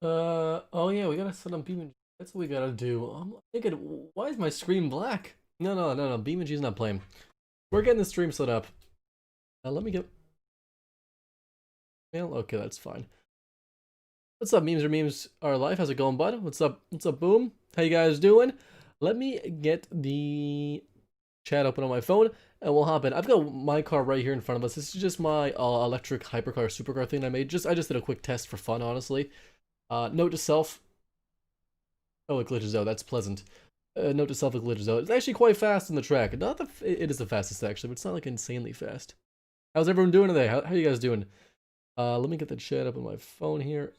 Oh yeah, we gotta set up BeamNG. That's what we gotta do. I'm thinking, why is my screen black? No. BeamNG's not playing. We're getting the stream set up. Let me get mail. Okay, that's fine. What's up, memes or memes? Our life, how's it going, bud? What's up? What's up, boom? How you guys doing? Let me get the chat open on my phone, and we'll hop in. I've got my car right here in front of us. This is just my electric hypercar supercar thing I made. I just did a quick test for fun, honestly. Note to self. Oh, it glitches out. That's pleasant. Note to self, it glitches out. It's actually quite fast in the track. Not the it is the fastest actually, but it's not like insanely fast. How's everyone doing today? How you guys doing? Let me get the chat up on my phone here.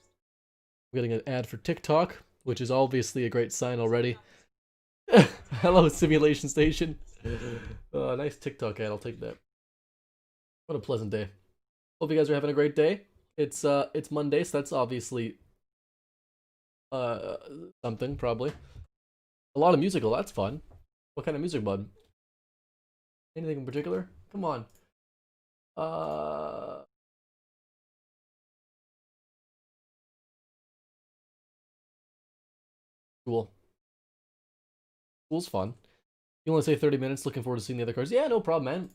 I'm getting an ad for TikTok, which is obviously a great sign already. Hello, simulation station. Nice TikTok ad. I'll take that. What a pleasant day. Hope you guys are having a great day. It's Monday, so that's obviously uh something probably. A lot of musical. That's fun. What kind of music, bud? Anything in particular? Come on. Uh, cool. School's fun. You only say 30 minutes. Looking forward to seeing the other cars. Yeah, no problem, man.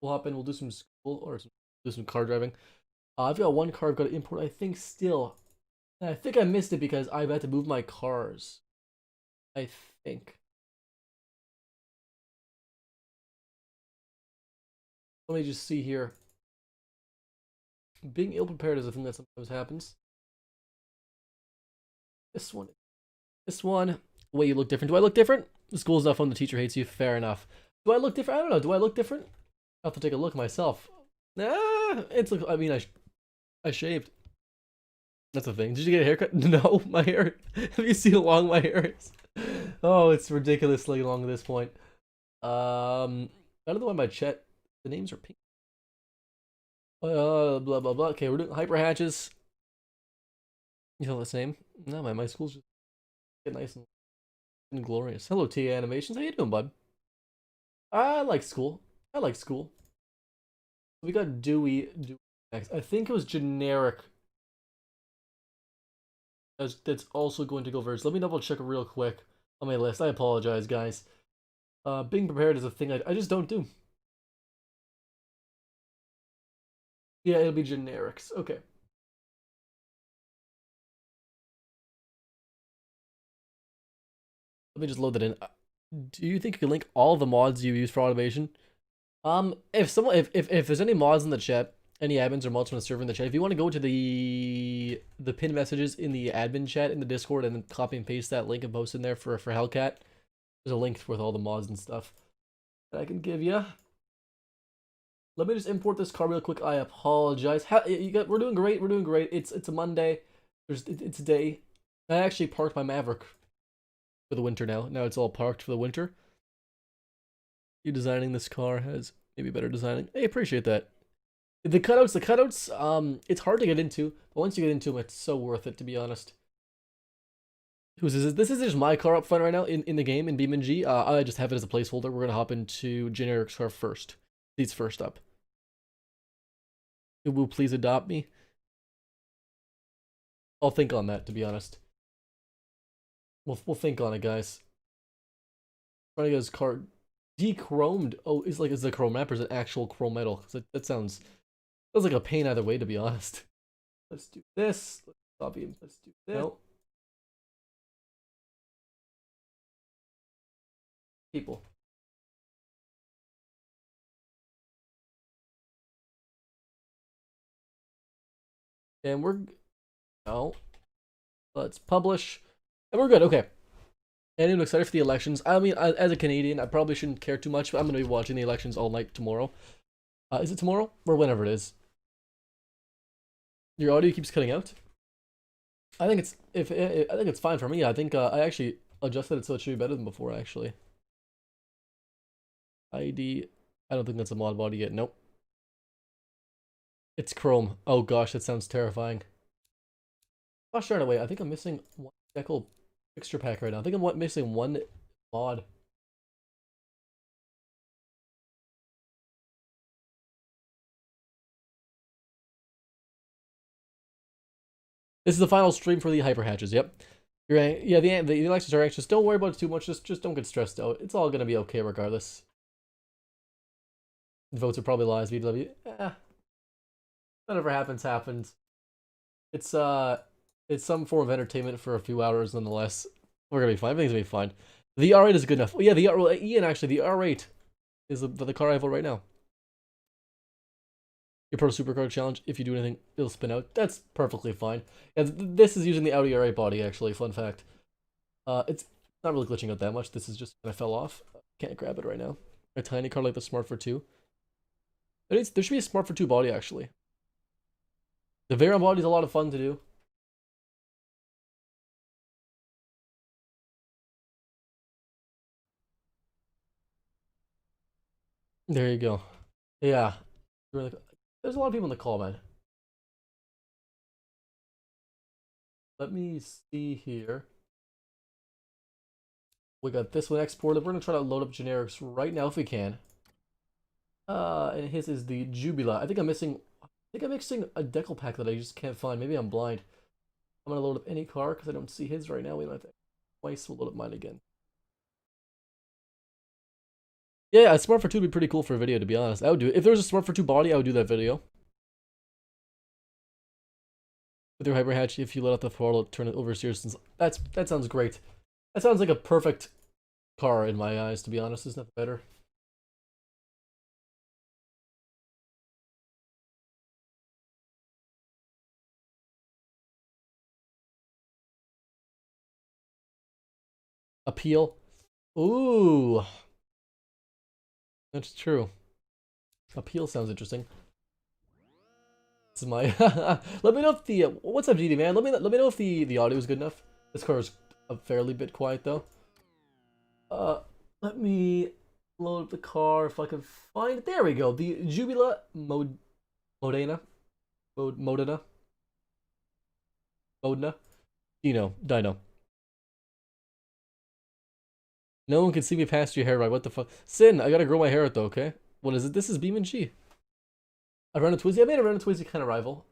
We'll hop in. We'll do some school or do some car driving. I've got one car I've got to import. I think still. I think I missed it because I've had to move my cars. I think. Let me just see here. Being ill prepared is a thing that sometimes happens. This one. This one. Way you look different. Do I look different? The school's not fun. The teacher hates you. Fair enough. Do I look different? I don't know. Do I look different? I'll have to take a look myself. Nah, it's. I mean, I shaved. That's the thing. Did you get a haircut? No, my hair. Have you seen how long my hair is? Oh, it's ridiculously long at this point. I don't know why my chat. The names are pink. Blah blah blah. Okay, we're doing hyper hatches. You feel the same? No, my school's just get nice and glorious. Hello, T Animations. How you doing, bud? I like school. I like school. We got Dewey next. I think it was generic. That's also going to go first. Let me double check real quick on my list. I apologize, guys. Being prepared is a thing I just don't do. Yeah, it'll be generics. Okay. Let me just load that in. Do you think you can link all the mods you use for automation? If there's any mods in the chat, any admins or mods from the server in the chat, if you want to go to the pin messages in the admin chat in the Discord and then copy and paste that link and post in there for Hellcat, there's a link with all the mods and stuff that I can give you. Let me just import this car real quick. I apologize. We're doing great. We're doing great. It's a Monday. It's a day. I actually parked my Maverick for the winter now. Now it's all parked for the winter. You designing this car has maybe better designing. Hey, appreciate that. The cutouts, it's hard to get into, but once you get into them, it's so worth it, to be honest. Who's this? This is just my car up front right now in the game in BeamNG. I just have it as a placeholder. We're gonna hop into Generic's car first. He's first up. Will please adopt me? I'll think on that, to be honest. We'll think on it, guys. Trying to get his car de-chromed. Oh, is the chrome wrapper is an actual chrome metal? That sounds like a pain either way, to be honest. Let's do this. Let's do this. No. People. And we're no. Let's publish. And we're good. Okay. And I'm excited for the elections. I mean, as a Canadian, I probably shouldn't care too much, but I'm going to be watching the elections all night tomorrow. Is it tomorrow? Or whenever it is? Your audio keeps cutting out? I think I think it's fine for me. I think I actually adjusted it so it should be better than before, actually. ID. I don't think that's a mod body yet. Nope. It's Chrome. Oh gosh, that sounds terrifying. Oh, sure, no, wait. I think I'm missing one decal fixture pack right now. I think I'm missing one mod. This is the final stream for the hyper hatches. Yep. Yeah, the elections are anxious. Don't worry about it too much. Just don't get stressed out. It's all gonna be okay regardless. The votes are probably lies. VW. Whatever happens, happens. It's some form of entertainment for a few hours nonetheless. We're gonna be fine. Everything's gonna be fine. The R8 is good enough. Yeah, Ian, actually, the R8 is the car I vote right now. Your Pro Supercar Challenge, if you do anything, it'll spin out. That's perfectly fine. Yeah, this is using the Audi R8 body, actually. Fun fact. It's not really glitching out that much. This is just kind of fell off. Can't grab it right now. A tiny car like the Smart for 2. There should be a Smart for 2 body, actually. The Veyron body is a lot of fun to do. There you go. Yeah. There's a lot of people in the call, man. Let me see here. We got this one exported. We're gonna try to load up generics right now if we can. And his is the Jubila. I think I'm missing a decal pack that I just can't find. Maybe I'm blind. I'm gonna load up any car because I don't see his right now. We don't have to twice. We'll load up mine again. Yeah, a Smart for 2 would be pretty cool for a video, to be honest. I would do it. If there was a Smart for 2 body, I would do that video. With your hyper hatch, if you let out the throttle, turn it oversteer. Since that sounds great. That sounds like a perfect car in my eyes, to be honest. There's nothing better. Appeal. Ooh. That's true. Appeal sounds interesting. This is my. Let me know if the what's up, GD man. Let me know if the audio is good enough. This car is a fairly bit quiet though. Let me load up the car if I can find it. There we go. The Jubila Modena. Dino. No one can see me past your hair, right? What the fuck? Sin, I gotta grow my hair out though, okay? What is it? This is BeamNG. I ran a Twizy. I made a Run a Twizy kind of rival.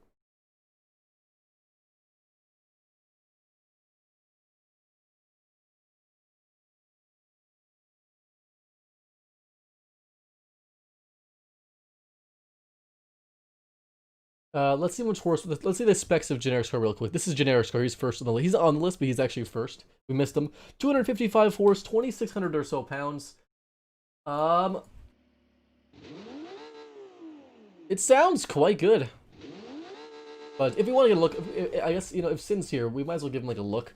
Let's see which horse. Let's see the specs of Generic's car real quick. This is Generic's car. He's first on the list. He's on the list, but he's actually first. We missed him. 255 horse, 2,600 or so pounds. It sounds quite good. But if you want to get a look, I guess, if Sin's here, we might as well give him like a look.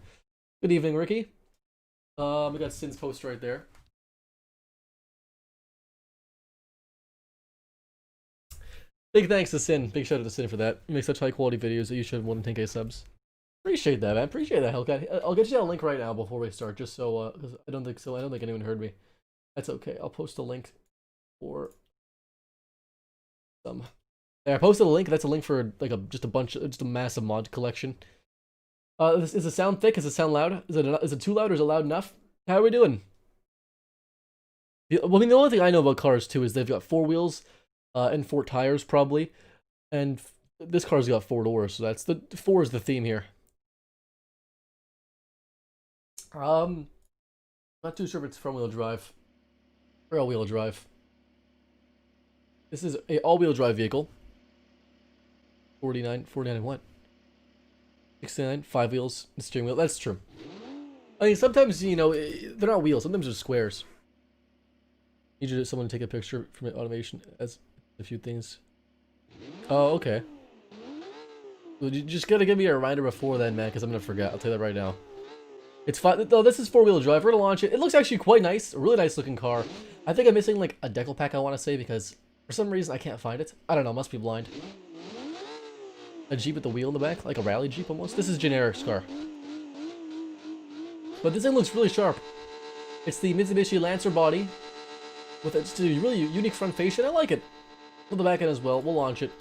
Good evening, Ricky. We got Sin's post right there. Big thanks to Sin. Big shout out to Sin for that. You make such high quality videos that you should have more than 10k subs. Appreciate that, man. Appreciate that, Hellcat. I'll get you a link right now before we start, just so, because I don't think anyone heard me. That's okay. I'll post a link for some. There, I posted a link. That's a link for like just a massive mod collection. Is the sound thick? Is the sound loud? Is it too loud or is it loud enough? How are we doing? Well, I mean, the only thing I know about cars too is they've got 4 wheels, and 4 tires probably, and this car's got 4 doors, so that's the 4 is the theme here. Not too sure if it's front-wheel drive or all-wheel drive. This is a all-wheel drive vehicle. 49 and what? 69, 5 wheels, and steering wheel. That's true. I mean, sometimes, they're not wheels. Sometimes they're squares. Need someone to take a picture from automation as a few things. Oh, okay. Well, you just gotta give me a reminder before then, man, because I'm gonna forget. I'll tell you that right now. It's fine. No, this is 4-wheel drive. We're gonna launch it. It looks actually quite nice. A really nice looking car. I think I'm missing like a decal pack, I want to say, because for some reason I can't find it. I don't know. Must be blind. A Jeep with the wheel in the back, like a rally Jeep almost. This is Generic's car. But this thing looks really sharp. It's the Mitsubishi Lancer body with just a really unique front fascia. I like it. For the back end as well. We'll launch it.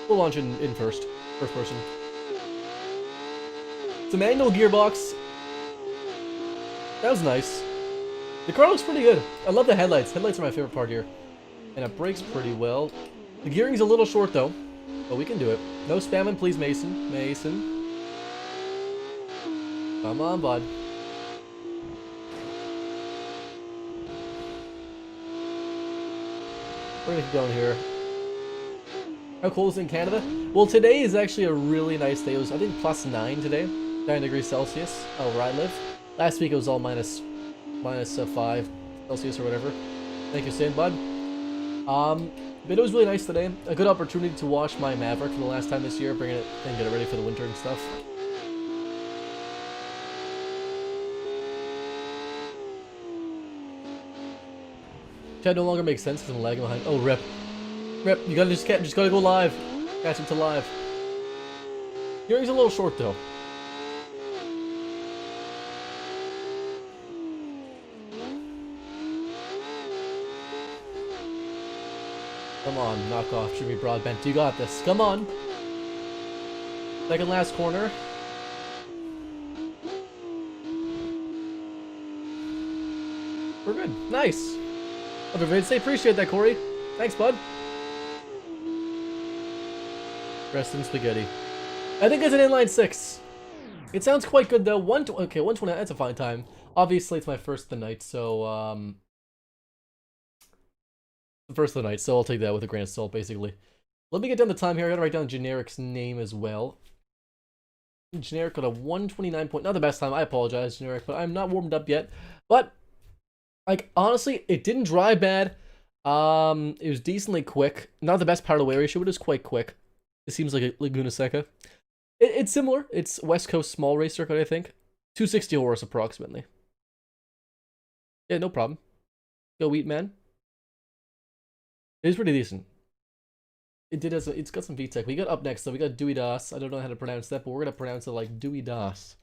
We'll launch it in first person. It's a manual gearbox. That was nice. The car looks pretty good. I love the headlights. Headlights are my favorite part here. And it brakes pretty well. The gearing's a little short though. But we can do it. No spamming, please, Mason. Mason. Come on, bud. We're gonna keep going here. How cold is it in Canada? Well, today is actually a really nice day. It was, I think, +9 today. 9 degrees Celsius, where I live. Last week it was all minus 5 Celsius or whatever. Thank you, Sin, bud. But it was really nice today. A good opportunity to wash my Maverick for the last time this year, bring it and get it ready for the winter and stuff. Chat no longer makes sense because I'm lagging behind. Oh, rip. Rip, you gotta just gotta go live. Catch it to live. Hearing's a little short though. Come on, knock off Jimmy Broadbent. You got this. Come on. Second last corner. We're good. Nice. Everybody say appreciate that, Corey. Thanks, bud. Rest in spaghetti. I think it's an inline 6. It sounds quite good though. Okay, 120. That's a fine time. Obviously, it's my first of the night, so first of the night, so I'll take that with a grain of salt, basically. Let me get down the time here. I gotta write down Generic's name as well. Generic got a 129 point. Not the best time. I apologize, Generic, but I'm not warmed up yet. But like honestly, it didn't drive bad. It was decently quick. Not the best part of the way ratio, but it was quite quick. It seems like a Laguna Seca. It's similar. It's West Coast small race circuit, I think. 260 horse approximately. Yeah, no problem. Go Wheat Man. It is pretty decent. It's got some VTEC. We got up next though. We got Dewey Das. I don't know how to pronounce that, but we're gonna pronounce it like Dewey Das.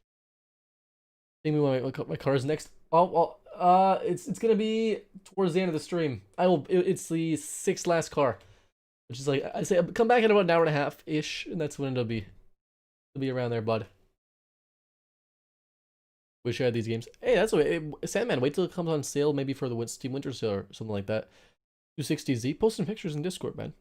I think we want my car's next. It's gonna be towards the end of the stream. It's the 6th last car, which is like I say, come back in about an hour and a half ish, and that's when it'll be. It'll be around there, bud. Wish I had these games. Hey, that's okay. Sandman, wait till it comes on sale, maybe for the Steam Winter Sale or something like that. 260Z. Post some pictures in Discord, man.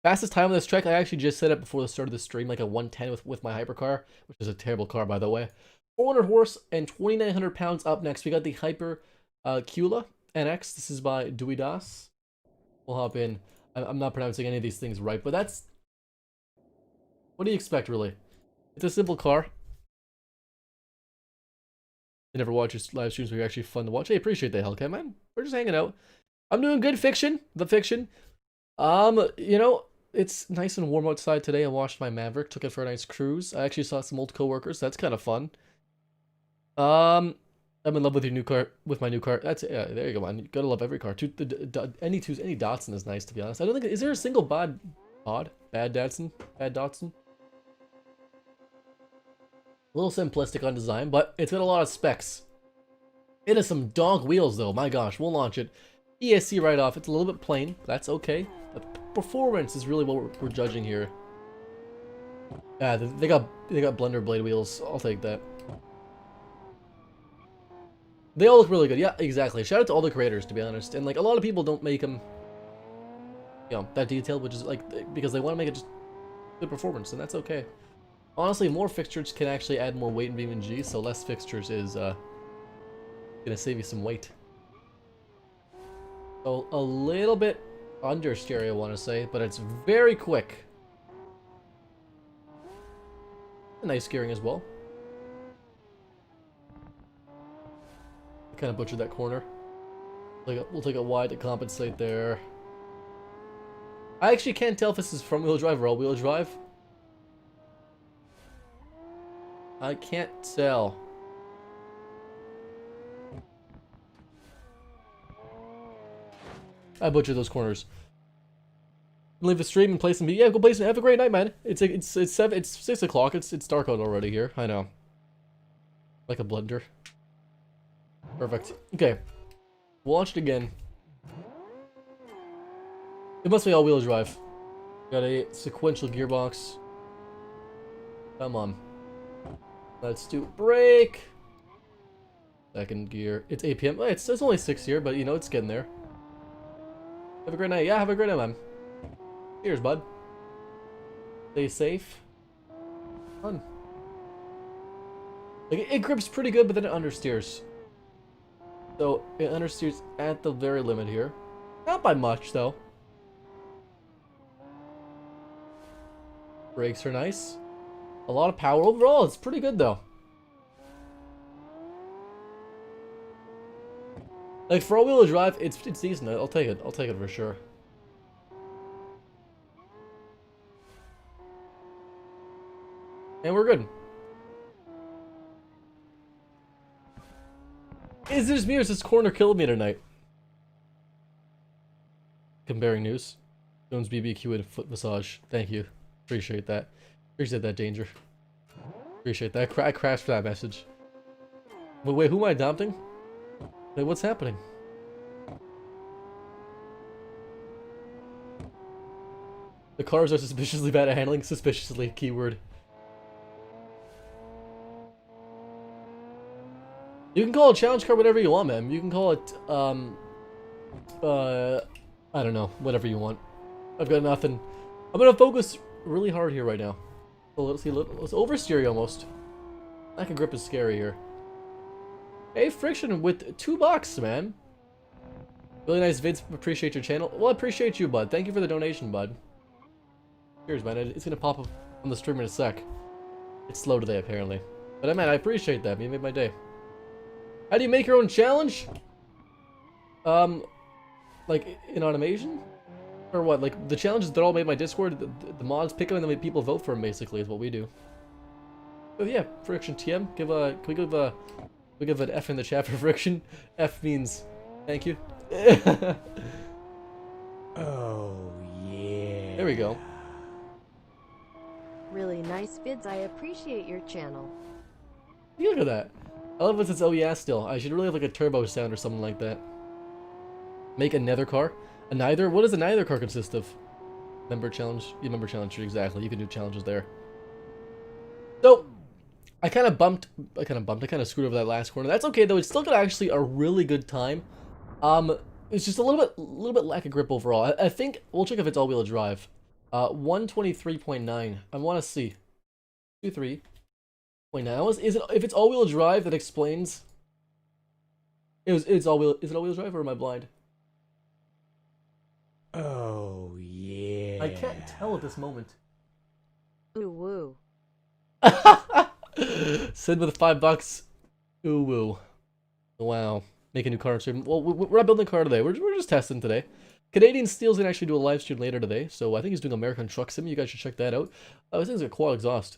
Fastest time on this trek, I actually just set it before the start of the stream, like a 110 with my hypercar, which is a terrible car, by the way. 400 horse and 2,900 pounds up next. We got the Hyper Cula NX. This is by Dewey Das. We'll hop in. I'm not pronouncing any of these things right, but that's... What do you expect, really? It's a simple car. You never watch your live streams, but you're actually fun to watch. Hey, appreciate that, Hellcat, man. We're just hanging out. I'm doing good fiction. The fiction. You know, it's nice and warm outside today. I washed my Maverick, took it for a nice cruise. I actually saw some old coworkers. That's kind of fun. I'm in love with your new car, with my new car. That's yeah. There you go, man. You gotta love every car. Any Datsun is nice, to be honest. I don't think is there a single bad Datsun? Bad Datsun? A little simplistic on design, but it's got a lot of specs. It has some donk wheels, though. My gosh, we'll launch it. ESC right off. It's a little bit plain. That's okay. But performance is really what we're judging here. Yeah, they got blender blade wheels. I'll take that. They all look really good. Yeah, exactly. Shout out to all the creators, to be honest. And like a lot of people don't make them, you know, that detailed, which is like because they want to make it just good performance, and that's okay. Honestly, more fixtures can actually add more weight in BeamNG, so less fixtures is gonna save you some weight. So a little bit understeer, I want to say, but it's very quick. Nice steering as well. I kind of butchered that corner. We'll take a wide to compensate there. I actually can't tell if this is front-wheel drive or all-wheel drive. I can't tell. I butchered those corners. Leave the stream and play some. Yeah, go play some. Have a great night, man. It's 6 o'clock. It's dark out already here. I know. Like a blender. Perfect. Okay. We'll launch it again. It must be all-wheel drive. Got a sequential gearbox. Come on. Let's do brake. Second gear. It's APM. It's only 6 here, but you know it's getting there. Have a great night. Yeah, have a great night, man. Cheers, bud. Stay safe. Fun. Like, it grips pretty good, but then it understeers. So, it understeers at the very limit here. Not by much, though. Brakes are nice. A lot of power. Overall, it's pretty good, though. Like, for all-wheel drive, it's decent. I'll take it. I'll take it for sure. And we're good. Is this me or is this corner killed me tonight? Comparing news. Jones BBQ and foot massage. Thank you. Appreciate that. Appreciate that, Danger. Appreciate that. I crashed for that message. Wait, who am I adopting? Wait, what's happening? The cars are suspiciously bad at handling. Suspiciously, keyword. You can call it a challenge car whatever you want, man. You can call it, I don't know, whatever you want. I've got nothing. I'm gonna focus really hard here right now. So let's see, let's oversteer almost. Lack of grip is scary here. Hey, Friction with $2, man. Really nice vids. Appreciate your channel. Well, I appreciate you, bud. Thank you for the donation, bud. Cheers, man. It's gonna pop up on the stream in a sec. It's slow today, apparently. But man, I appreciate that. You made my day. How do you make your own challenge? Like in automation? Or what? Like the challenges that are all made by Discord, the mods pick them and then people vote for them basically is what we do. But yeah, Friction TM, can we give an F in the chat for Friction? F means thank you. Oh yeah. There we go. Really nice vids. I appreciate your channel. Look at that. I love it. It's oh yeah still. I should really have like a turbo sound or something like that. Make a nether car. A neither? What does a neither car consist of? Member challenge? Yeah, member challenge, exactly. You can do challenges there. So, I kind of screwed over that last corner. That's okay though. It's still got actually a really good time. It's just a little bit lack of grip overall. I think we'll check if it's all-wheel drive. 123.9. I want to see. 23.9. Is it if it's all-wheel drive that explains? It's all-wheel. Is it all-wheel drive or am I blind? Oh yeah. I can't tell at this moment. Ooh woo. Sid with $5. Ooh woo. Wow. Make a new car stream. Well, we're not building a car today. We're just testing today. Canadian Steel's gonna actually do a live stream later today, so I think he's doing American Truck Sim. You guys should check that out. This thing's got quad exhaust.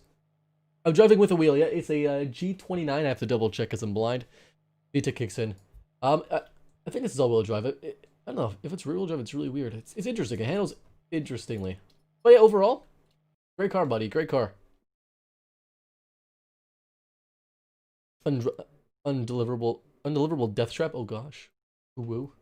I'm driving with a wheel. Yeah, it's a G29. I have to double check because I'm blind. Vita kicks in. I think this is all-wheel drive. I don't know if it's rear-wheel drive. It's really weird. It's interesting. It handles interestingly. But yeah, overall, great car, buddy. Great car. Undeliverable death trap. Oh gosh. Ooh woo.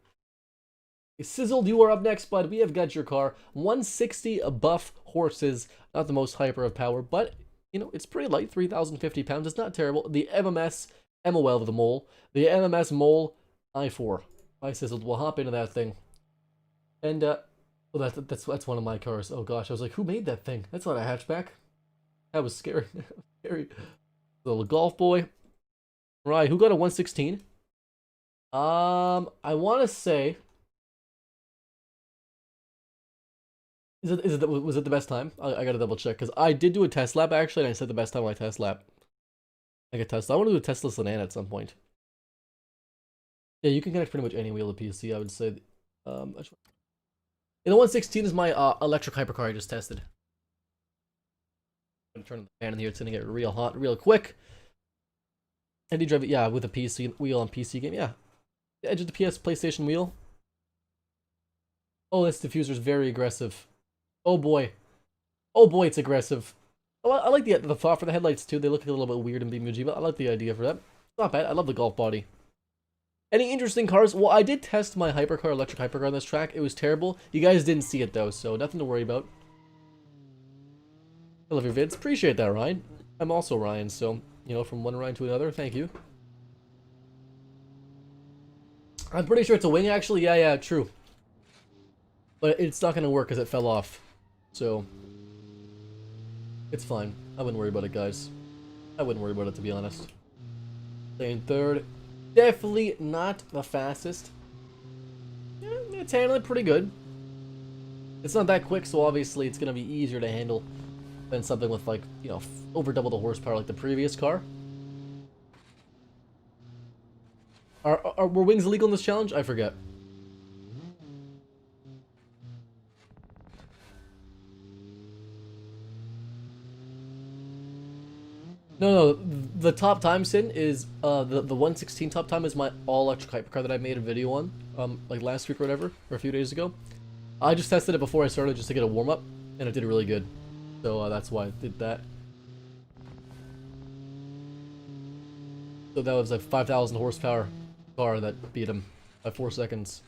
Sizzled, you are up next, bud. We have got your car. 160 buff horses. Not the most hyper of power, but you know, it's pretty light. 3,050 pounds. It's not terrible. The MMS MOL of the mole. The MMS mole i4. I Sizzled. We'll hop into that thing. And well, that's one of my cars. Oh gosh, I was like, who made that thing? That's not a hatchback. That was scary. Scary. Little golf boy. Right, who got a 116? I want to say. Was it the best time? I gotta double check because I did do a test lap actually, and I said the best time on my test lap. Like a Tesla. I want to do a Tesla sedan at some point. Yeah, you can connect pretty much any wheel to PC. I would say. And the 116 is my electric hypercar I just tested. I'm gonna turn the fan in here. It's gonna get real hot real quick. And you drive it, yeah, with a PC wheel on PC game, yeah. The edge of the PlayStation wheel. Oh, this diffuser's very aggressive. Oh boy. Oh boy, it's aggressive. Oh, I like the thought for the headlights too. They look a little bit weird in BeamNG, but I like the idea for that. It's not bad. I love the Golf body. Any interesting cars? Well, I did test my hypercar, electric hypercar on this track. It was terrible. You guys didn't see it though, so nothing to worry about. I love your vids. Appreciate that, Ryan. I'm also Ryan, so, you know, from one Ryan to another, thank you. I'm pretty sure it's a wing, actually. Yeah, true. But it's not going to work because it fell off. So, It's fine. I wouldn't worry about it, guys. I wouldn't worry about it, to be honest. Staying third. Definitely not the fastest. Yeah, it's handling pretty good. It's not that quick, so obviously it's going to be easier to handle than something with, like, you know, over double the horsepower like the previous car. Were wings illegal in this challenge? I forget. No, the top time sin is the 116 top time is my all electric hypercar that I made a video on like last week or whatever, or a few days ago. I just tested it before I started just to get a warm up, and it did really good. So that's why I did that. So that was a 5,000 horsepower car that beat him by 4 seconds.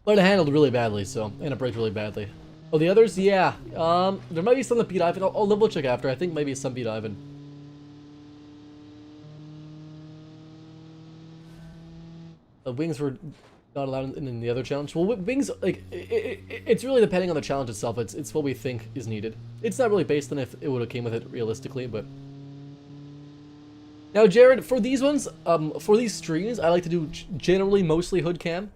But it handled really badly, so, and it braked really badly. Oh, the others, yeah. There might be some that beat Ivan. I'll level check after. I think maybe some beat Ivan. The wings were not allowed in the other challenge. Well, wings, like, it's really depending on the challenge itself. It's what we think is needed. It's not really based on if it would have came with it realistically, but... Now, Jared, for these ones, for these streams, I like to do generally mostly hood cam.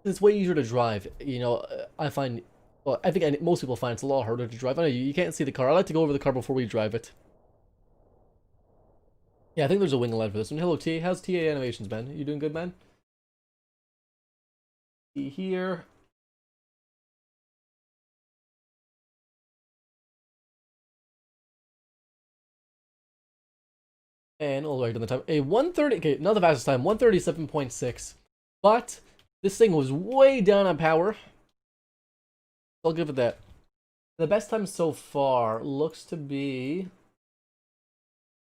It's way easier to drive. You know, I find, well, I think most people find it's a lot harder to drive. I know you can't see the car. I like to go over the car before we drive it. Yeah, I think there's a wing allowed for this one. Hello, T. How's TA animations, man? You doing good, man? See here. And all the way to the time. A 130, okay, not the fastest time, 137.6. But this thing was way down on power. I'll give it that. The best time so far looks to be...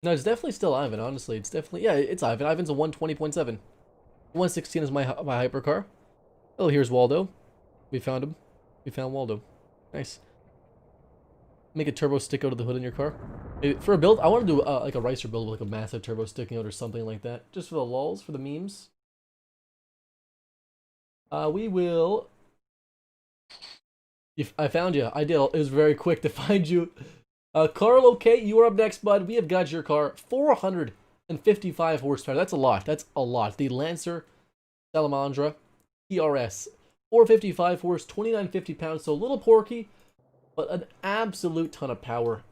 No, it's definitely still Ivan, honestly. It's definitely... Yeah, it's Ivan. Ivan's a 120.7. 116 is my hypercar. Oh, here's Waldo. We found him. We found Waldo. Nice. Make a turbo stick out of the hood in your car. Maybe for a build, I want to do like a racer build with like a massive turbo sticking out or something like that. Just for the lulz, for the memes. We will... I found you. I did. It was very quick to find you. Carl, okay, you are up next, bud. We have got your car. 455 horsepower. That's a lot. That's a lot. The Lancer Salamandra TRS. 455 horse, 2950 pounds. So a little porky, but an absolute ton of power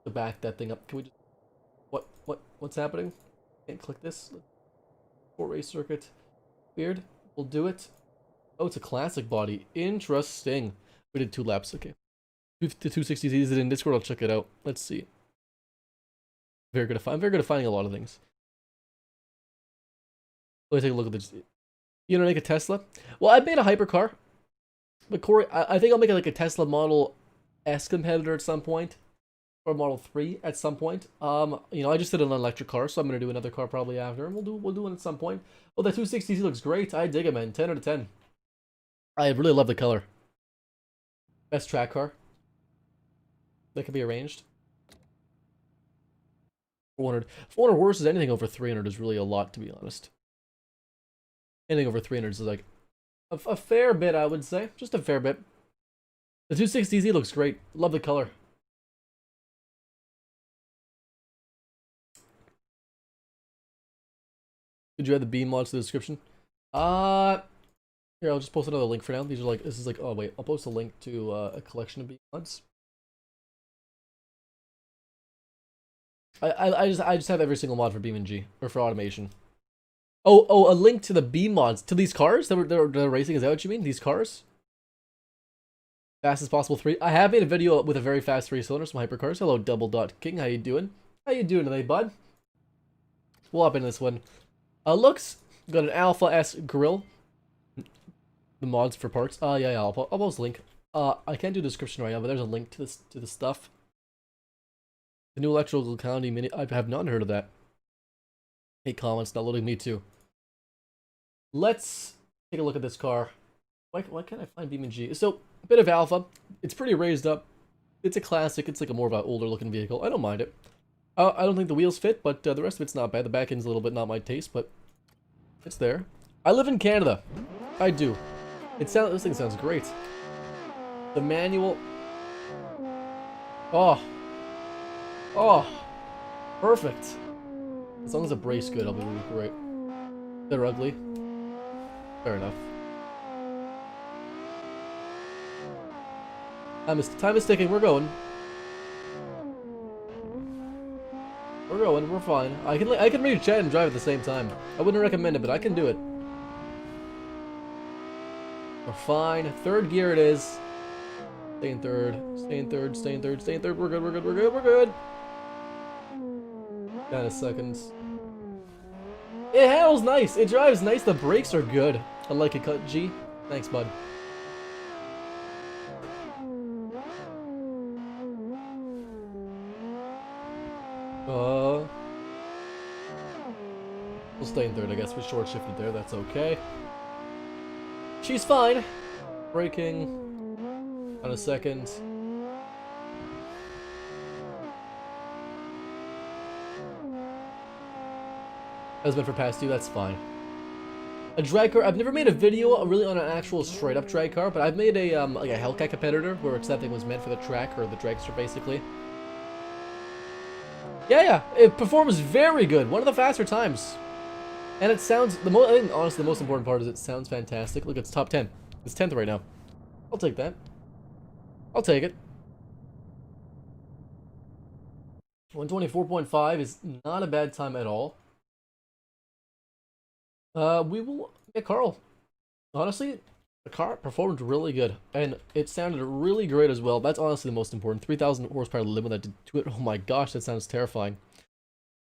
to back that thing up. Can we just... What's happening? Can't click this. Sport race circuit. Weird. We'll do it. Oh, it's a classic body. Interesting. We did 2 laps. Okay. The 260s, is it in Discord? I'll check it out. Let's see. Very good at I'm very good at finding a lot of things. Let me take a look at this. You know, make a Tesla? Well, I made a hypercar. But Corey, I think I'll make it like a Tesla Model S competitor at some point. Or Model 3 at some point. You know, I just did an electric car, so I'm gonna do another car probably after. And we'll do it at some point. Oh, the 260Z looks great. I dig it, man. 10 out of 10. I really love the color. Best track car. That can be arranged. 400 horses, anything over 300 is really a lot, to be honest. Anything over 300 is like a fair bit, I would say. Just a fair bit. The 260Z looks great. Love the color. Did you add the beam mods to the description? Here, I'll just post another link for now. These are like, this is like, oh wait, I'll post a link to a collection of beam mods. I just have every single mod for BeamNG, or for automation. Oh, a link to the beam mods, to these cars that they're racing, is that what you mean? These cars? Fastest possible 3. I have made a video with a very fast 3-cylinder, some hypercars. Hello, Double Dot King, how you doing? How you doing today, bud? We'll hop into this one. Looks, got an Alpha S grill. The mods for parts. Yeah, I'll post a link. I can't do the description right now, but there's a link to the stuff. The new electrical county mini. I have not heard of that. Hey, comments, not loading me too. Let's take a look at this car. Why can't I find BeamNG? So, a bit of alpha. It's pretty raised up. It's a classic. It's like a more of an older looking vehicle. I don't mind it. I don't think the wheels fit, but the rest of it's not bad. The back end's a little bit not my taste, but it's there. I live in Canada. I do. This thing sounds great. The manual. Oh. Oh. Perfect. As long as the brake's good, I'll be really great. They're ugly. Fair enough. Time is ticking. We're going. We're going. We're fine. I can read chat and drive at the same time. I wouldn't recommend it, but I can do it. We're fine. Third gear it is. Stay in third. Stay in third. Stay in third. Stay in third. We're good. We're good. We're good. We're good. 10 seconds. It handles nice. It drives nice. The brakes are good. I like it, Cut G. Thanks, bud. We'll stay in third, I guess. We short shifted there. That's okay. She's fine. Braking. On a second. Has been for past two. That's fine. A drag car. I've never made a video really on an actual straight up drag car, but I've made a like a Hellcat competitor where something was meant for the track or the dragster basically. Yeah, it performs very good. One of the faster times, and it sounds I think honestly the most important part is it sounds fantastic. Look, it's top 10. It's 10th right now. I'll take that. I'll take it. 124.5 is not a bad time at all. We will get Carl. Honestly, the car performed really good, and it sounded really great as well. That's honestly the most important. 3,000 horsepower limo that did to it. Oh my gosh, that sounds terrifying.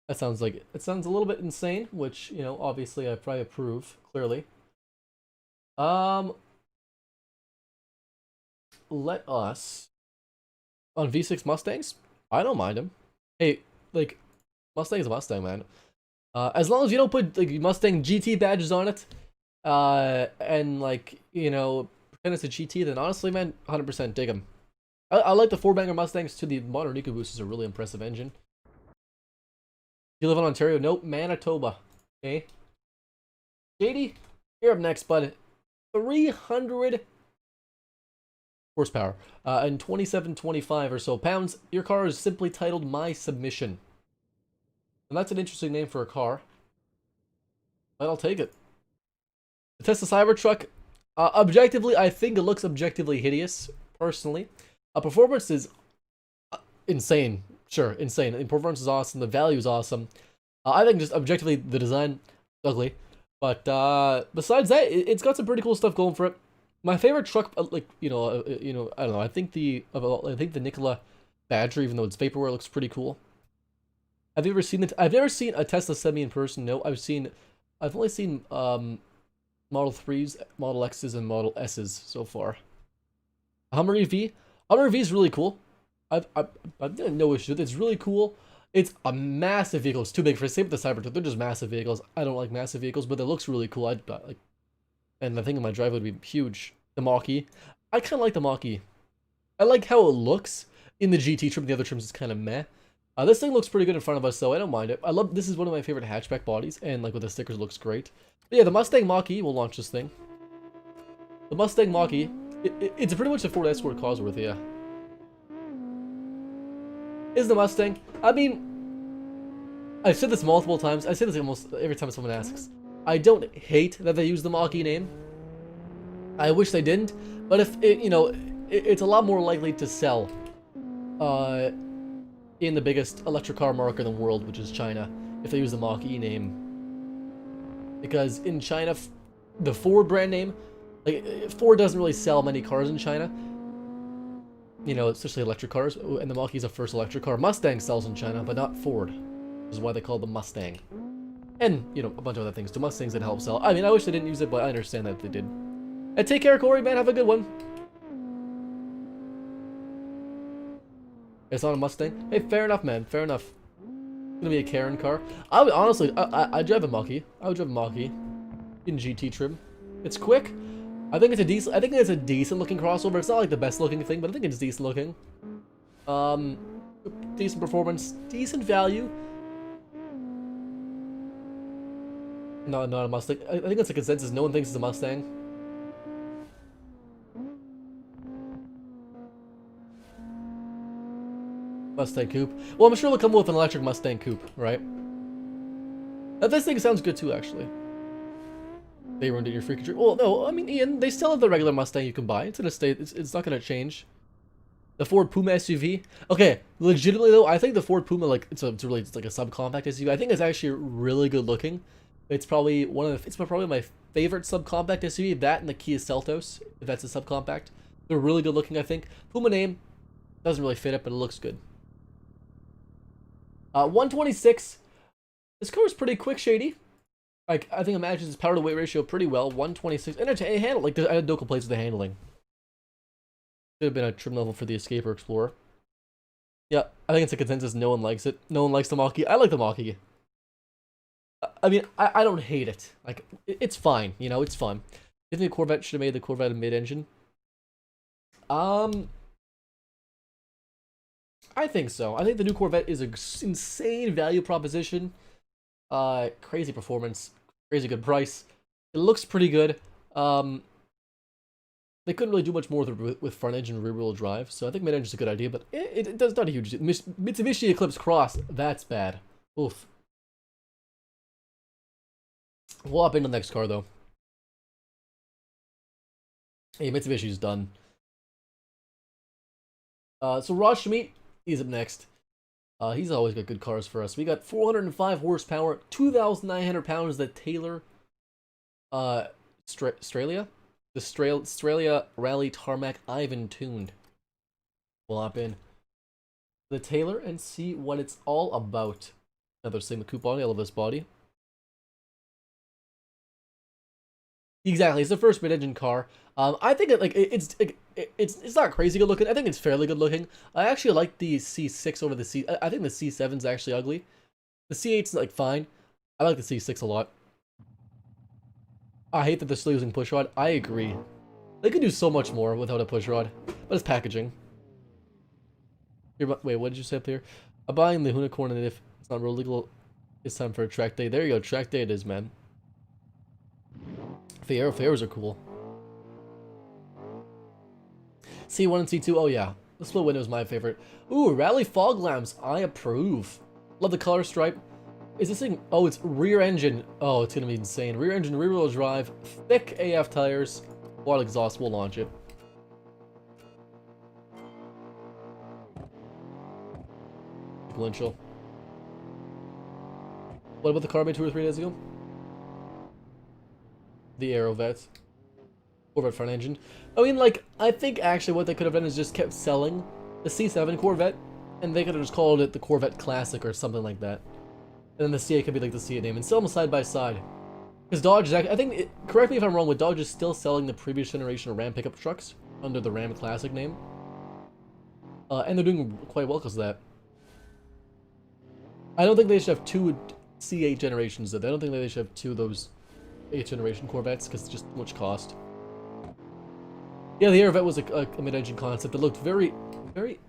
That sounds like it sounds a little bit insane, which you know, obviously, I probably approve clearly. Let us on V6 Mustangs. I don't mind them. Hey, like Mustang is a Mustang, man. As long as you don't put like Mustang GT badges on it, and like you know pretend it's a GT, then honestly, man, 100% dig them. I like the four-banger Mustangs too. The modern EcoBoost is a really impressive engine. You live in Ontario? Nope, Manitoba. Okay. JD, you're up next, bud. 300 horsepower and 2725 or so pounds. Your car is simply titled My Submission. And that's an interesting name for a car. But I'll take it. The Tesla Cybertruck, objectively, I think it looks objectively hideous, personally. Performance is insane. Sure, insane. The performance is awesome. The value is awesome. I think just objectively, the design, ugly. But besides that, it's got some pretty cool stuff going for it. My favorite truck, like, I don't know. I think the Nikola Badger, even though it's vaporware, looks pretty cool. Have you ever seen it? I've never seen a Tesla Semi in person. No, I've only seen Model 3s, Model X's, and Model S's so far. Hummer EV. Hummer EV is really cool. I've no issue with it. It's really cool. It's a massive vehicle. It's too big for it. Same with the Cybertruck. They're just massive vehicles. I don't like massive vehicles, but it looks really cool. I'd like, and I think my drive would be huge. The Mach-E. I kind of like the Mach-E. I like how it looks in the GT trim. The other trims is kind of meh. This thing looks pretty good in front of us, so I don't mind it. This is one of my favorite hatchback bodies, and like with the stickers, it looks great. But yeah, the Mustang Mach-E will launch this thing. The Mustang Mach-E, it's pretty much a Ford Escort Cosworth, yeah. Is the Mustang? I mean, I've said this multiple times. I say this almost every time someone asks. I don't hate that they use the Mach-E name. I wish they didn't, but if it, it's a lot more likely to sell. In the biggest electric car market in the world, which is China, if they use the Mach-E name. Because in China, the Ford brand name, like Ford doesn't really sell many cars in China. Especially electric cars, and the Mach-E is the first electric car. Mustang sells in China, but not Ford, which is why they call it the Mustang. And, a bunch of other things. The Mustangs that help sell. I mean, I wish they didn't use it, but I understand that they did. And take care, Corey, man. Have a good one. It's not a Mustang. Hey, fair enough, man. Fair enough. It's gonna be a Karen car. I would honestly, I drive a Mach-E. I would drive a Mach-E in GT trim. It's quick. I think it's a decent looking crossover. It's not like the best looking thing, but I think it's decent looking. Decent performance, decent value. No, not a Mustang. I think that's a consensus. No one thinks it's a Mustang. Mustang Coupe. Well, I'm sure it'll come with an electric Mustang Coupe, right? This thing sounds good too, actually. They ruined your freaking dream. Well, no, I mean, Ian, they still have the regular Mustang you can buy. It's gonna stay. It's not gonna change. The Ford Puma SUV. Okay, legitimately though, I think the Ford Puma, like, it's like a subcompact SUV. I think it's actually really good looking. It's probably it's probably my favorite subcompact SUV. That and the Kia Seltos, if that's a subcompact. They're really good looking, I think. Puma name doesn't really fit it, but it looks good. 126. This car is pretty quick, shady. Like, I think it matches its power to weight ratio pretty well. 126. And it handle, like, I had no complaints with the handling. Should have been a trim level for the Escape or Explorer. Yeah, I think it's a consensus. No one likes it. No one likes the Mach-E. I like the Mach-E. I mean, I don't hate it. Like, it's fine. You know, it's fun. Do you think the Corvette should have made the Corvette a mid-engine? I think so. I think the new Corvette is an insane value proposition. Crazy performance, crazy good price. It looks pretty good. They couldn't really do much more with front engine and rear wheel drive, so I think mid engine is a good idea, but it does not a huge deal. Mitsubishi Eclipse Cross, that's bad. Oof. We'll hop into the next car though. Hey, Mitsubishi's done. So Raj Schmidt, he's up next. He's always got good cars for us. We got 405 horsepower, 2,900 pounds. The Taylor, Australia, the Australia Rally Tarmac Ivan tuned. We'll hop in the Taylor and see what it's all about. Another Sigma Coupe body. I love this body. Exactly, it's the first mid-engine car. I think it's not crazy good looking. I think it's fairly good looking. I actually like the C6 over the C. I think the C7 is actually ugly. The C8's like fine. I like the C6 a lot. I hate that they're still using pushrod. I agree. They could do so much more without a pushrod, but it's packaging. Wait, what did you say up here? I'm buying the unicorn, and if it's not real legal, it's time for a track day. There you go, track day it is, man. Fairs are cool. C1 and C2, oh yeah. The split window is my favorite. Ooh, rally fog lamps, I approve. Love the color stripe. Is this thing, oh, it's rear engine. Oh, it's gonna be insane. Rear engine, rear wheel drive, thick AF tires, quad exhaust, we'll launch it. Sequential. What about the car made 2 or 3 days ago? The Aerovette. Corvette front engine. I mean, like, I think actually what they could have done is just kept selling the C7 Corvette, and they could have just called it the Corvette Classic or something like that. And then the C8 could be like the C8 name, and sell them side by side. Because Dodge is actually, I think, correct me if I'm wrong, but Dodge is still selling the previous generation of Ram pickup trucks under the Ram Classic name. And they're doing quite well because of that. I don't think they should have 2 C8 generations though. I don't think they should have 2 of those 8th generation Corvettes because it's just too much cost. Yeah, the Aerovette was a mid-engine concept that looked very, very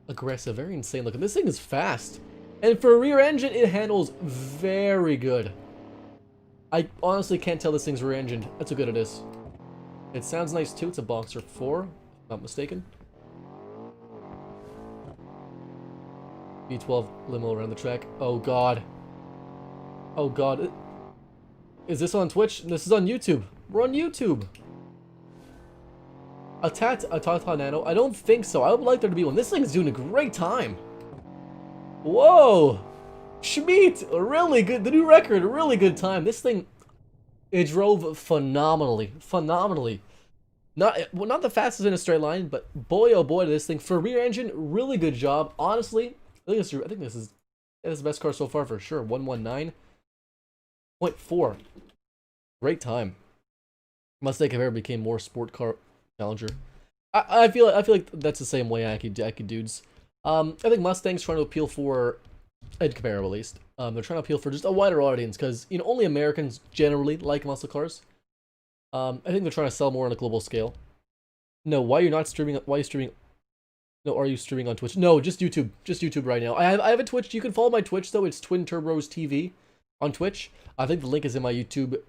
aggressive, very insane looking. This thing is fast. And for a rear engine, it handles very good. I honestly can't tell this thing's rear engined. That's how good it is. It sounds nice too. It's a Boxer 4, if I'm not mistaken. V12 limo around the track. Oh god. Oh god. Is this on Twitch? This is on YouTube. We're on YouTube. A Tata Nano? I don't think so. I would like there to be one. This thing's doing a great time. Whoa! Schmidt! Really good. The new record. A really good time. This thing, it drove phenomenally. Phenomenally. Not the fastest in a straight line, but boy oh boy, this thing. For rear engine, really good job. Honestly, I think this is the best car so far for sure. 119.4. Great time. Mustang if ever became more sport car challenger. I feel like that's the same way Aki dudes. I think Mustang's trying to appeal for, Ed Camaro at least. They're trying to appeal for just a wider audience because only Americans generally like muscle cars. I think they're trying to sell more on a global scale. No, why are you not streaming? Why are you streaming? No, are you streaming on Twitch? No, just YouTube. Just YouTube right now. I have a Twitch. You can follow my Twitch though. It's Twin Turbos TV on Twitch. I think the link is in my YouTube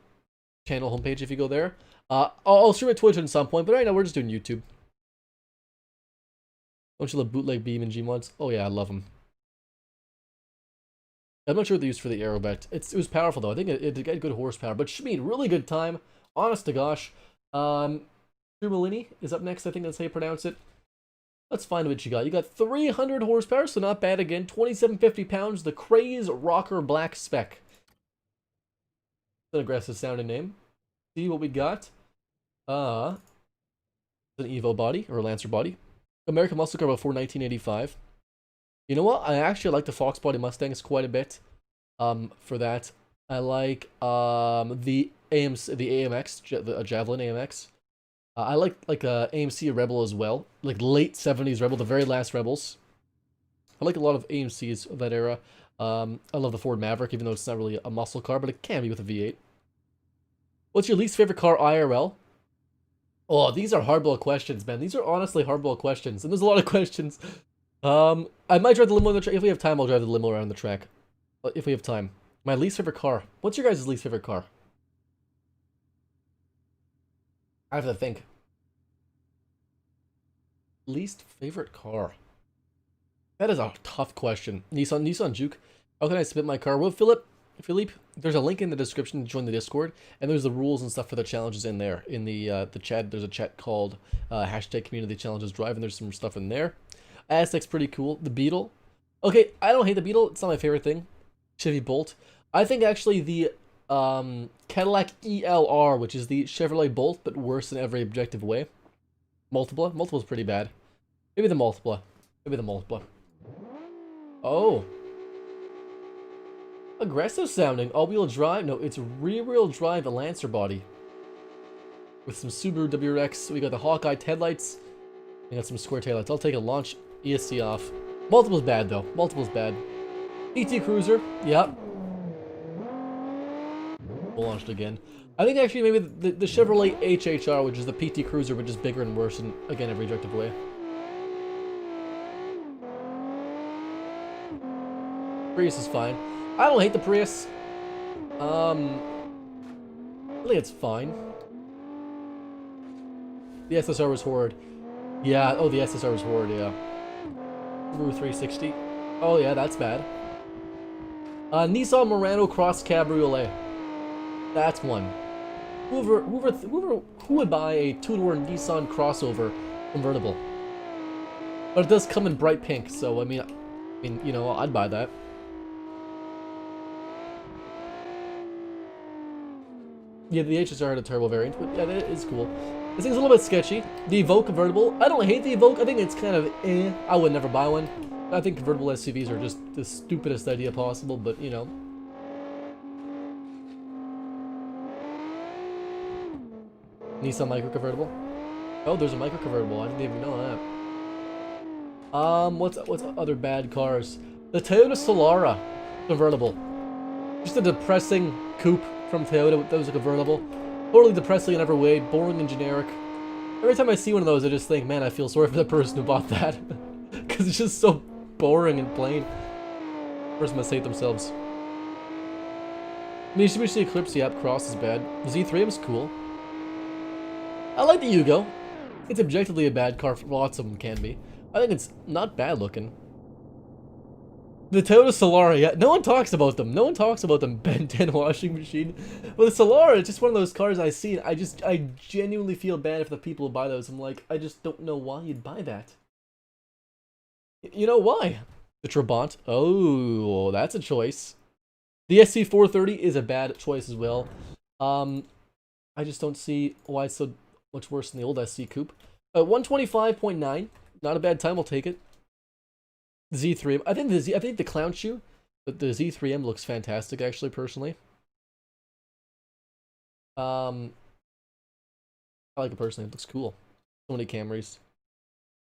channel homepage if you go there. I'll stream at Twitch at some point, but right now we're just doing YouTube. Bunch of the bootleg BeamNG mods. Oh yeah, I love them. I'm not sure what they used for the Aerobat. It was powerful though. I think it got good horsepower, but Schmid, really good time. Honest to gosh. Trumalini is up next. I think that's how you pronounce it. Let's find what you got. You got 300 horsepower, so not bad again. 2750 pounds. The Craze Rocker Black Spec. An aggressive sounding name. See what we got. An Evo body or a Lancer body. American Muscle Car before 1985. You know what? I actually like the Fox body Mustangs quite a bit. For that, I like the AMX, the Javelin AMX. I like AMC Rebel as well, like late 70s Rebel, the very last Rebels. I like a lot of AMCs of that era. I love the Ford Maverick, even though it's not really a muscle car, but it can be with a V8. What's your least favorite car IRL? Oh, these are hardball questions, man. These are honestly hardball questions, and there's a lot of questions. I might drive the limo on the track. If we have time, I'll drive the limo around the track. If we have time. My least favorite car. What's your guys' least favorite car? I have to think. Least favorite car. That is a tough question. Nissan Juke. How can I submit my car? Well, Philippe, there's a link in the description to join the Discord, and there's the rules and stuff for the challenges in there. In the chat, there's a chat called hashtag community challenges drive, and there's some stuff in there. Aztec's pretty cool. The Beetle. Okay, I don't hate the Beetle. It's not my favorite thing. Chevy Bolt. I think actually the Cadillac ELR, which is the Chevrolet Bolt, but worse in every objective way. Multipla. Multipla's pretty bad. Maybe the Multipla. Maybe the Multipla. Oh. Aggressive sounding. All-wheel drive. No, it's rear-wheel drive, a Lancer body. With some Subaru WRX. We got the Hawkeye headlights. We got some square taillights. I'll take a launch ESC off. Multiple's bad, though. Multiple's bad. PT Cruiser. Yep. Launched again. I think actually maybe the Chevrolet HHR, which is the PT Cruiser, but just bigger and worse in, again, every objective way. Prius is fine. I don't hate the Prius. I think it's fine. The SSR was horrid. Yeah, oh, the SSR was horrid, yeah. Subaru 360. Oh, yeah, that's bad. Nissan Murano Cross Cabriolet. That's one. Who would buy a two-door Nissan crossover convertible? But it does come in bright pink, so I mean, you know, I'd buy that. Yeah, the HSR had a turbo variant, but yeah, that is cool. This thing's a little bit sketchy. The Evoque convertible. I don't hate the Evoque. I think it's kind of eh. I would never buy one. I think convertible SUVs are just the stupidest idea possible, but you know. Nissan micro convertible. Oh, there's a micro convertible. I didn't even know that. What's other bad cars? The Toyota Solara convertible. Just a depressing coupe from Toyota that was a convertible. Totally depressing in every way, boring and generic. Every time I see one of those, I just think, man, I feel sorry for the person who bought that. Because it's just so boring and plain. The person must hate themselves. Mitsubishi Eclipse, yep, Cross is bad. The Z3M is cool. I like the Yugo. It's objectively a bad car, lots of them can be. I think it's not bad looking. The Toyota Solara, yeah, no one talks about them. No one talks about them. Ben 10 washing machine. But the Solara is just one of those cars I see, and I genuinely feel bad for the people who buy those. I'm like, I just don't know why you'd buy that. You know why? The Trabant. Oh, that's a choice. The SC430 is a bad choice as well. I just don't see why it's so much worse than the old SC Coupe. 125.9. Not a bad time, I'll take it. Z3M. I think the clown shoe, the Z3M looks fantastic actually, personally. I like it personally. It looks cool. So many Camrys.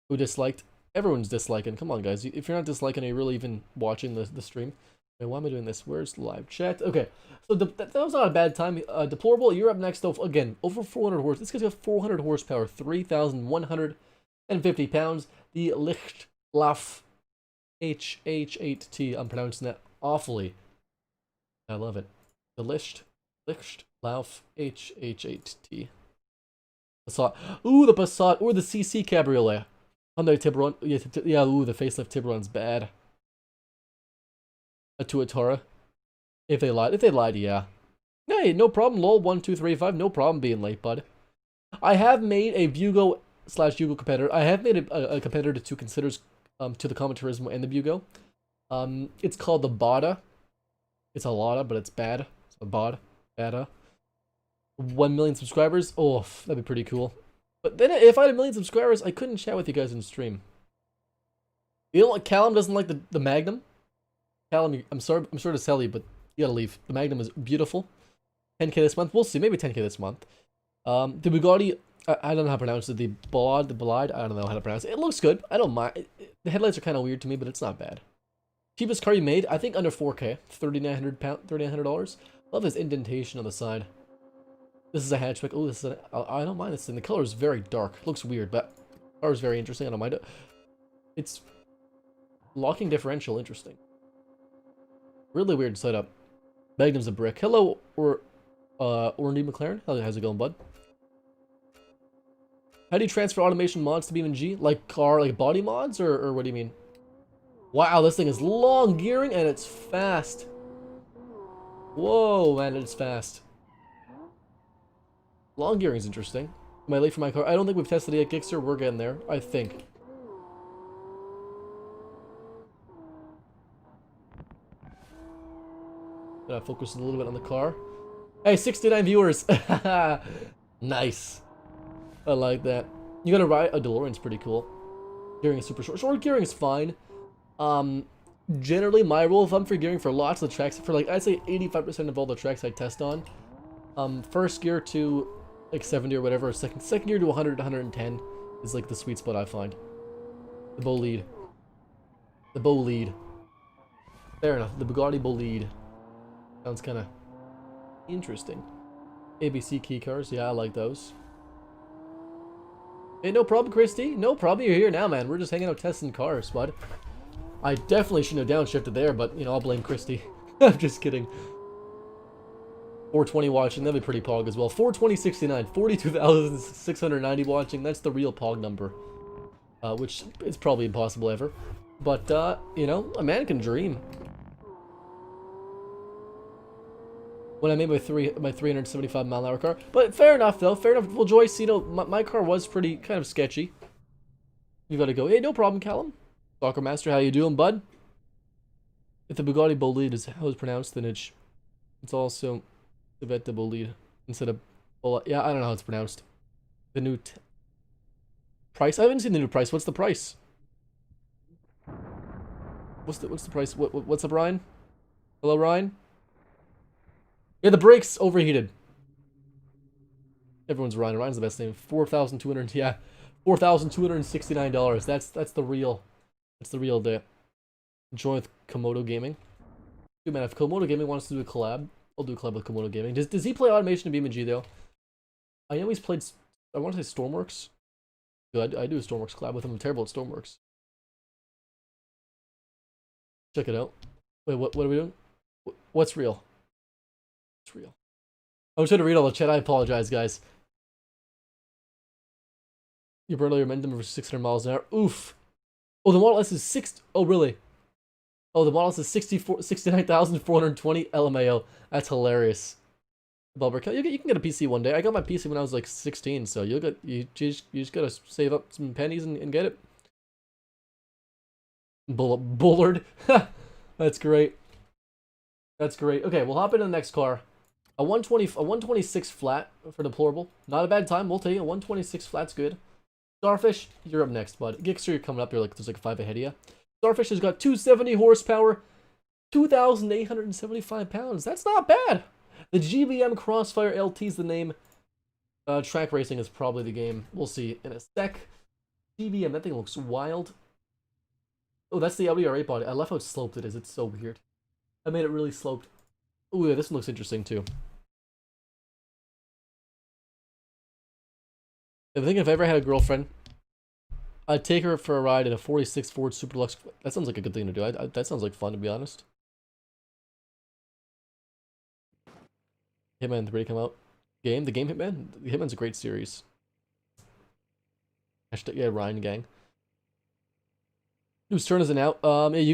Who disliked? Everyone's disliking. Come on, guys. If you're not disliking, are you really even watching the stream? Wait, why am I doing this? Where's the live chat? Okay, so that was not a bad time. Deplorable, you're up next, though. Again, over 400 horse. This guy's got 400 horsepower, 3,150 pounds. The Lichtlauf HH8T. I'm pronouncing that awfully. I love it. The Lichtlauf HH8T. Passat. Ooh, the Passat or the CC Cabriolet. Hyundai Tiburon. Yeah, yeah. Ooh, the facelift Tiburon's bad. A Tuatara. If they lied, yeah. Hey, no problem. Lol. 1235. No problem being late, bud. I have made a Bugo slash Yugo competitor. I have made a competitor to considers to the Comet Turismo and the Bugo. It's called the Bada. It's a Lotta, but it's bad. It's a Bada. Bada. 1 million subscribers. Oh, that'd be pretty cool. But then if I had 1 million subscribers, I couldn't chat with you guys in stream. You know what? Callum doesn't like the Magnum. Callum, I'm sorry to sell you, but you gotta leave. The Magnum is beautiful. 10k this month. We'll see. Maybe 10k this month. The Bugatti, I don't know how to pronounce it. The Bolide, I don't know how to pronounce it. It looks good. I don't mind. The headlights are kind of weird to me, but it's not bad. Cheapest car you made? I think under 4k. $3,900. Love this indentation on the side. This is a hatchback. Oh, this is I don't mind this thing. The color is very dark. Looks weird, but the car is very interesting. I don't mind it. It's locking differential. Interesting. Really weird setup. Magnum's a brick. Hello, Orndy McLaren. How's it going, bud? How do you transfer automation mods to BeamNG? Like body mods, or what do you mean? Wow, this thing is long gearing and it's fast. Whoa, man, it's fast. Long gearing is interesting. Am I late for my car? I don't think we've tested it yet, Gixxer. We're getting there, I think. Gotta focus a little bit on the car. Hey, 69 viewers. Nice. I like that. You gotta ride a DeLorean's pretty cool. Gearing is super short. Short gearing is fine. Generally my rule of thumb for gearing for lots of the tracks, for like I'd say 85% of all the tracks I test on, first gear to like 70 or whatever, second gear to 100 to 110 is like the sweet spot I find. The Bolide. The Bolide. Fair enough. The Bugatti Bolide. Sounds kind of interesting. ABC key cars. Yeah, I like those. Hey, no problem, Christy. No problem. You're here now, man. We're just hanging out testing cars, bud. I definitely shouldn't have downshifted there, but, you know, I'll blame Christy. I'm just kidding. 420 watching. That'd be pretty pog as well. 42069. 42,690 watching. That's the real pog number. Which is probably impossible ever. But, you know, a man can dream. When I made my 375 mile an hour car. But fair enough, though. Fair enough. Well, Joyce, you know, my car was pretty kind of sketchy. You gotta go. Hey, no problem, Callum. Soccer Master, how you doing, bud? If the Bugatti Bolide is how it's pronounced, then it's also the Vette Bolide instead of yeah, I don't know how it's pronounced. The new price? I haven't seen the new price. What's the price? What's the price? What's up, Ryan? Hello, Ryan. Yeah, the brakes overheated. Everyone's Ryan. Ryan's the best name. 4,200. Yeah, $4,269. That's the real. That's the real deal. Join with Komodo Gaming. Dude, man, if Komodo Gaming wants to do a collab, I'll do a collab with Komodo Gaming. Does he play automation in BeamNG though? I know he's played. I want to say Stormworks. Good. I do a Stormworks collab with him. I'm terrible at Stormworks. Check it out. Wait, what are we doing? What's real? It's real. I was trying to read all the chat. I apologize, guys. Your burner momentum for 600 miles an hour. Oof. Oh, the Model S is Oh, really? Oh, the Model S is 69,420 LMAO. That's hilarious. Bulber, you can get a PC one day. I got my PC when I was like 16, so you just gotta save up some pennies and get it. Bullard. That's great. That's great. Okay, we'll hop into the next car. A 126 flat for deplorable. Not a bad time. We'll take it. 126 flat's good. Starfish, you're up next, bud. Gixxer, you're coming up. You're like, there's like 5 ahead of you. Starfish has got 270 horsepower, 2,875 pounds. That's not bad. The GVM Crossfire LT is the name. Track racing is probably the game. We'll see in a sec. GVM, that thing looks wild. Oh, that's the Audi R8 body. I love how sloped it is. It's so weird. I made it really sloped. Oh, yeah, this one looks interesting too. I think if I ever had a girlfriend, I'd take her for a ride in a 46 Ford Super Deluxe. That sounds like a good thing to do. That sounds like fun, to be honest. Hitman 3 come out. The game Hitman? Hitman's a great series. Hashtag, yeah, Ryan gang. Whose turn is it now? Yeah, you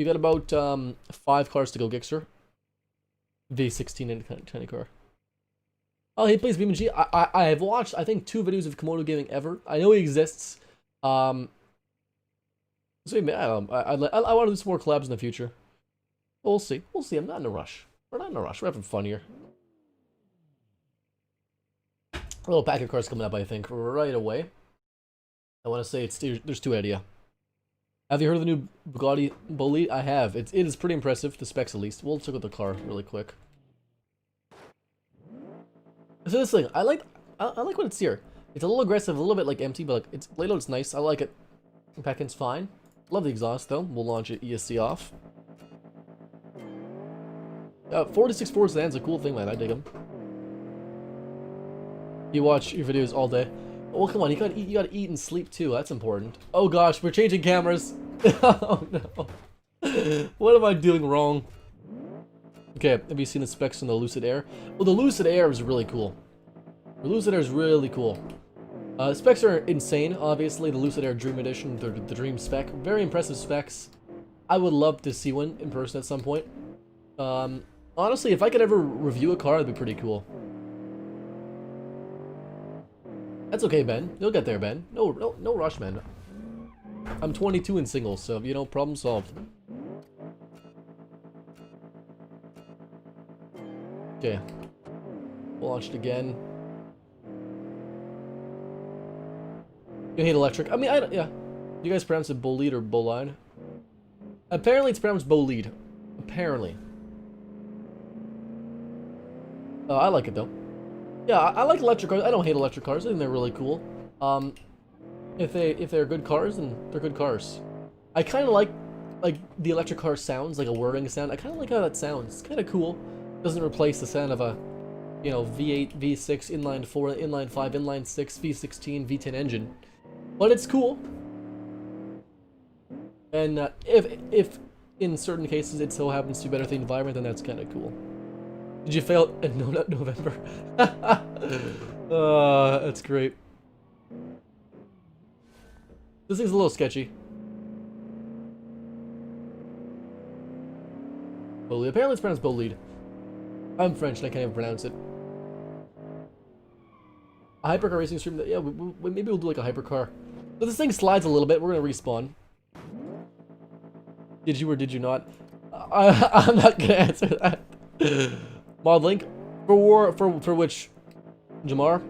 got about 5 cars to go, Gixer. V16 and kind of car. Oh, he plays BeamNG. I have watched, I think, 2 videos of Komodo Gaming ever. I know he exists. So I want to do some more collabs in the future. We'll see. We'll see. I'm not in a rush. We're not in a rush. We're having fun here. A little pack of cars coming up, I think, right away. I want to say there's 2 idea. Have you heard of the new Bugatti Bolide? I have. It is pretty impressive, the specs at least. We'll check out the car really quick. So this thing, I like what it's here. It's a little aggressive, a little bit like empty, but like it's laid out, it's nice. I like it. Packing's fine. Love the exhaust though. We'll launch it ESC off. 46 forward sedans a cool thing, man. I dig them. You watch your videos all day. Oh, come on, you gotta eat and sleep too. That's important. Oh gosh, we're changing cameras. Oh no. What am I doing wrong? Okay, have you seen the specs on the Lucid Air? Well, the Lucid Air is really cool. The Lucid Air is really cool. Specs are insane, obviously. The Lucid Air Dream Edition, the Dream spec. Very impressive specs. I would love to see one in person at some point. Honestly, if I could ever review a car, that'd be pretty cool. That's okay, Ben. You'll get there, Ben. No rush, man. I'm 22 in singles, so, you know, problem solved. Okay. Launched again. You hate electric. I mean, yeah. You guys pronounce it Bolide or Bolide? Apparently it's pronounced Bolide. Apparently. I like it, though. Yeah, I like electric cars. I don't hate electric cars. I think they're really cool. If they're good cars, then they're good cars. I kind of like the electric car sounds, like a whirring sound. I kind of like how that sounds. It's kind of cool. Doesn't replace the sound of a, you know, V8, V6, inline 4, inline 5, inline 6, V16, V10 engine. But it's cool. And if in certain cases it so happens to be better for the environment, then that's kind of cool. Did you fail in November? That's great. This thing's a little sketchy. Bolide. Apparently it's pronounced Bolide. I'm French and I can't even pronounce it. A hypercar racing stream. Yeah, maybe we'll do like a hypercar. So this thing slides a little bit. We're gonna respawn. Did you or did you not? I'm not gonna answer that. Mod link for which? Jamar?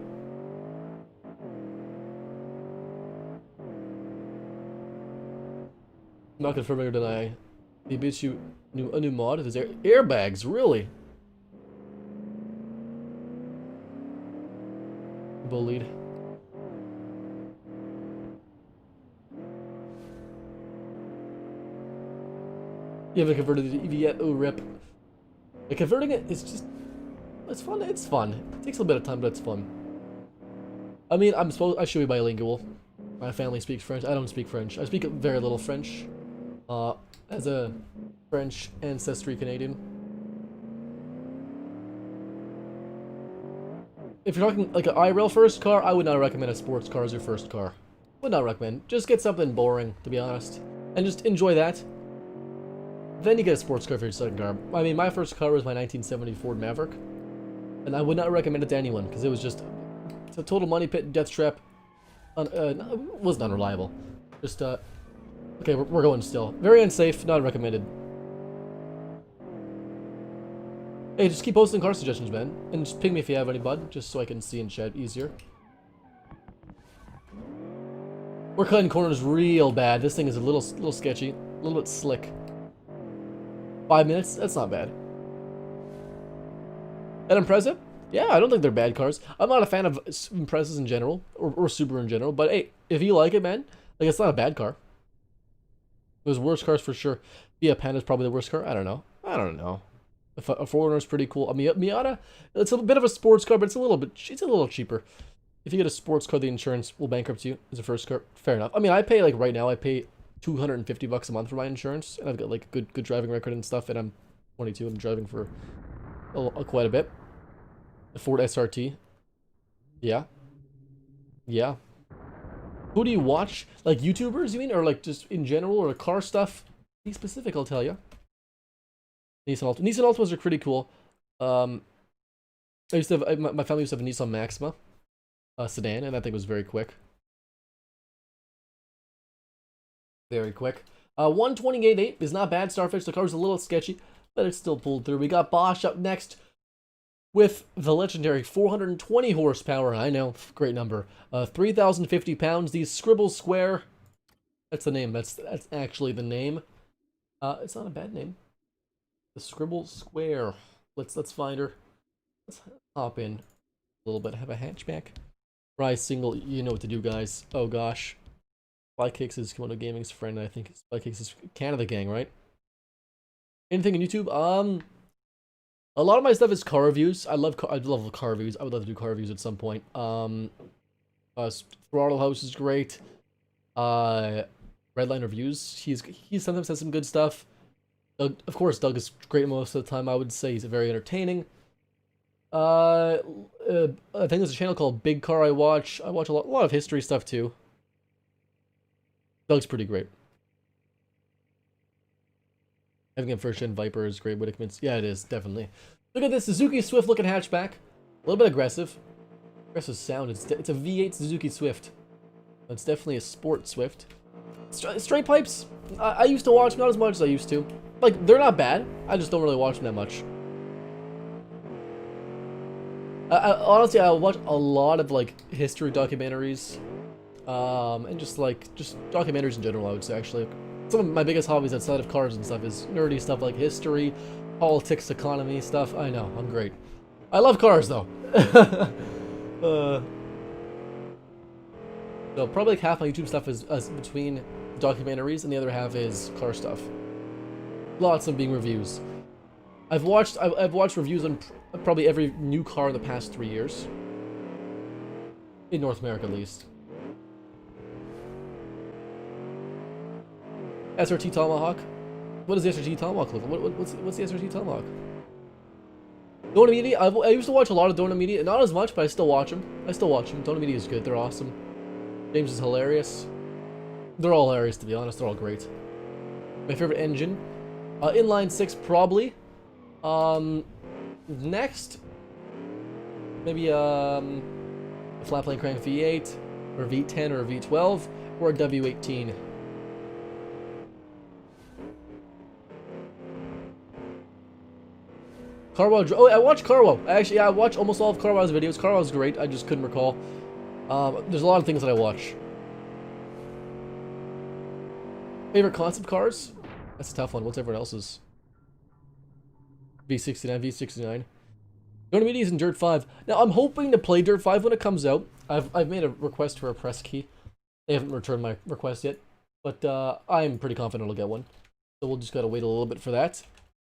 Not confirming or denying. They bitch you a new mod. There's airbags, really? Bullied. You haven't converted the EV yet? Oh, rip. Like, converting it is just... It's fun. It's fun. It takes a little bit of time, but it's fun. I mean, I should be bilingual. My family speaks French. I don't speak French. I speak very little French. As a French ancestry Canadian. If you're talking like an IRL first car, I would not recommend a sports car as your first car. Would not recommend. Just get something boring, to be honest. And just enjoy that. Then you get a sports car for your second car. I mean, my first car was my 1970 Ford Maverick. And I would not recommend it to anyone, because it was just... It's a total money pit, death trap. It wasn't unreliable. Just, okay, we're going still. Very unsafe, not recommended. Hey, just keep posting car suggestions, man. And just ping me if you have any, bud, just so I can see in chat easier. We're cutting corners real bad. This thing is a little sketchy. A little bit slick. 5 minutes? That's not bad. And Impreza? Yeah, I don't think they're bad cars. I'm not a fan of Imprezas in general, or Subaru in general, but hey, if you like it, man, like, it's not a bad car. There's worse cars for sure. Yeah, Panda's probably the worst car. I don't know. A 4Runner's pretty cool. A Miata, it's a bit of a sports car, but it's a little cheaper. If you get a sports car, the insurance will bankrupt you as a first car. Fair enough. I mean, I pay, like, right now, I pay $250 a month for my insurance, and I've got, like, a good driving record and stuff, and I'm 22. I'm driving for quite a bit. A Ford SRT. Yeah. Yeah. Who do you watch? Like YouTubers, you mean? Or like just in general? Or car stuff? Be specific, I'll tell you. Nissan Altima. Nissan Altimas are pretty cool. Um, I used to have, my family used to have a Nissan Maxima sedan, and that thing was very quick. Very quick. 128.8 is not bad. Starfish, the car's a little sketchy, but it's still pulled through. We got Bosch up next with the legendary 420 horsepower. I know, great number. 3,050 pounds. The Scribble Square. That's the name. That's actually the name. It's not a bad name. The Scribble Square. Let's find her. Let's hop in a little bit. Have a hatchback. Rise single. You know what to do, guys. Oh gosh. Spykicks is Komodo Gaming's friend. I think Spykicks is Canada Gang, right? Anything on YouTube? A lot of my stuff is car reviews. I love car reviews. I would love to do car reviews at some point. Throttle House is great. Redline Reviews. He sometimes has some good stuff. Doug, of course, Doug is great most of the time. I would say he's very entertaining. I think there's a channel called Big Car I watch. I watch a lot of history stuff too. Doug's pretty great. Having a first-gen Viper is great. Whitcomb's, yeah, it is, definitely. Look at this Suzuki Swift looking hatchback. A little bit aggressive. Aggressive sound. It's a V8 Suzuki Swift. It's definitely a sport Swift. Straight pipes, I used to watch, not as much as I used to. Like, they're not bad. I just don't really watch them that much. Honestly, I watch a lot of, like, history documentaries. And just documentaries in general, I would say, actually. Some of my biggest hobbies outside of cars and stuff is nerdy stuff like history, politics, economy stuff. I know, I'm great. I love cars, though. So probably like half my YouTube stuff is between documentaries, and the other half is car stuff. Lots of being reviews. I've watched reviews on probably every new car in the past 3 years. In North America, at least. SRT Tomahawk? What does the SRT Tomahawk look like? What's the SRT Tomahawk? Dona Media? I used to watch a lot of Dona Media. Not as much, but I still watch them. Dona Media is good. They're awesome. James is hilarious. They're all hilarious, to be honest. They're all great. My favorite engine? Inline 6, probably. Next, maybe a flat plane crank V8, or V10, or V12, or a W18. Carwow. Oh, I watched Carwow. Actually, yeah, I watch almost all of Carwow's videos. Carwow's great. I just couldn't recall. There's a lot of things that I watch. Favorite concept cars? That's a tough one. What's everyone else's? V69, V69. Dona Media's in Dirt 5. Now, I'm hoping to play Dirt 5 when it comes out. I've made a request for a press key. They haven't returned my request yet. But I'm pretty confident I'll get one. So we'll just gotta wait a little bit for that.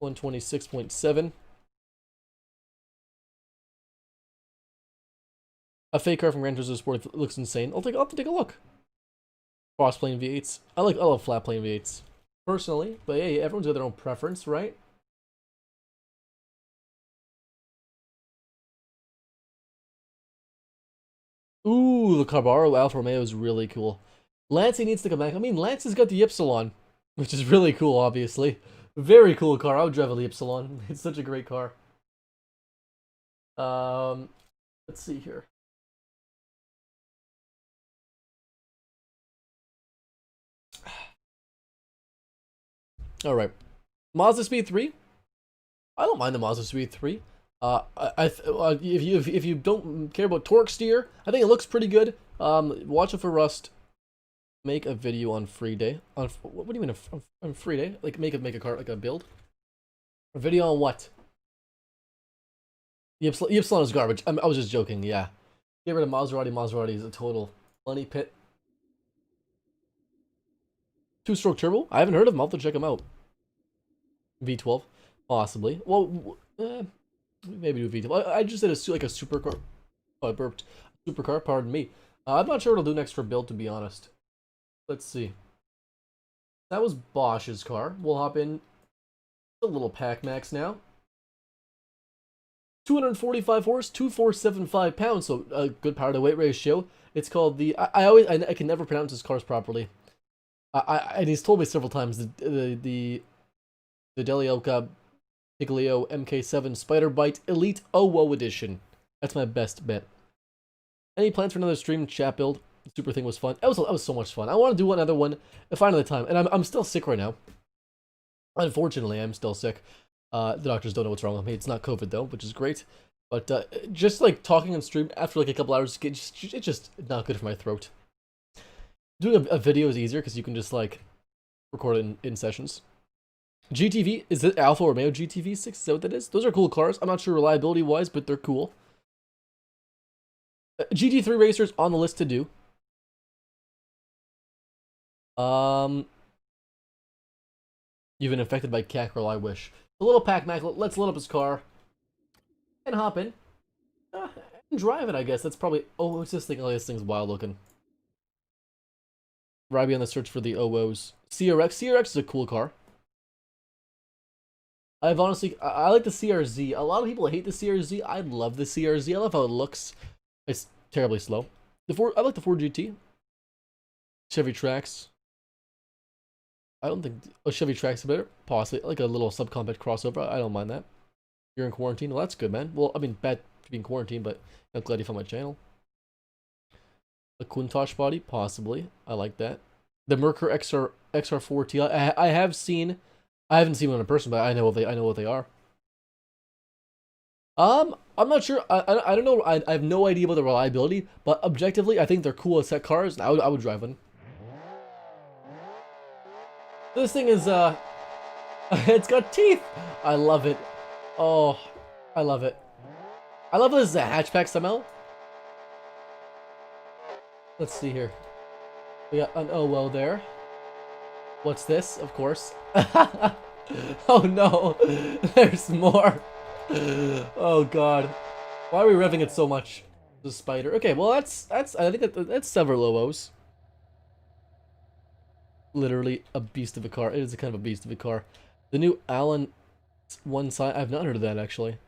126.7. A fake car from Gran Turismo Sport looks insane. I'll have to take a look. Cross plane V8s. I love flat plane V8s. Personally, but hey, everyone's got their own preference, right? Ooh, the Carbaro Alfa Romeo is really cool. Lancey needs to come back. I mean, Lance has got the Ypsilon, which is really cool, obviously. Very cool car. I would drive a Ypsilon. It's such a great car. Let's see here. All right, Mazda Speed 3. I don't mind the Mazda Speed 3. If you don't care about torque steer, I think it looks pretty good. Watch it for Rust. Make a video on free day. On what do you mean on free day? Like make a car, like a build. A video on what? The Ypsilon is garbage. I was just joking. Yeah, get rid of Maserati. Maserati is a total money pit. Two-stroke turbo. I haven't heard of them. I'll have to check them out. V12, possibly. Well, maybe do V12. I just did like a supercar. Oh, I burped. Supercar. Pardon me. I'm not sure what I'll do next for build, to be honest. Let's see. That was Bosch's car. We'll hop in a little Pac Max now. 245 horse, 2475 pounds, so a good power to weight ratio. It's called the. I can never pronounce his cars properly. And he's told me several times the Delioca Piglio MK7 Spider Bite Elite OWO Edition. That's my best bet. Any plans for another stream chat build? The super thing was fun. That was so much fun. I want to do another one finally time. And I'm still sick right now. Unfortunately, I'm still sick. The doctors don't know what's wrong with me. It's not COVID though, which is great. But just like talking on stream after like a couple hours, it's just not good for my throat. Doing a video is easier because you can just like record it in sessions. GTV, is it Alfa Romeo GTV6? Is that what that is? Those are cool cars. I'm not sure reliability wise, but they're cool. GT3 racers on the list to do. You've been infected by Cackerel, I wish. A little Pac-Mac, let's load up his car. And hop in. And drive it, I guess. That's probably... Oh, what's this thing? Oh, this thing's wild looking. Robbie on the search for the OOs. CRX. CRX is a cool car. I like the CRZ. A lot of people hate the CRZ. I love the CRZ. I love how it looks. It's terribly slow. I like the Ford GT. Chevy Trax. I don't think... Oh, Chevy Trax better? Possibly. Like a little subcompact crossover. I don't mind that. You're in quarantine? Well, that's good, man. Well, I mean, bad to be in quarantine, but I'm glad you found my channel. A Countach body? Possibly. I like that. The Merkur XR4 Ti. I have seen... I haven't seen one in person, but I know what they are. I'm not sure. I don't know. I have no idea about the reliability, but objectively, I think they're cool as set cars, and I would drive one. This thing is it's got teeth. I love it. Oh, I love it. I love this is a hatchback somehow. Let's see here. We got an OO there. What's this? Of course. Oh no, there's more. Oh god, why are we revving it so much? The spider. Okay, well I think that's several OOs. Literally a beast of a car. It is a kind of a beast of a car. The new Allen one side. I've not heard of that actually.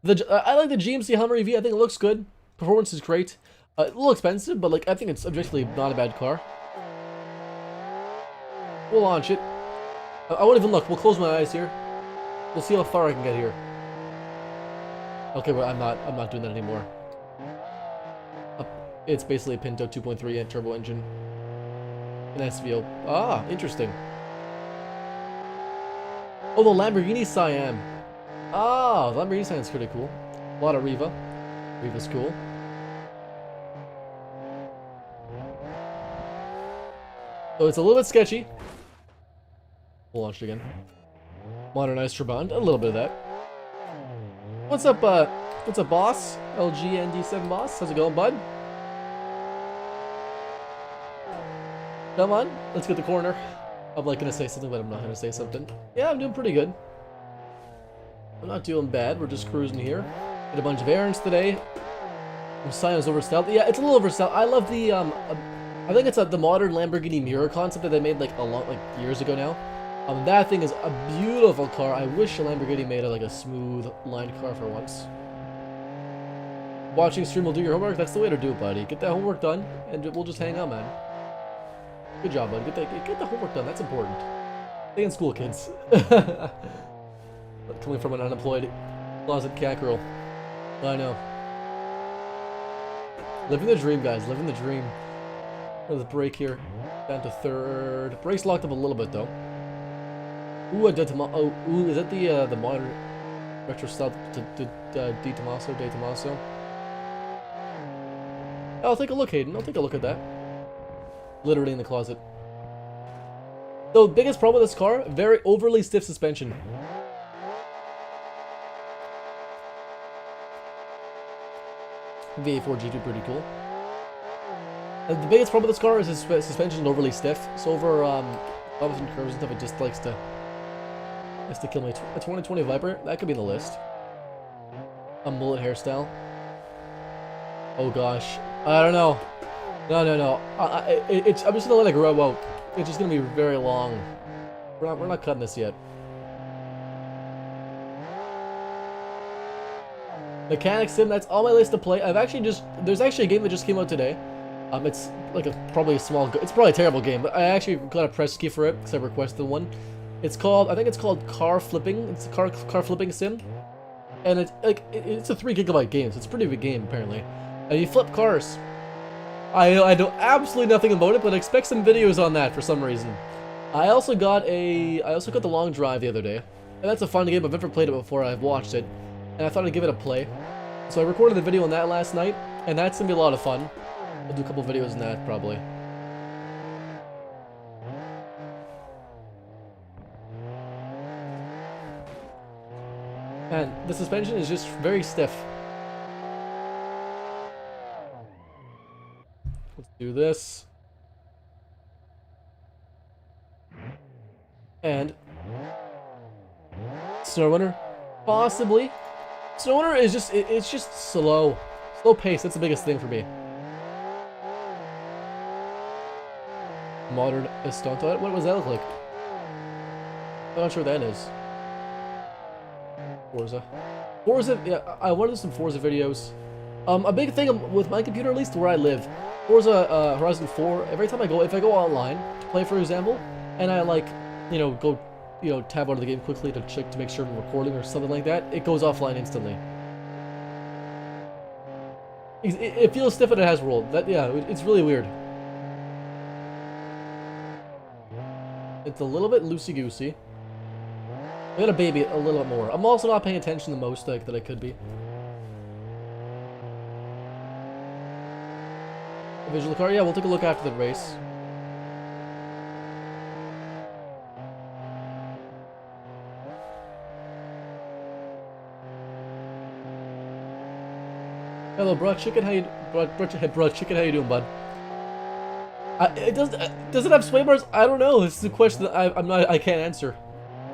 I like the GMC Hummer EV. I think it looks good. Performance is great. A little expensive, but like I think it's objectively not a bad car. We'll launch it. I won't even look. We'll close my eyes here. We'll see how far I can get here. Okay, well, I'm not doing that anymore. It's basically a Pinto 2.3 turbo engine. An SVO. Ah, interesting. Oh, the Lamborghini Siam. Ah, the Lamborghini Siam is pretty cool. A lot of Riva. Riva's cool. So it's a little bit sketchy. We'll launch it again. Modernized Trabant, a little bit of that. What's up, boss? LG ND7 boss? How's it going, bud? Come on, let's get the corner. I'm like gonna say something, but I'm not gonna say something. Yeah, I'm doing pretty good. I'm not doing bad. We're just cruising here. Did a bunch of errands today. Scion's overstyled. Yeah, it's a little overstyled. I love the I think it's the modern Lamborghini mirror concept that they made like years ago now. That thing is a beautiful car. I wish a Lamborghini made like a smooth lined car for once. Watching stream will do your homework. That's the way to do it, buddy. Get that homework done, and we'll just hang out, man. Good job, bud. Get the homework done. That's important. Stay in school, kids. Coming from an unemployed closet cat girl. I know. Living the dream, guys. Living the dream. There's a brake here. Down to third. Brake's locked up a little bit, though. Ooh, a De Tomaso. Oh, ooh, is that the modern retro style De Tomaso? I'll take a look, Hayden. I'll take a look at that. Literally in the closet. So, biggest problem with this car, very overly stiff suspension. V8 4 G2, pretty cool. And the biggest problem with this car is its suspension is overly stiff. So over bumps and curves and stuff, it just likes to kill me. A 2020 Viper, that could be in the list. A mullet hairstyle. Oh gosh, I don't know. No. I'm just gonna let it grow out. It's just gonna be very long. We're not cutting this yet. Mechanic Sim, that's on my list to play. There's actually a game that just came out today It's like probably a small, it's probably a terrible game, but I actually got a press key for it because I requested one. It's called, I think it's called Car Flipping. It's a car flipping sim, and it's a 3 gigabyte game, so it's a pretty big game apparently. And you flip cars. I know absolutely nothing about it, but I expect some videos on that for some reason. I also got the Long Drive the other day, and that's a fun game. I've never played it before. I've watched it, and I thought I'd give it a play. So I recorded the video on that last night, and that's gonna be a lot of fun. I'll do a couple videos on that probably. Man, the suspension is just very stiff. Let's do this. And Snowrunner, possibly. Snowrunner is just, it's just slow. Slow pace, that's the biggest thing for me. Modern Estonto, what does that look like? I'm not sure what that is. Forza, yeah, I wanted some Forza videos. A big thing with my computer, at least where I live, Forza Horizon 4, every time if I go online to play, for example, and I like, go, tab out of the game quickly to check to make sure I'm recording or something like that, it goes offline instantly. It feels stiff and it has rolled. Yeah, it's really weird. It's a little bit loosey-goosey. I gotta baby it a little bit more. I'm also not paying attention the most that I could be. A visual car? Yeah, we'll take a look after the race. Hello, bro. Chicken, how you doing, bud? Does it have sway bars? I don't know. This is a question that I can't answer.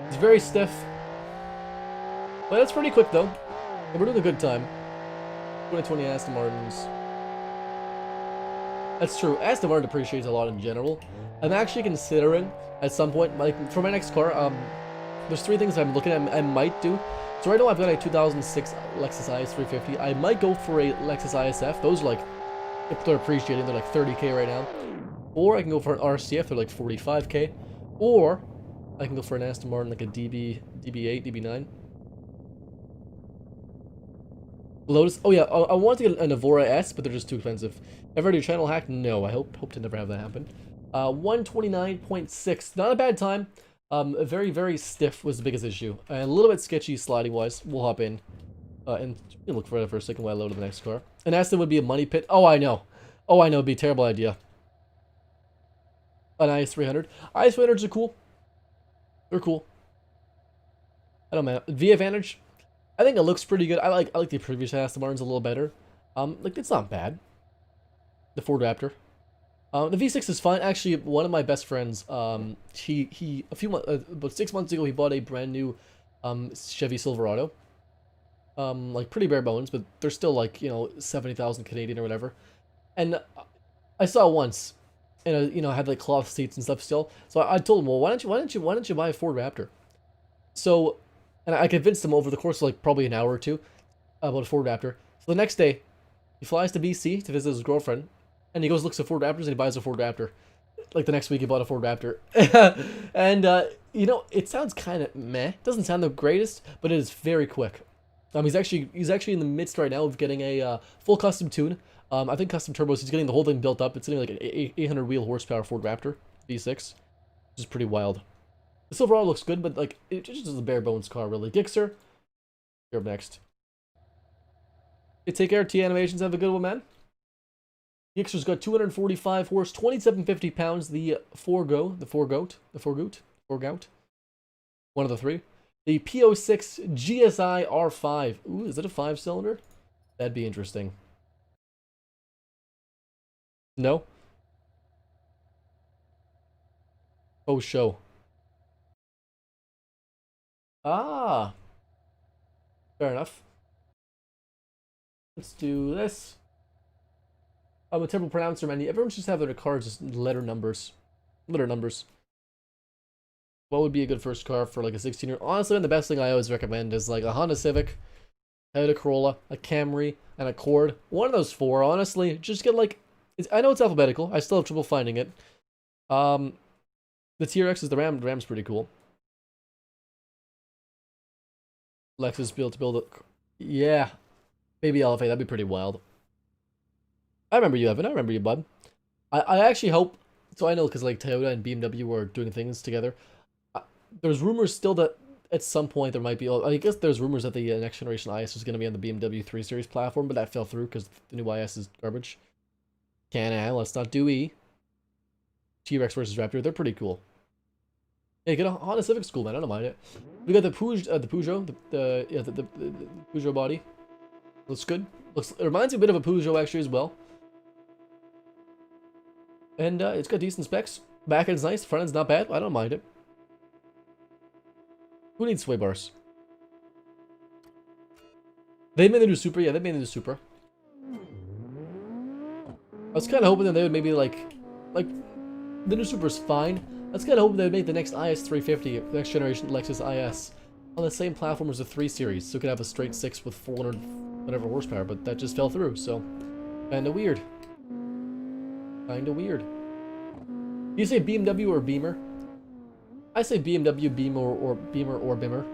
It's very stiff. But it's pretty quick though. And we're doing a good time. 2020 Aston Martins. That's true. Aston Martin depreciates a lot in general. I'm actually considering at some point, like for my next car, there's 3 things I'm looking at I might do. So right now I've got a 2006 Lexus IS 350. I might go for a Lexus ISF. Those are like, if they're appreciating, they're like 30k right now. Or I can go for an RCF, they're like 45k. Or I can go for an Aston Martin, like a DB8, DB9. Lotus. Oh yeah, I want to get an Evora S, but they're just too expensive. Ever do channel hack? No, I hope to never have that happen. 129.6, not a bad time. Very, very stiff was the biggest issue. And a little bit sketchy sliding wise. We'll hop in. And look for it for a second while I load the next car. And Aston would be a money pit. Oh, I know. Oh, I know, it'd be a terrible idea. An IS300. IS300s are cool. They're cool. I don't know, man. V-Advantage, I think it looks pretty good. I like the previous Aston Martins a little better. Like it's not bad. The Ford Raptor. The V6 is fine. Actually, one of my best friends, he about 6 months ago, he bought a brand new Chevy Silverado. Like pretty bare bones, but they're still like 70,000 Canadian or whatever. And I saw it once, and had like cloth seats and stuff still. So I told him, well, why don't you buy a Ford Raptor? So, and I convinced him over the course of like probably an hour or two about a Ford Raptor. So the next day, he flies to BC to visit his girlfriend, and he goes looks at Ford Raptors and he buys a Ford Raptor. Like the next week, he bought a Ford Raptor, and it sounds kind of meh. Doesn't sound the greatest, but it is very quick. He's actually in the midst right now of getting a full custom tune. I think custom turbos. He's getting the whole thing built up. It's getting like an 800 wheel horsepower Ford Raptor V6, which is pretty wild. The Silverado looks good, but like it just is a bare bones car, really. Gixxer, you're up next. Hey, take care, T Animations. Have a good one, man. Gixxer's got 245 horse, 2750 pounds. The Forgout, one of the 3. The P06 GSI R5. Ooh, is it a 5-cylinder? That'd be interesting. No. Oh, show. Ah. Fair enough. Let's do this. I'm a terrible pronouncer, man. Everyone should have their cars just letter numbers. Letter numbers. What would be a good first car for like a 16-year? Honestly, the best thing I always recommend is like a Honda Civic, a Toyota Corolla, a Camry, and a Accord. One of those 4, honestly. Just get like I know it's alphabetical. I still have trouble finding it. The TRX is the Ram. The Ram's pretty cool. Lexus built to build it. Yeah. Maybe LFA. That'd be pretty wild. I remember you, Evan. I remember you, bud. I actually hope. So I know because like Toyota and BMW are doing things together. There's rumors still that at some point there might be. I guess there's rumors that the next generation IS is going to be on the BMW 3 Series platform, but that fell through because the new IS is garbage. Can-Am, let's not do E. T-Rex versus Raptor, they're pretty cool. Yeah, get a Honda Civic School, man. I don't mind it. We got the Peugeot, the Peugeot body. Looks good. It reminds me a bit of a Peugeot actually as well. And it's got decent specs. Back end's nice. Front end's not bad. I don't mind it. Who needs sway bars? They made the new Super. Yeah, they made the new Super. I was kind of hoping that they would maybe like the new Super's fine. I was kind of hoping they would make the next IS 350, the next generation Lexus IS, on the same platform as the 3 Series, so it could have a straight 6 with 400 whatever horsepower, but that just fell through, so kinda weird. Kinda weird. Do you say BMW or Beamer? I say BMW, Beamer, or Bimmer.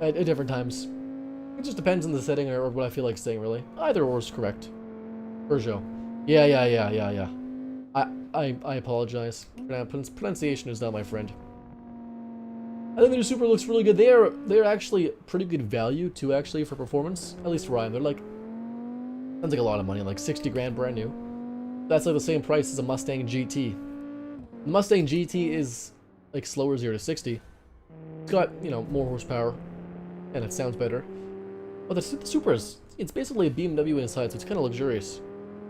At different times. It just depends on the setting or what I feel like saying, really. Either or is correct. Peugeot. Yeah. I apologize. Pronunciation is not my friend. I think the new Super looks really good. They're actually pretty good value too, actually, for performance. At least for Ryan. They're like, sounds like a lot of money, like 60 grand brand new. That's like the same price as a Mustang GT. The Mustang GT is like slower 0 to 60. It's got, you know, more horsepower, and it sounds better. But the Super is, it's basically a BMW inside, so it's kind of luxurious.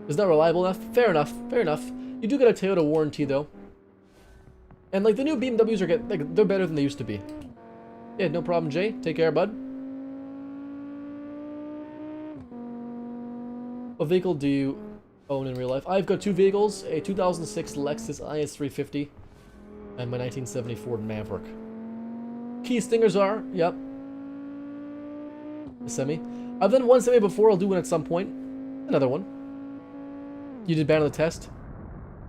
Is that reliable enough? Fair enough. Fair enough. You do get a Toyota warranty though, and like the new BMWs are they're better than they used to be. Yeah, no problem, Jay. Take care, bud. What vehicle do you own in real life? I've got two vehicles: a 2006 Lexus IS 350 and my 1970 Ford Maverick. Key stingers are, yep, a semi. I've done one semi before. I'll do one at some point. Another one. You did bad on the test.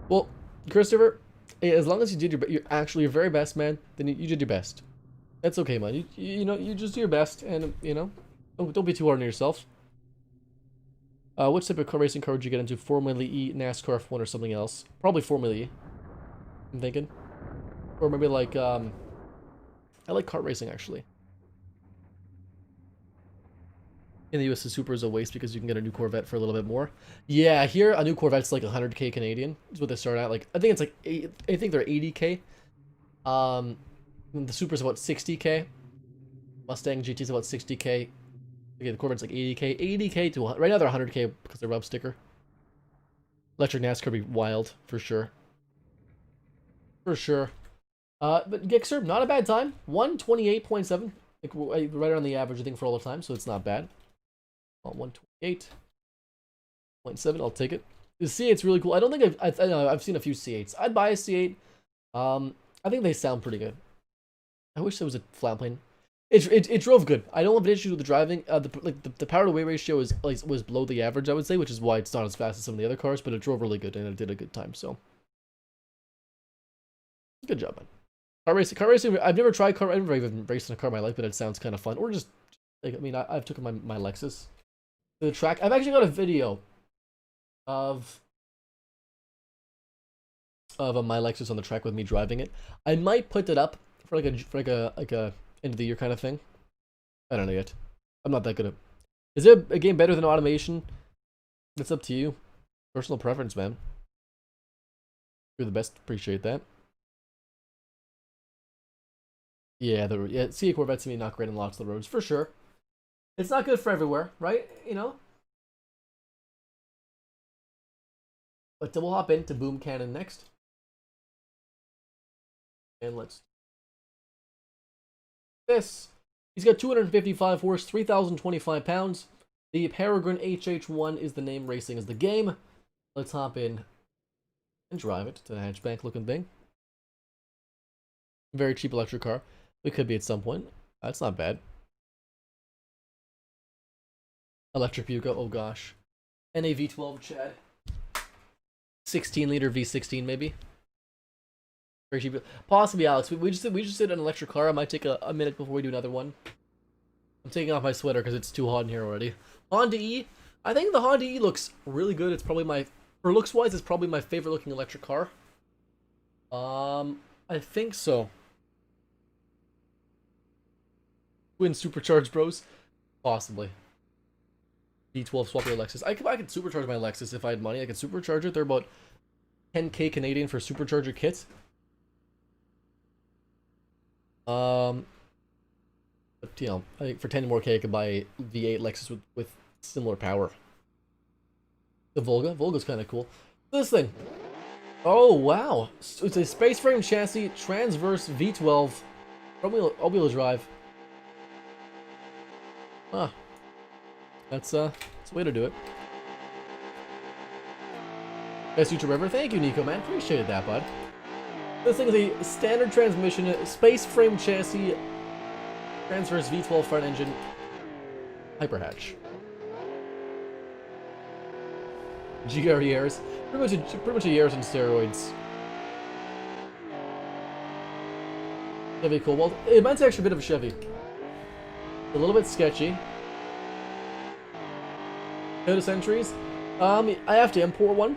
Well, Christopher, as long as you did your very best, man, then you did your best. That's okay, man. You know, you just do your best, and you know, don't be too hard on yourself. Which type of car racing car would you get into? Formula E, NASCAR F1, or something else? Probably Formula E. I'm thinking, or maybe like I like kart racing actually. In the US, the Super is a waste because you can get a new Corvette for a little bit more. Yeah, here a new Corvette's like 100k Canadian. Is what they start at. Like I think it's like I think they're 80k. The Super's about 60k. Mustang GT's about 60k. Okay, the Corvette's like 80k. 80k to right now they're 100k because they're rub sticker. Electric NASCAR be wild for sure. For sure. But Gixer, not a bad time. 128.7. Like right around the average I think for all the time, so it's not bad. 128.7, I'll take it. The C8's really cool. I don't think I've seen a few C8s. I'd buy a C8. I think they sound pretty good. I wish there was a flat plane. It drove good. I don't have an issue with the driving. The power to weight ratio was below the average, I would say, which is why it's not as fast as some of the other cars. But it drove really good and it did a good time. So good job, man. Car racing. I've never tried car. I've never even raced in a car in my life, but it sounds kind of fun. Or just like I mean, I've taken my Lexus to the track. I've actually got a video of my Lexus on the track with me driving it. I might put it up for like a end of the year kind of thing. I don't know yet. I'm not that good at. Is there a game better than automation? It's up to you. Personal preference, man. You're the best. Appreciate that. Yeah, see Corvettes to me not great on lots of the roads for sure. It's not good for everywhere, right? You know. But we'll hop into Boom Cannon next. And let's this. He's got 255 horse, 3,025 pounds. The Peregrine HH1 is the name, racing is the game. Let's hop in and drive it to the hatchback looking thing. Very cheap electric car. We could be at some point. That's not bad. Electric Buick, oh gosh. NAV12 Chad. 16-liter V16 maybe. Very cheap. Possibly, Alex. We just did an electric car. I might take a minute before we do another one. I'm taking off my sweater because it's too hot in here already. Honda E. I think the Honda E looks really good. It's probably my, for looks wise, it's probably my favorite looking electric car. I think so. Twin supercharged bros? Possibly. V12 swap your Lexus. I could supercharge my Lexus if I had money. I could supercharge it. They're about 10k Canadian for supercharger kits. But you know, I think for 10 more K I could buy a V8 Lexus with similar power. The Volga's kind of cool. This thing. Oh wow, it's a space frame chassis, transverse V12, all-wheel drive. Huh. That's a way to do it. Best YouTube ever. Thank you, Nico, man. Appreciate that, bud. This thing is a standard transmission, space frame chassis, transverse V12 front engine, hyper hatch. GR Yaris. Pretty much a Yaris on steroids. Chevy Cobalt. It might actually a bit of a Chevy. A little bit sketchy. Toyota Centuries. I have to import one.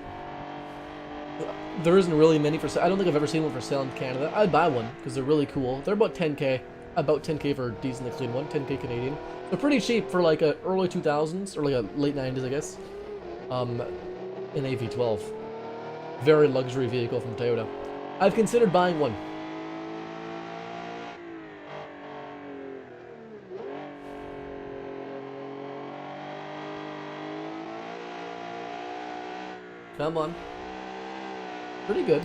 There isn't really many for sale. I don't think I've ever seen one for sale in Canada. I'd buy one because they're really cool. They're about 10k. About 10k for a decently clean one. 10k Canadian. They're pretty cheap for like a early 2000s or like a late 90s, I guess. An AV12. Very luxury vehicle from Toyota. I've considered buying one. Come on. Pretty good.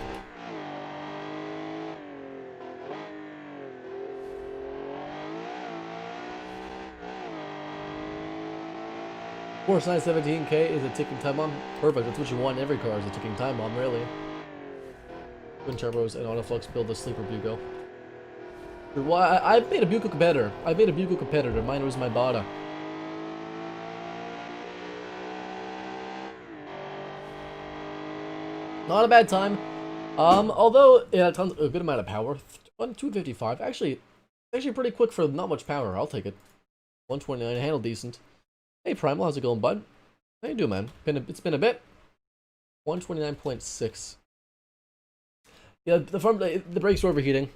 Force 917K is a ticking time bomb. Perfect, that's what you want in every car, is a ticking time bomb, really. Twin turbos and autoflux build the sleeper Bugo. Well, I've made a Bugo competitor. Mine was my Bada. Not a bad time. Although it had a good amount of power. 255. Actually pretty quick for not much power. I'll take it. 129, handled decent. Hey Primal, how's it going, bud? How you doing, man? It's been a bit. 129.6. Yeah, the brakes were overheating.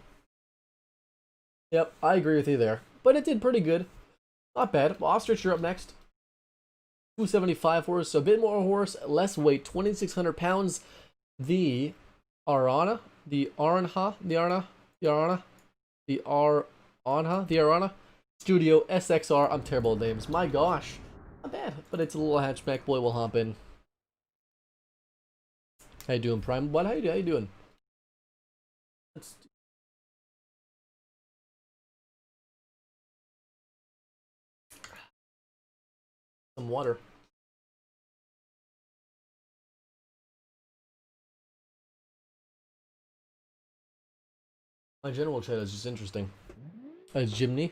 Yep, I agree with you there. But it did pretty good. Not bad. Ostrich, you're up next. 275 horse, so a bit more horse, less weight, 2,600 pounds. The Arana Studio SXR. I'm terrible at names. My gosh. Not bad, but it's a little hatchback. Boy, will hop in. How you doing, Prime? What? How you doing? Let's do some water. My general chat is just interesting. A Jimny.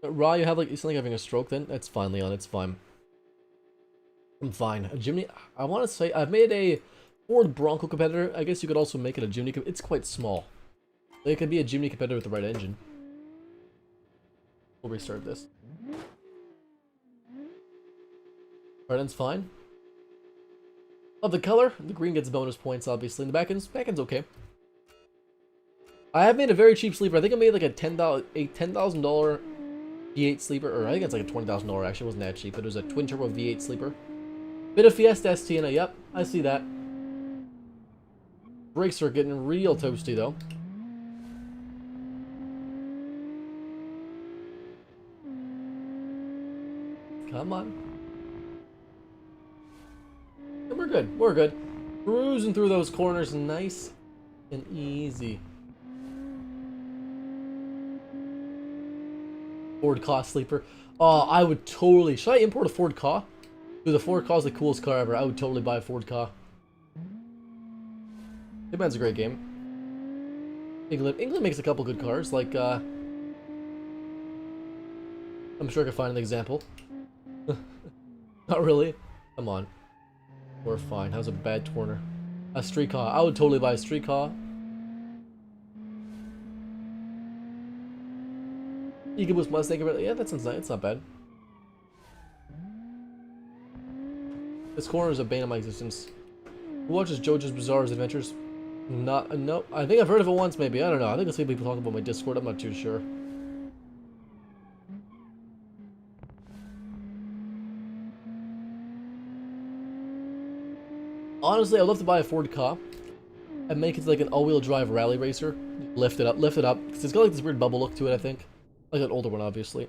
Ra, you sound like having a stroke then? That's fine, Leon, it's fine. I'm fine. A Jimny, I want to say, I've made a Ford Bronco competitor. I guess you could also make it a Jimny. It's quite small. It could be a Jimny competitor with the right engine. We'll restart this. Right end's fine. Love the color. The green gets bonus points, obviously. And the back end's okay. I have made a very cheap sleeper. I think I made like a $10,000 V8 sleeper, or I think it's like a $20,000 actually. It wasn't that cheap, but it was a twin turbo V8 sleeper. Bit of Fiesta ST in it. Yep, I see that. Brakes are getting real toasty though. Come on. And we're good. We're good. Cruising through those corners nice and easy. Ford Ka sleeper. Oh, I would totally. Should I import a Ford Ka? Dude, the Ford Ka is the coolest car ever. I would totally buy a Ford Ka. Hitman's a great game. England makes a couple good cars. Like, I'm sure I could find an example. Not really. Come on. We're fine. How's a bad Torner? A street car. I would totally buy a street car. EcoBoost Mustang. Yeah, that sounds nice. It's not bad. This corner is a bane of my existence. Who watches JoJo's Bizarre Adventures? Not, no. I think I've heard of it once, maybe. I don't know. I think I've seen people talk about my Discord. I'm not too sure. Honestly, I'd love to buy a Ford Ka and make it like an all-wheel drive rally racer. Lift it up, because it's got like this weird bubble look to it, I think. Like an older one, obviously.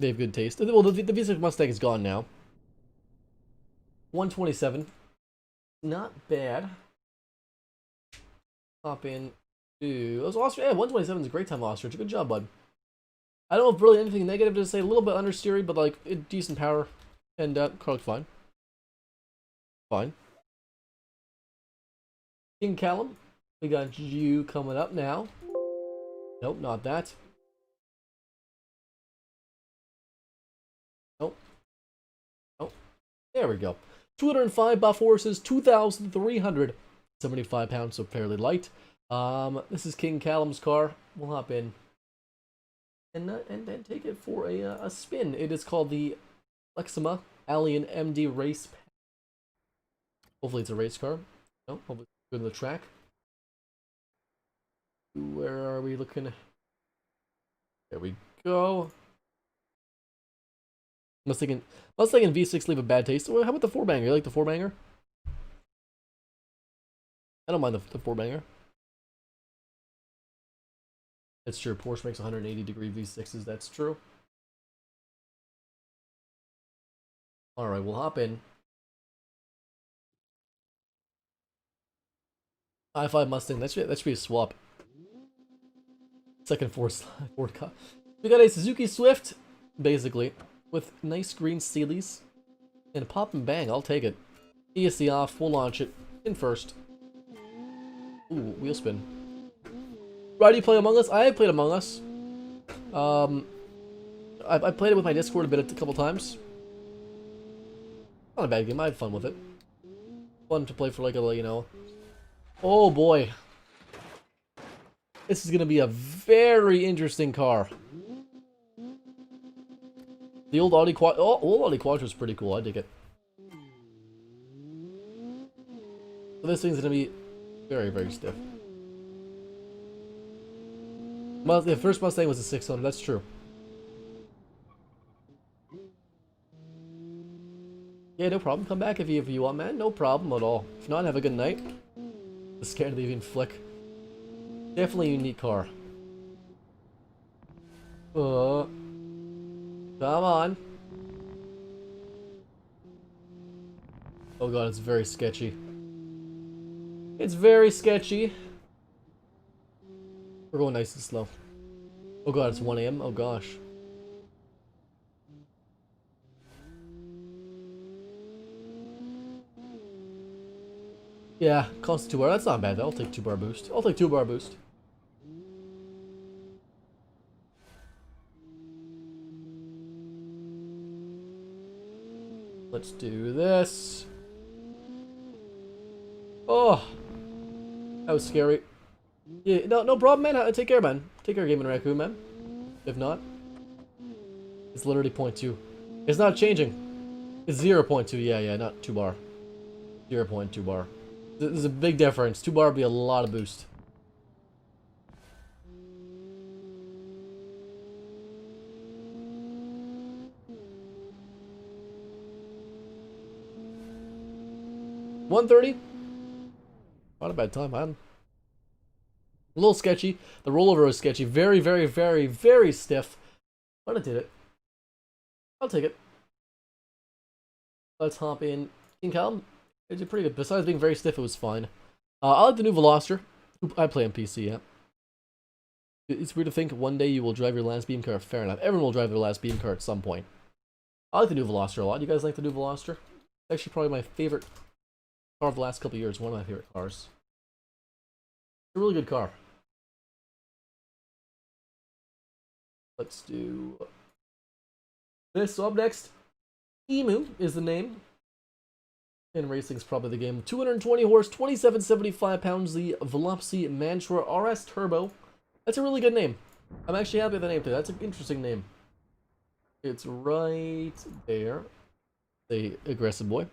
They have good taste. Well, the V6 Mustang is gone now. 127. Not bad. Hop in to... Those Ostrich. Yeah, 127 is a great time, Ostrich. Good job, bud. I don't have really anything negative to say. A little bit understeery, but like decent power. And car looks fine. Fine. King Callum. We got you coming up now. Nope, not that. Nope. Nope. There we go. 205 buff horses, 2,375 pounds, so fairly light. This is King Callum's car. We'll hop in and then take it for a spin. It is called the Lexima Alien MD Race. Hopefully it's a race car. No, hopefully it's good on the track. Where are we looking? There we go. Mustang V6 leave a bad taste. How about the 4-banger? You like the 4-banger? I don't mind the 4-banger. That's true. Porsche makes 180-degree V6s. That's true. Alright, we'll hop in. i5 Mustang. That should be a swap. Second Ford car. We got a Suzuki Swift, basically, with nice green Steelies. And pop and bang, I'll take it. ESC off, we'll launch it. In first. Ooh, wheel spin. Ryan, do you play Among Us? I have played Among Us. I played it with my Discord a couple times. Not a bad game, I had fun with it. Fun to play for like a, you know... Oh boy. This is gonna be a very interesting car. The old Audi Quattro... Oh, old Audi Quattro is pretty cool, I dig it. So this thing's gonna be very, very stiff. The first Mustang was a 600, that's true. Yeah, no problem. Come back if you want, man. No problem at all. If not, have a good night. The Scandinavian flick. Definitely a unique car. Come on. Oh god, it's very sketchy. It's very sketchy. We're going nice and slow. Oh god, it's 1 AM. Oh gosh. Yeah, constant 2-bar. That's not bad. I'll take 2-bar boost. I'll take 2-bar boost. Let's do this. Oh, that was scary. Yeah, no problem, man. Take care, man. Take care, Gaming Raccoon, man. If not, it's literally 0.2. It's not changing. It's 0.2. Yeah, not 2-bar. 0.2 bar. There's a big difference. 2-bar would be a lot of boost. $130. Not a bad time, man. A little sketchy. The rollover was sketchy. Very, very, very, very stiff. But I did it. I'll take it. Let's hop in. King Callum. It's pretty good. Besides being very stiff, it was fine. I like the new Veloster. I play on PC, yeah. It's weird to think one day you will drive your last beam car. Fair enough. Everyone will drive their last beam car at some point. I like the new Veloster a lot. You guys like the new Veloster? It's actually probably my favorite car of the last couple of years. One of my favorite cars. It's a really good car. Let's do This, so up next, Emu is the name. And racing's probably the game. 220 horse, 2775 pounds, the Velocity Mantra RS Turbo. That's a really good name. I'm actually happy with the name too. That's an interesting name. It's right there. The aggressive boy.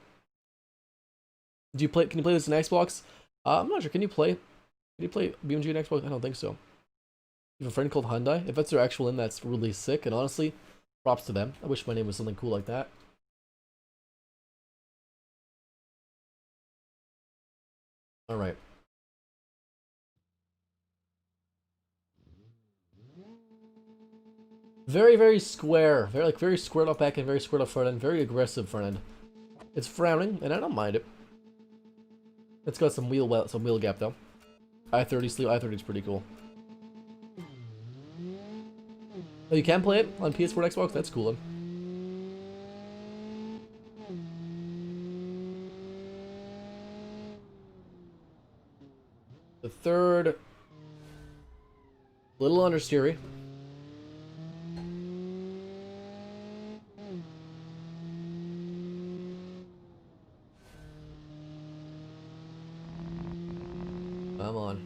Do you play? Can you play this in Xbox? I'm not sure. Can you play? Can you play BeamNG in Xbox? I don't think so. You have a friend called Hyundai. If that's their actual name, that's really sick. And honestly, props to them. I wish my name was something cool like that. All right. Very, very square. Very squared up back end, very squared up front end, very aggressive front end. It's frowning, and I don't mind it. It's got some wheel gap though. I-30 sleeve. I-30 is pretty cool. Oh, you can play it on PS4 and Xbox? That's cool then. The third, little understeery. Come on.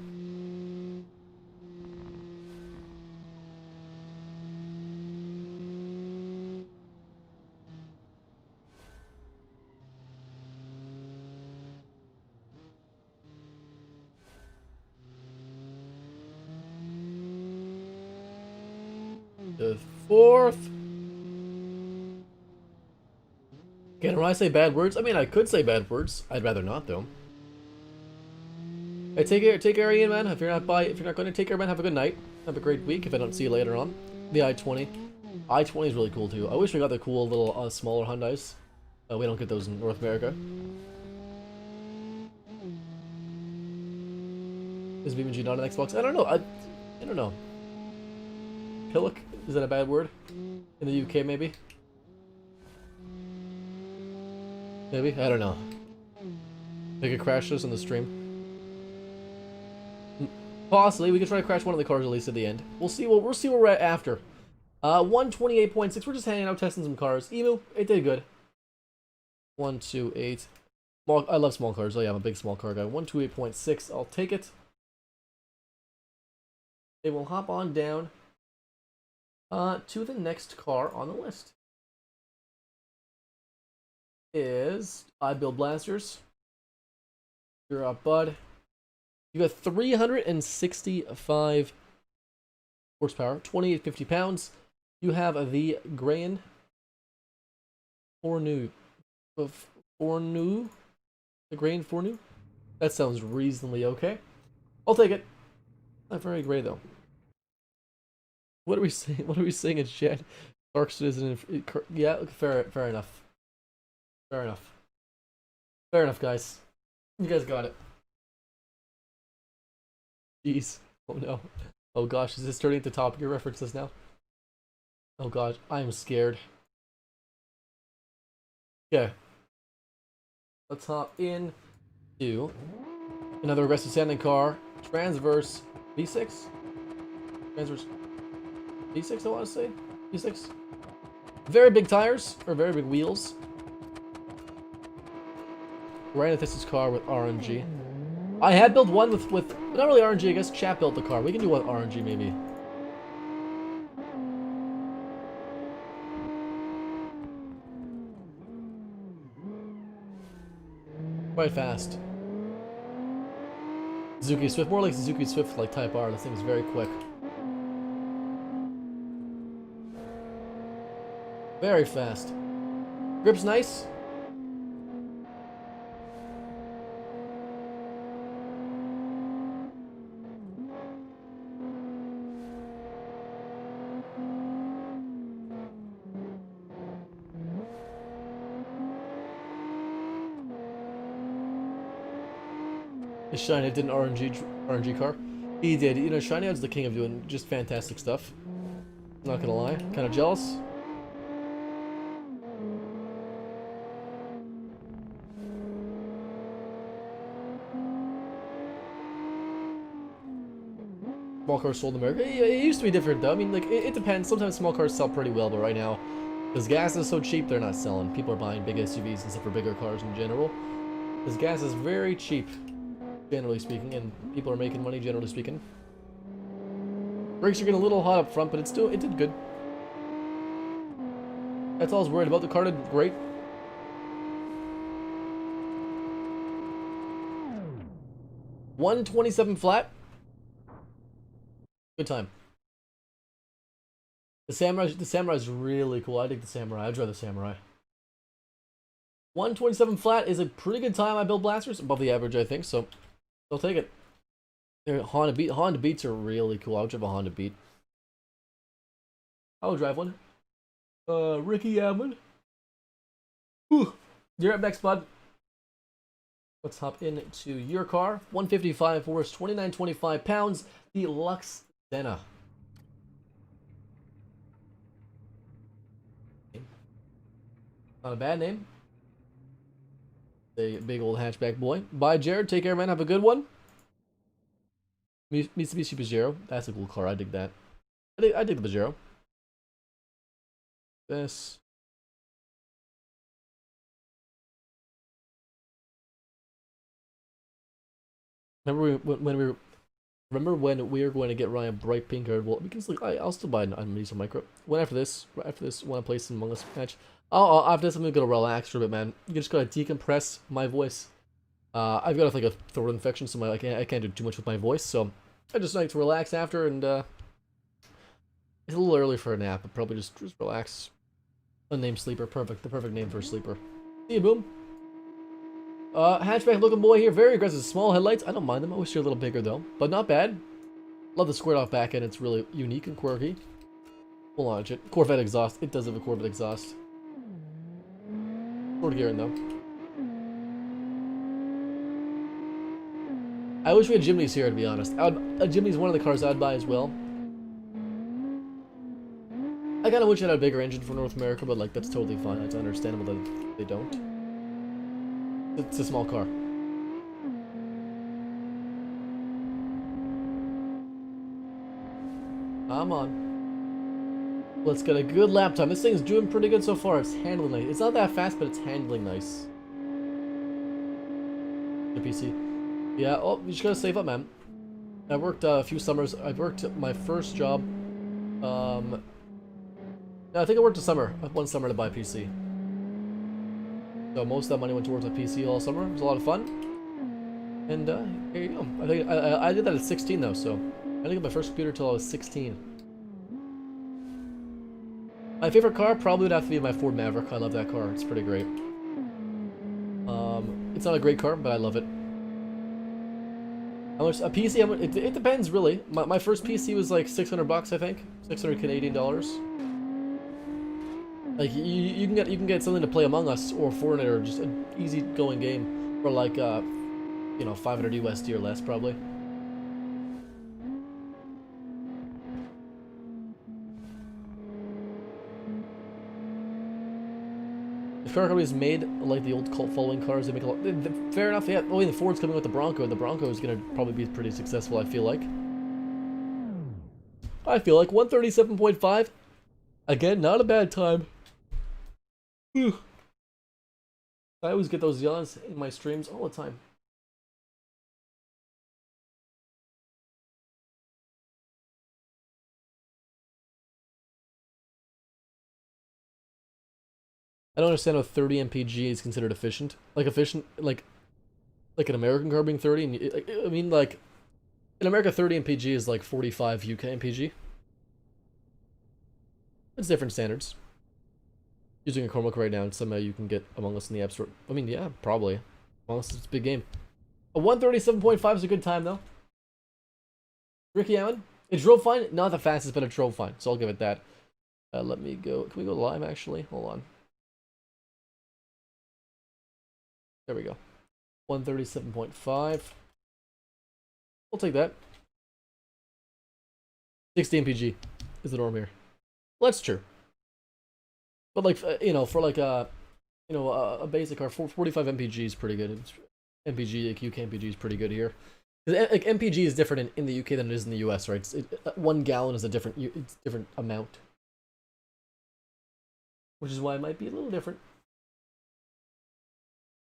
The fourth. Again, when I say bad words, I mean I could say bad words. I'd rather not though. Hey, take care, Ian, man. If you're not going to take care, man, have a good night. Have a great week. If I don't see you later on, the I-20. I-20 is really cool too. I wish we got the cool little smaller Hyundais. We don't get those in North America. Is BeamNG not on Xbox? I don't know. I don't know. Pillock? Is that a bad word? In the UK, maybe? Maybe? I don't know. They could crash this on the stream. Possibly. We could try to crash one of the cars at least at the end. We'll see where we're at after. 128.6. We're just hanging out testing some cars. Emu, it did good. 128. Small, I love small cars. Oh yeah, I'm a big small car guy. 128.6. I'll take it. They will hop on down to the next car on the list. Is I Build Blasters. You're up, bud. You got 365 horsepower, 2850 pounds. You have the Grand Fourneau. The Grand Fourneau? That sounds reasonably okay. I'll take it. Not very great though. What are we saying? What are we saying in chat? Clarkson isn't. Yeah, fair enough. Fair enough. Fair enough, guys. You guys got it. Jeez. Oh no. Oh gosh, is this turning into Top Gear references now? Oh god, I am scared. Okay. Let's hop in to another aggressive standing car. Transverse V6? Transverse V6, I want to say? V6? Very big tires, or very big wheels. We're gonna test this car with RNG. I had built one with not really RNG, I guess chat built the car. We can do one RNG maybe. Quite fast. Suzuki Swift, more like Suzuki Swift like Type R. This thing is very quick. Very fast. Grip's nice. Shiny did an RNG car. He did. You know, Shinehead's the king of doing just fantastic stuff. Not gonna lie. Kind of jealous. Small cars sold in America. It used to be different though. I mean, like, it depends. Sometimes small cars sell pretty well, but right now, Because gas is so cheap, they're not selling. People are buying big SUVs instead for bigger cars in general. Because gas is very cheap, generally speaking, and people are making money, generally speaking. Brakes are getting a little hot up front, but it did good. That's all I was worried about. The car did great. $127 flat. Good time. The Samurai's really cool. I dig the Samurai. I'd drive the Samurai. 127 flat is a pretty good time. I build blasters above the average, I think. So I'll take it. Honda Beats are really cool. I'll drive a Honda Beat. I'll drive one. Ricky Allen. You're up next, bud. Let's hop into your car. 155 horse, 2925 pounds. The Lux Senna. Not a bad name. A big old hatchback boy. Bye, Jared. Take care, man. Have a good one. Mitsubishi Pajero. That's a cool car. I dig that. I dig the Pajero. This. Remember when we were going to get Ryan bright pink haired? Well, because like I'll still buy an Diesel Micro. Right after this, when I play some Among Us match. After this, I'm gonna relax for a bit, man. You just gotta decompress my voice. I've got like a throat infection, so I can't do too much with my voice. So I just like to relax after, and it's a little early for a nap, but probably just relax. Unnamed sleeper, perfect. The perfect name for a sleeper. See you, boom. Hatchback looking boy here, very aggressive. Small headlights, I don't mind them. I wish they're a little bigger though, but not bad. Love the squared off back end. It's really unique and quirky. We'll launch it. Corvette exhaust. It does have a Corvette exhaust. Short gearing though. I wish we had Jimneys here, to be honest. A Jimny's one of the cars I'd buy as well. I kind of wish it had a bigger engine for North America, but like that's totally fine. It's understandable that they don't. It's a small car. I'm on. Let's get a good lap time. This thing's doing pretty good so far. It's handling nice. It's not that fast, but it's handling nice. The PC. Yeah, oh, you just gotta save up, man. I worked a few summers. I worked my first job. No, I think I worked a summer. One summer to buy a PC. So most of that money went towards my PC all summer. It was a lot of fun. And here you go. I think I did that at 16 though, so I didn't get my first computer until I was 16. My favorite car probably would have to be my Ford Maverick. I love that car. It's pretty great. It's not a great car, but I love it. How much a PC? It depends really. My first PC was like $600, I think, 600 Canadian dollars. Like you can get something to play Among Us or Fortnite or just an easy going game for like you know, 500 USD or less probably. If car companies made like the old cult following cars, they make a lot. Fair enough, yeah. Oh, and the Ford's coming with the Bronco, and the Bronco is gonna probably be pretty successful. I feel like. 137.5. Again, not a bad time. Whew. I always get those yawns in my streams all the time. I don't understand how 30 mpg is considered efficient. Like like an American car being 30. And I mean, like in America, 30 mpg is like 45 UK mpg. It's different standards. Using a Chromebook right now, and somehow you can get Among Us in the App Store. I mean, yeah, probably. Among Us is a big game. A 137.5 is a good time, though. Ricky Allen. It drove fine. Not the fastest, but it drove fine, so I'll give it that. Let me go. Can we go live, actually? Hold on. There we go. 137.5. We'll take that. 60 mpg is the norm here. Well, that's true. But like, you know, for like a basic car, 45 mpg is pretty good. MPG, like UK MPG is pretty good here. Like MPG is different in the UK than it is in the US, right? 1 gallon is it's different amount. which is why it might be a little different.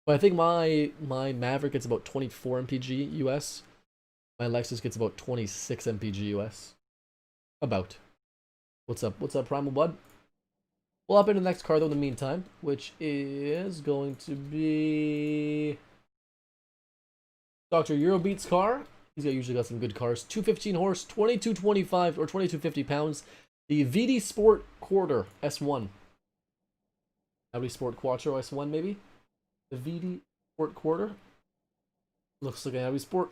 But I think my Maverick gets about 24 mpg US. My Lexus gets about 26 mpg US. About. What's up? What's up, Primal Bud? We'll hop into the next car though in the meantime, which is going to be Dr. Eurobeat's car. He's usually got some good cars. 215 horse, 2225 or 2250 pounds. The VD Sport Quarter S1. Audi Sport Quattro S1 maybe? The VD Sport Quarter. Looks like an Audi Sport.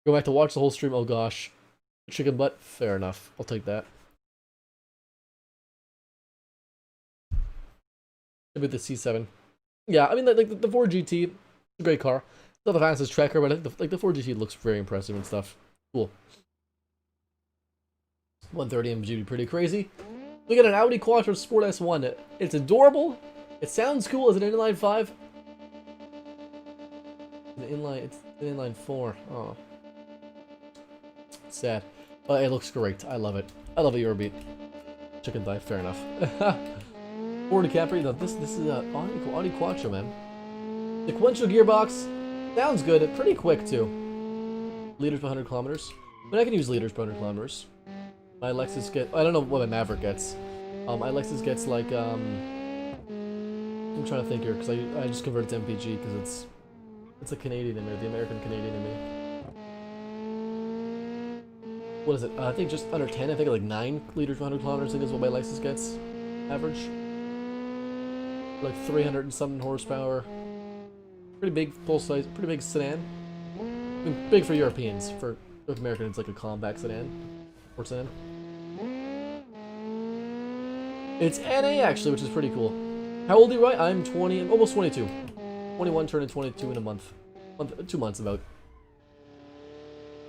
Go back to watch the whole stream. Oh gosh. Chicken butt? Fair enough. I'll take that. Maybe the C7. Yeah, I mean, like the Ford GT, it's a great car. It's not the fastest tracker, but I think the Ford GT looks very impressive and stuff. Cool. 130 mpg would be pretty crazy. We got an Audi Quattro Sport S1. It's adorable. It sounds cool. Is it an inline 5? It's an inline 4. Oh. Sad. But it looks great. I love it. I love a Eurobeat. Chicken thigh, fair enough. Ford Capri. No, this is a Audi Quattro, man. Sequential gearbox. Sounds good. Pretty quick too. Liters per 100 kilometers. But I can use liters per 100 kilometers. My Lexus I don't know what my Maverick gets. My Lexus gets like I'm trying to think here because I just converted to MPG because it's a Canadian in me, the American Canadian in me. What is it? I think just under 10. I think like 9 liters per 100 kilometers. I think is what my Lexus gets average. Like 300 and something horsepower. Pretty big full size, pretty big sedan. I mean, big for Europeans. For North American, it's like a compact sedan. Or sedan. It's NA actually, which is pretty cool. How old are you, right? I'm 20, almost 22. 21 turning 22 in a month. 2 months about.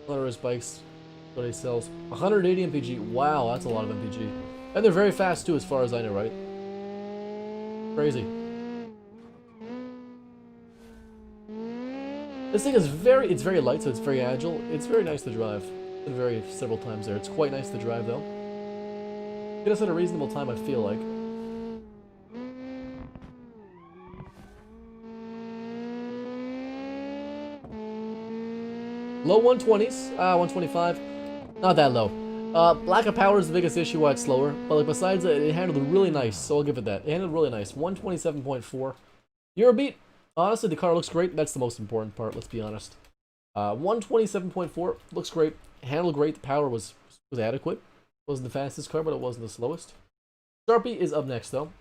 Motorist bikes. What he sells. 180 mpg. Wow, that's a lot of mpg. And they're very fast too, as far as I know, right? Crazy. This thing is it's very light, so it's very agile. It's very nice to drive. I've been very several times there. It's quite nice to drive though. Get us at a reasonable time, I feel like. Low 120s, 125. Not that low. Lack of power is the biggest issue why it's slower. But like besides that, it handled really nice, so I'll give it that. It handled really nice. 127.4. Eurobeat. Honestly, the car looks great. That's the most important part, let's be honest. 127.4 looks great. Handled great. The power was adequate. It wasn't the fastest car, but it wasn't the slowest. Sharpie is up next, though.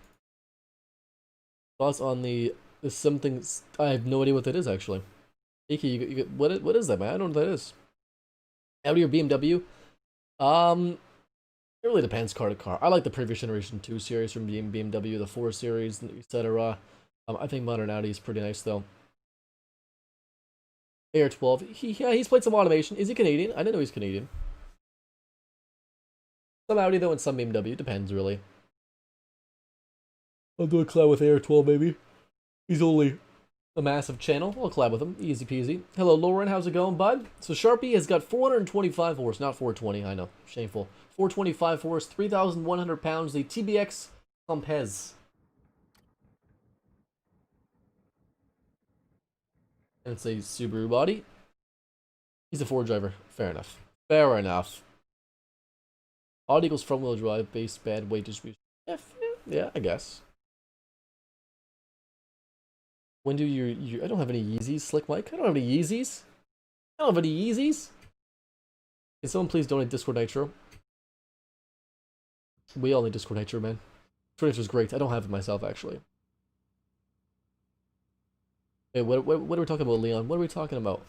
Thoughts on the something? I have no idea what that is actually. Iki, what is that, man? I don't know what that is. Audi or BMW? It really depends car to car. I like the previous generation 2 series from BMW, the 4 series, etc. I think modern Audi is pretty nice though. AR12. He's played some automation. Is he Canadian? I didn't know he's Canadian. Some Audi though and some BMW. Depends really. I'll do a collab with AR12 maybe. He's only a massive channel. I'll collab with him. Easy peasy. Hello Lauren, how's it going, bud? So Sharpie has got 425 horse, not 420, I know. Shameful. 425 horse, 3,100 pounds, the TBX Compez. And it's a Subaru body. He's a Ford driver. Fair enough. Fair enough. Odd equals front wheel drive, base bad weight distribution. Yeah, I guess. When do you I don't have any Yeezys, Slick Mike. I don't have any Yeezys. I don't have any Yeezys. Can someone please donate Discord Nitro? We all need Discord Nitro, man. Discord Nitro is great. I don't have it myself, actually. Hey, what are we talking about, Leon? What are we talking about?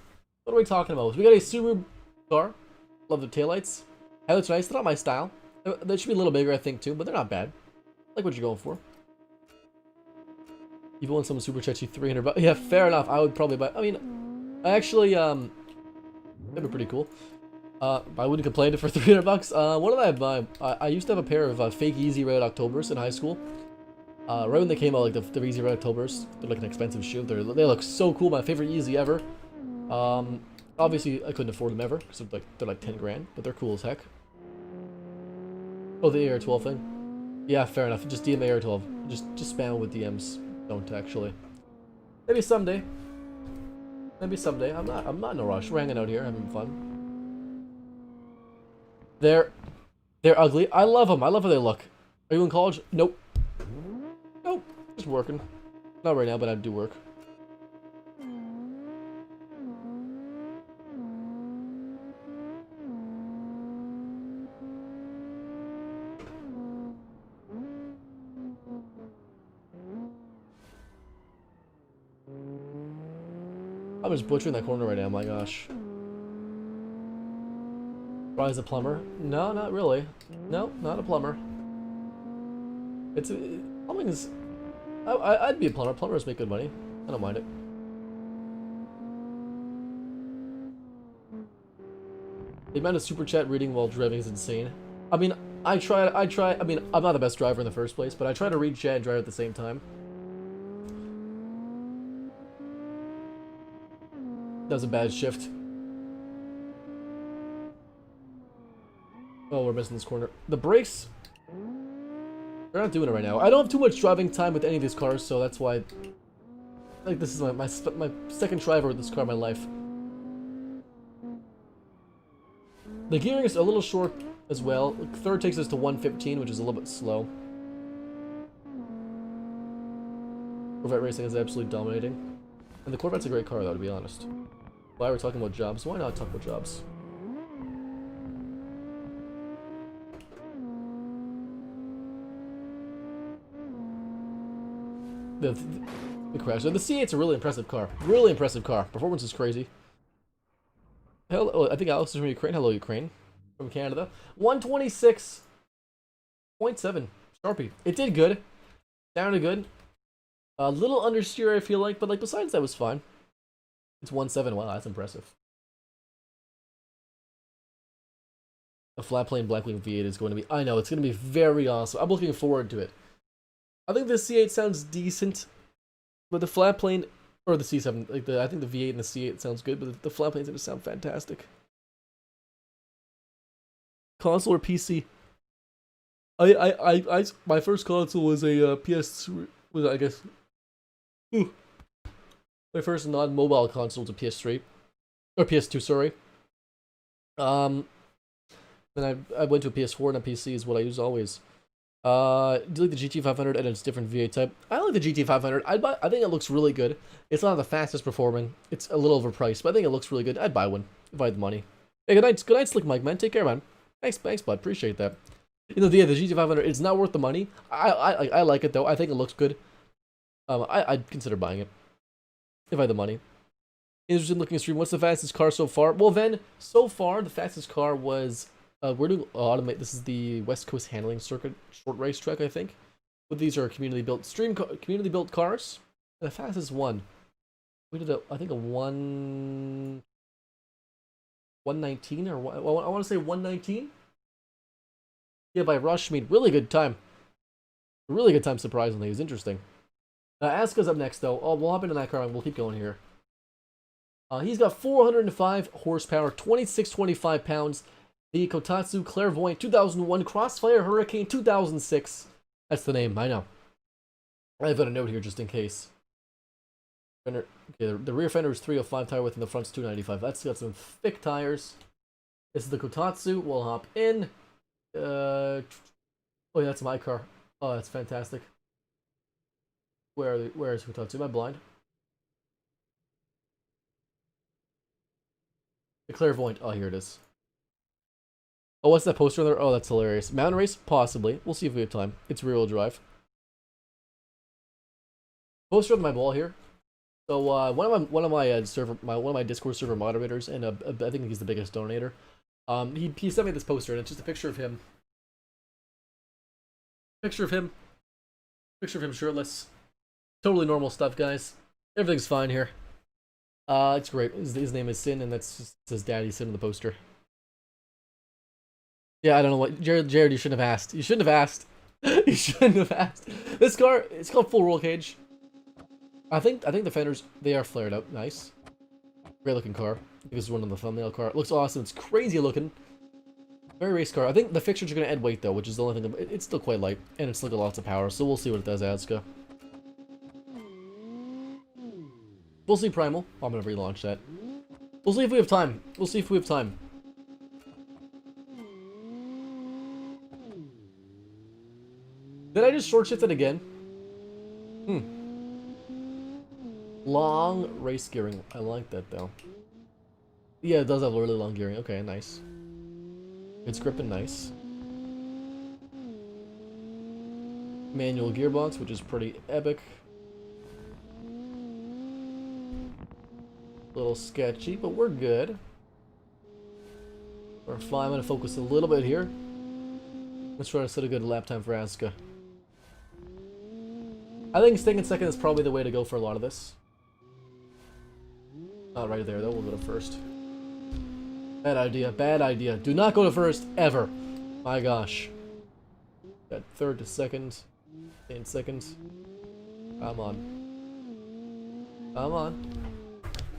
What are we talking about? So we got a Subaru car. Love the taillights. Headlights are nice. They're not my style. They should be a little bigger, I think, too, but they're not bad. I like what you're going for. You've won some super chat you 300 bucks. Yeah, fair enough. I would probably buy. I mean, I actually, that'd be pretty cool. I wouldn't complain for 300 bucks. What did I buy? I used to have a pair of fake Easy Red Octobers in high school. Right when they came out, like the Easy Red Octobers, they're like an expensive shoe. They look so cool. My favorite Easy ever. Obviously, I couldn't afford them ever because they're like 10 grand, but they're cool as heck. Oh, the AR-12 thing. Yeah, fair enough. Just DM AR-12. Just spam with DMs. Don't actually. Maybe someday. Maybe someday. I'm not in a rush. We're hanging out here, having fun. They're ugly. I love them. I love how they look. Are you in college? Nope. Nope. Just working. Not right now, but I do work. I'm just butchering that corner right now, my gosh. Rise a plumber? No, not really. No, not a plumber. Plumbing is... I'd be a plumber. Plumbers make good money. I don't mind it. The amount of super chat reading while driving is insane. I mean, I mean, I'm not the best driver in the first place, but I try to read chat and drive at the same time. That was a bad shift. Oh, we're missing this corner. The brakes... They're not doing it right now. I don't have too much driving time with any of these cars, so that's why... Like, this is my second driver with this car in my life. The gearing is a little short as well. Third takes us to 115, which is a little bit slow. Corvette racing is absolutely dominating. And the Corvette's a great car, though, to be honest. Why are we talking about jobs? Why not talk about jobs? The crash. The C8's a really impressive car. Really impressive car. Performance is crazy. Hello, oh, I think Alex is from Ukraine. Hello, Ukraine. From Canada. 126.7 Sharpie. It did good. Sounded good. A little understeer, I feel like, but like besides that was fine. It's 1.7. Wow, that's impressive. A flat plane Blackwing V8 is going to be... I know, it's going to be very awesome. I'm looking forward to it. I think the C8 sounds decent, but the flat plane, or the C7, like I think the V8 and the C8 sounds good, but the flat plane's gonna sound fantastic. Console or PC? My first console was a PS3. Was I guess? Ooh. My first non-mobile console was a PS3 or PS2. Sorry. Then I went to a PS4 and a PC is what I use always. Do you like the GT500 and its different V8 type? I like the GT500. I think it looks really good. It's not the fastest performing. It's a little overpriced, but I think it looks really good. I'd buy one if I had the money. Hey, good night, Slick Mike, man. Take care, man. Thanks, bud. Appreciate that. You know, the GT500, it's not worth the money. I like it though. I think it looks good. I'd consider buying it if I had the money. Interested in looking at stream. What's the fastest car so far? Well, then, so far the fastest car was. We're doing automate. This is the West Coast Handling Circuit short race track, I think. But these are community built cars. And the fastest one, we did I think a 119 or I want to say 119. Yeah, by Rushmead, really good time. Really good time, surprisingly. It was interesting. Asuka's up next, though. Oh, we'll hop into that car and we'll keep going here. He's got 405 horsepower, 2625 pounds. The Kotatsu Clairvoyant 2001 Crossfire Hurricane 2006. That's the name, I know. I've got a note here just in case. Okay, the rear fender is 305 tire width and the front's 295. That's got some thick tires. This is the Kotatsu. We'll hop in. Oh, yeah, that's my car. Oh, that's fantastic. Where is Kotatsu? Am I blind? The Clairvoyant. Oh, here it is. Oh, what's that poster there? Oh, that's hilarious. Mountain race? Possibly. We'll see if we have time. It's rear-wheel drive. Poster on my wall here. So one of my Discord server moderators, and I think he's the biggest donator. He sent me this poster, and it's just a picture of him. Picture of him shirtless. Totally normal stuff, guys. Everything's fine here. It's great. His name is Sin, and that's just his daddy Sin on the poster. Yeah, I don't know what Jared. You shouldn't have asked. You shouldn't have asked. You shouldn't have asked. This car, it's called full roll cage. I think the fenders, they are flared up. Nice. Great looking car. I think this is one of the thumbnail car. It looks awesome. It's crazy looking. Very race car. I think the fixtures are going to add weight though, which is the only thing. It's still quite light, and it's still got lots of power. So we'll see what it does, Asuka. We'll see Primal. I'm going to relaunch that. We'll see if we have time. We'll see if we have time. Did I just short shift it again? Long race gearing. I like that though. Yeah, it does have really long gearing. Okay, nice. It's gripping nice. Manual gearbox, which is pretty epic. A little sketchy, but we're good. We're fine. I'm going to focus a little bit here. Let's try to set a good lap time for Asuka. I think staying in second is probably the way to go for a lot of this. Not right there, though. We'll go to first. Bad idea. Bad idea. Do not go to first, ever. My gosh. Got third to second. Stay in second. Come on. Come on.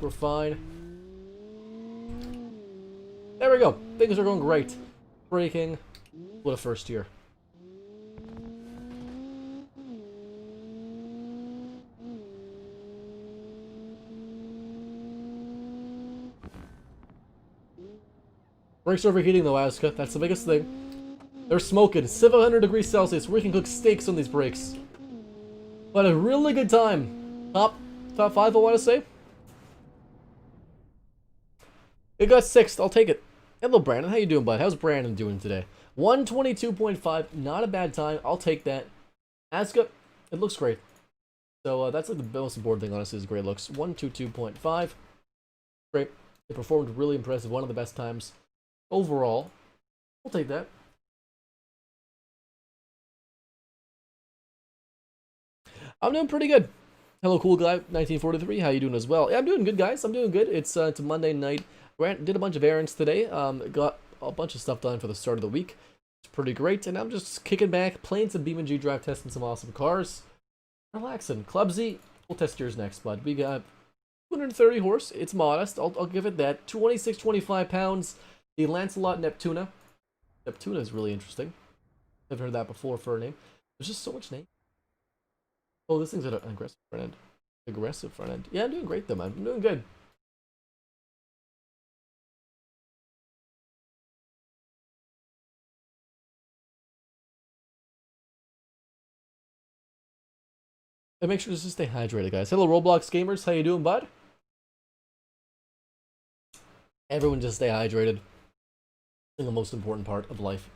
We're fine. There we go. Things are going great. Braking. What a first year. Brakes are overheating though, Asuka. That's the biggest thing. They're smoking 700 degrees Celsius. We can cook steaks on these brakes. But a really good time. Top 5, I want to say. It got 6th. I'll take it. Hello, Brandon. How you doing, bud? How's Brandon doing today? 122.5. Not a bad time. I'll take that. Asuka, it looks great. So that's like the most important thing, honestly, is great looks. 122.5. Great. It performed really impressive. One of the best times overall. We'll take that. I'm doing pretty good. Hello, cool guy, 1943. How you doing as well? Yeah, I'm doing good, guys. I'm doing good. It's a Monday night. Did a bunch of errands today. Got a bunch of stuff done for the start of the week. It's pretty great. And I'm just kicking back, playing some BeamNG.Drive, testing some awesome cars. Relaxing. Clubsy, we'll test yours next, bud. We got 230 horse. It's modest. I'll give it that. 25 pounds. The Lancelot Neptuna. Neptuna is really interesting. Never heard that before for a name. There's just so much name. Oh, this thing's at an aggressive front end. Aggressive front end. Yeah, I'm doing great though, man. I'm doing good. And make sure to stay hydrated, guys. Hello, Roblox gamers. How you doing, bud? Everyone just stay hydrated. It's the most important part of life.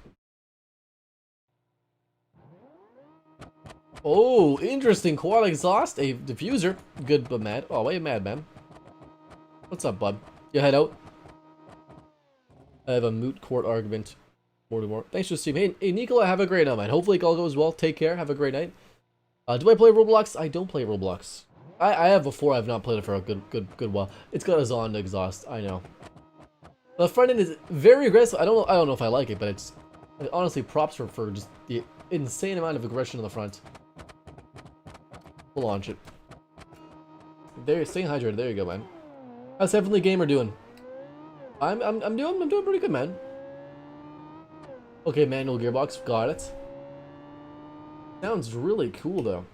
Oh, interesting. Quad exhaust. A diffuser. Good, but mad. Oh, why are you mad, man? What's up, bud? You head out? I have a moot court argument. More. Thanks for the stream. Hey, Nicola, have a great night, man. Hopefully it all goes well. Take care. Have a great night. Do I play Roblox? I don't play Roblox. I have before. I've not played it for a good while. It's got a Zonda exhaust. I know. The front end is very aggressive. I don't know if I like it, but it's honestly props for just the insane amount of aggression on the front. We'll launch it. There, staying hydrated. There you go, man. How's Heavenly Gamer doing? I'm doing pretty good, man. Okay, manual gearbox. Got it. Sounds really cool, though.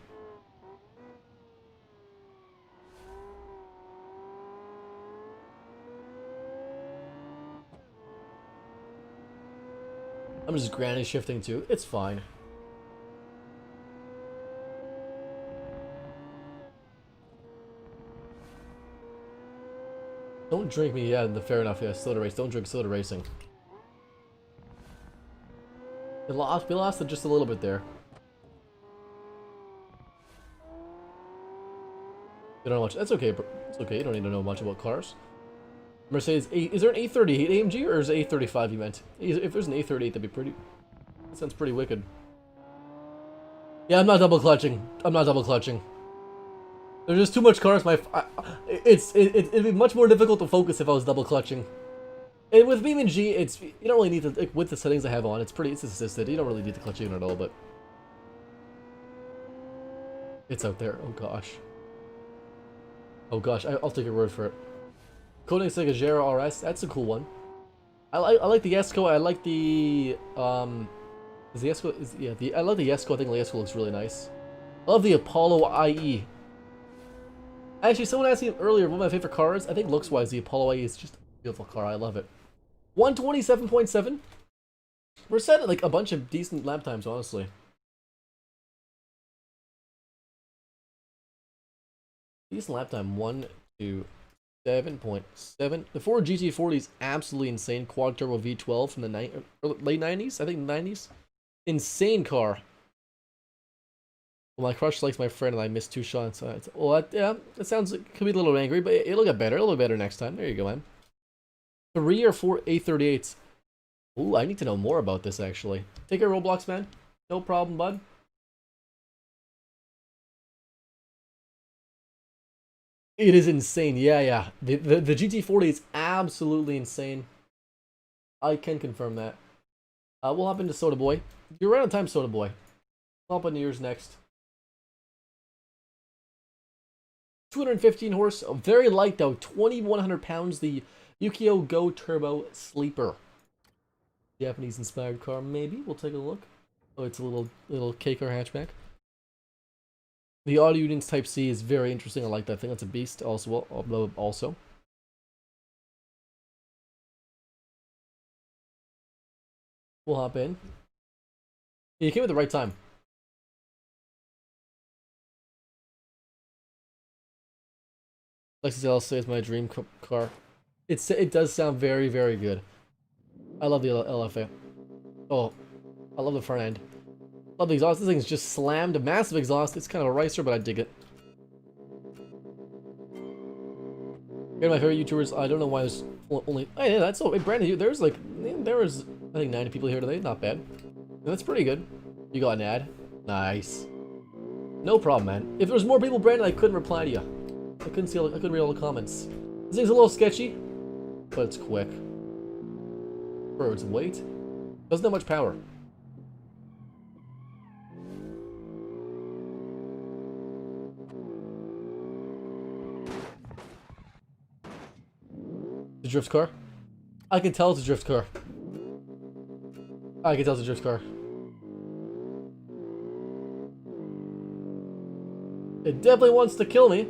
I'm just granny shifting too. It's fine. Don't drink me. Yeah, fair enough. Yeah, soda race. Don't drink soda racing. We lost it just a little bit there. You don't know much. That's okay. It's okay. You don't need to know much about cars. Mercedes 8. Is there an 838 AMG or is it 835 you meant? If there's an 838, that'd be pretty. That sounds pretty wicked. Yeah, I'm not double clutching. I'm not double clutching. There's just too much cars. It'd be much more difficult to focus if I was double clutching. And with BeamNG, you don't really need to, like, with the settings I have on, it's assisted. You don't really need to clutch in at all, but it's out there. Oh gosh. Oh gosh, I'll take your word for it. Koenigsegg Agera RS. That's a cool one. I like the Esco. I like the Is the Esco? I love the Esco. I think the Esco looks really nice. I love the Apollo IE. Actually, someone asked me earlier one of my favorite cars. I think looks-wise, the Apollo IE is just a beautiful car. I love it. 127.7. We're set at like a bunch of decent lap times, honestly. Decent lap time. 127.7. The Ford GT40 is absolutely insane. Quad turbo V12 from the late 90s. I think 90s. Insane car. Well, my crush likes my friend and I missed 2 shots. Well, yeah, it sounds like could be a little angry, but it'll get better. It'll get better next time. There you go, man. 3 or 4 838s. Ooh, I need to know more about this, actually. Take a Roblox, man. No problem, bud. It is insane. Yeah. The GT40 is absolutely insane. I can confirm that. We'll hop into Soda Boy. You're right on time, Soda Boy. We'll hop into yours next. 215 horse. Very light, though. 2,100 pounds. The Yukio Go Turbo Sleeper. Japanese-inspired car, maybe. We'll take a look. Oh, it's a little K-car hatchback. The audio units Type C is very interesting. I like that thing. That's a beast. Also, we'll hop in. Yeah, you came at the right time. Lexus LSA is my dream car. It does sound very, very good. I love the LFA. Oh, I love the front end. Love the exhaust. This thing is just slammed. A massive exhaust. It's kind of a ricer, but I dig it. You're my favorite YouTubers. I don't know why there's only. Hey, that's so. Hey, Brandon, there was I think 90 people here today. Not bad. That's pretty good. You got an ad. Nice. No problem, man. If there was more people, Brandon, I couldn't reply to you. I couldn't read all the comments. This thing's a little sketchy, but it's quick. For its weight, doesn't have much power. The drift car? I can tell it's a drift car. I can tell it's a drift car. It definitely wants to kill me.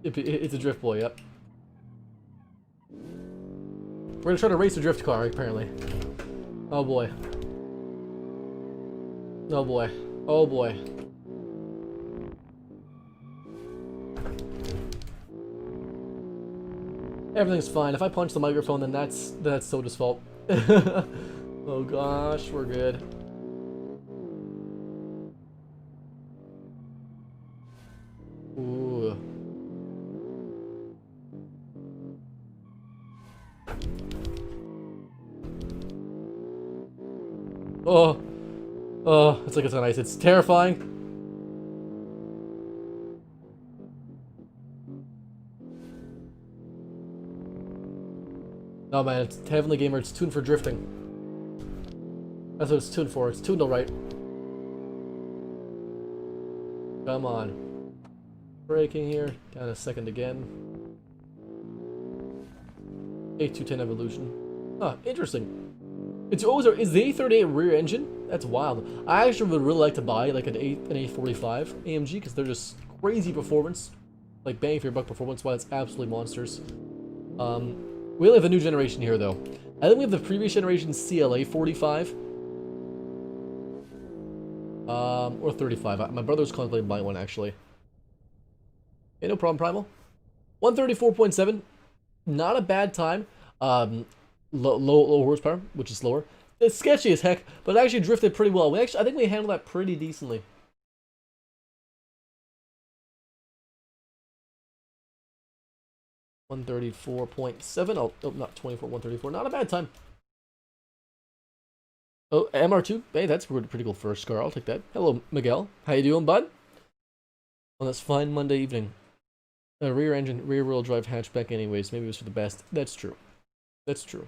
It's a drift boy, yep. We're gonna try to race a drift car, apparently. Oh boy. Oh boy. Oh boy. Everything's fine. If I punch the microphone, then that's Soda's fault. Oh gosh, we're good. Ooh. Oh. Oh, it's like it's on ice. It's terrifying. No man, it's Heavenly Gamer. It's tuned for drifting. That's what it's tuned for. It's tuned alright. Come on. Braking here. Down a second again. 8210 evolution. Huh, interesting. It's always is the A38 rear engine? That's wild. I actually would really like to buy like an A45 AMG because they're just crazy performance, like bang for your buck performance. Why it's absolutely monsters. We only have a new generation here though. I think we have the previous generation CLA 45, or 35. My brother's contemplating buying one actually. Okay, no problem, Primal. 134.7, not a bad time. Low horsepower, which is slower. It's sketchy as heck, but it actually drifted pretty well. I think we handled that pretty decently. $134.7. Oh, not 24. 134. Not a bad time. Oh, MR2. Hey, that's pretty cool first car. I'll take that. Hello, Miguel. How you doing, bud? Well, that's fine. Monday evening. A rear engine, rear wheel drive hatchback. Anyways, maybe it was for the best. That's true. That's true.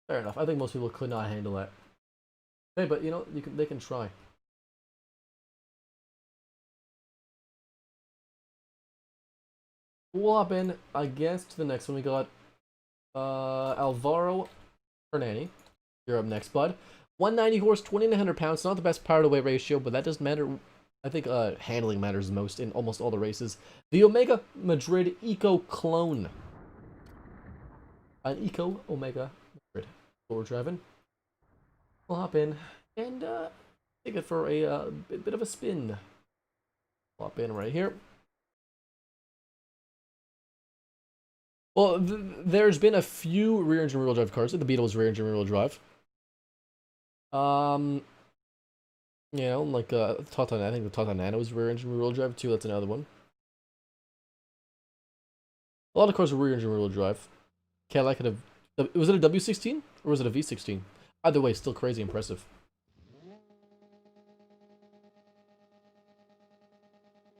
Fair enough. I think most people could not handle that. Hey, but you know, they can try. We'll hop in, I guess, to the next one. We got Alvaro Hernani. You're up next, bud. 190 horse, 2,900 pounds. Not the best power to weight ratio, but that doesn't matter. I think handling matters most in almost all the races. The Omega Madrid Eco Clone. An Eco Omega Madrid. What we're driving. We'll hop in and take it for a bit of a spin. Hop in right here. Well, there's been a few rear-engine rear-wheel drive cars. The Beetle was rear-engine rear-wheel drive. You know, like Tata, I think the Tata Nano is rear-engine rear-wheel drive too. That's another one. A lot of cars are rear-engine rear-wheel drive. Cadillac had a, was it a W16 or was it a V16? Either way, still crazy impressive.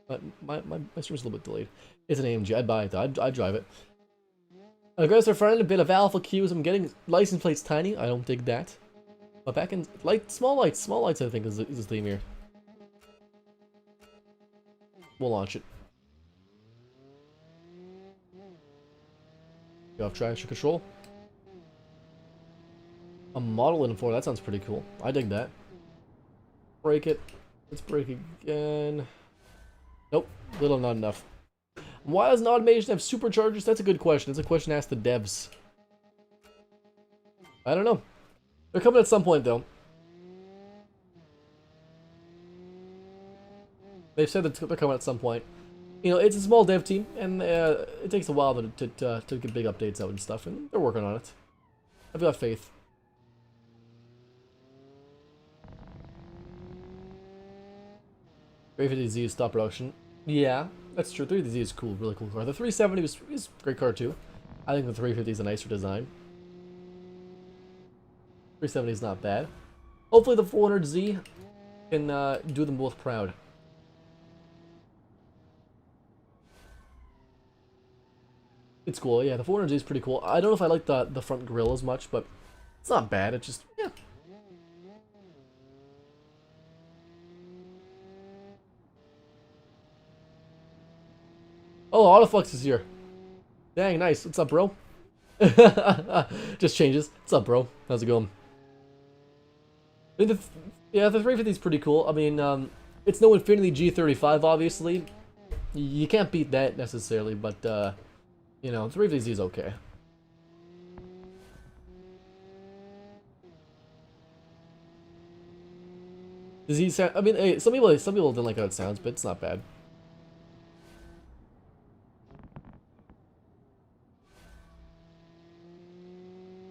But my stream's a little bit delayed. It's an AMG. I'd buy it though. I'd drive it. Aggressive front, a bit of alpha cues. I'm getting license plates tiny. I don't dig that. But back in small lights I think is the theme here. We'll launch it. Go off traction control. A model in 4, that sounds pretty cool. I dig that. Break it. Let's break again. Nope, little not enough. Why doesn't automation have superchargers? That's a good question. It's a question asked the devs. I don't know. They're coming at some point, though. They've said that they're coming at some point. You know, it's a small dev team, and it takes a while to get big updates out and stuff, and they're working on it. I've got faith. Great for the Z stop production. Yeah, that's true. 350Z is cool, really cool car. The 370 is a great car too. I think the 350 is a nicer design. 370 is not bad. Hopefully the 400Z can do them both proud. It's cool, yeah. The 400Z is pretty cool. I don't know if I like the front grille as much, but it's not bad. It's just, yeah. Oh, Autoflux is here. Dang, nice. What's up, bro? Just changes. What's up, bro? How's it going? Yeah, the 350 is pretty cool. I mean, it's no Infinity G35, obviously. You can't beat that necessarily, but, you know, 350Z is okay. Does he sound? I mean, hey, some people didn't like how it sounds, but it's not bad.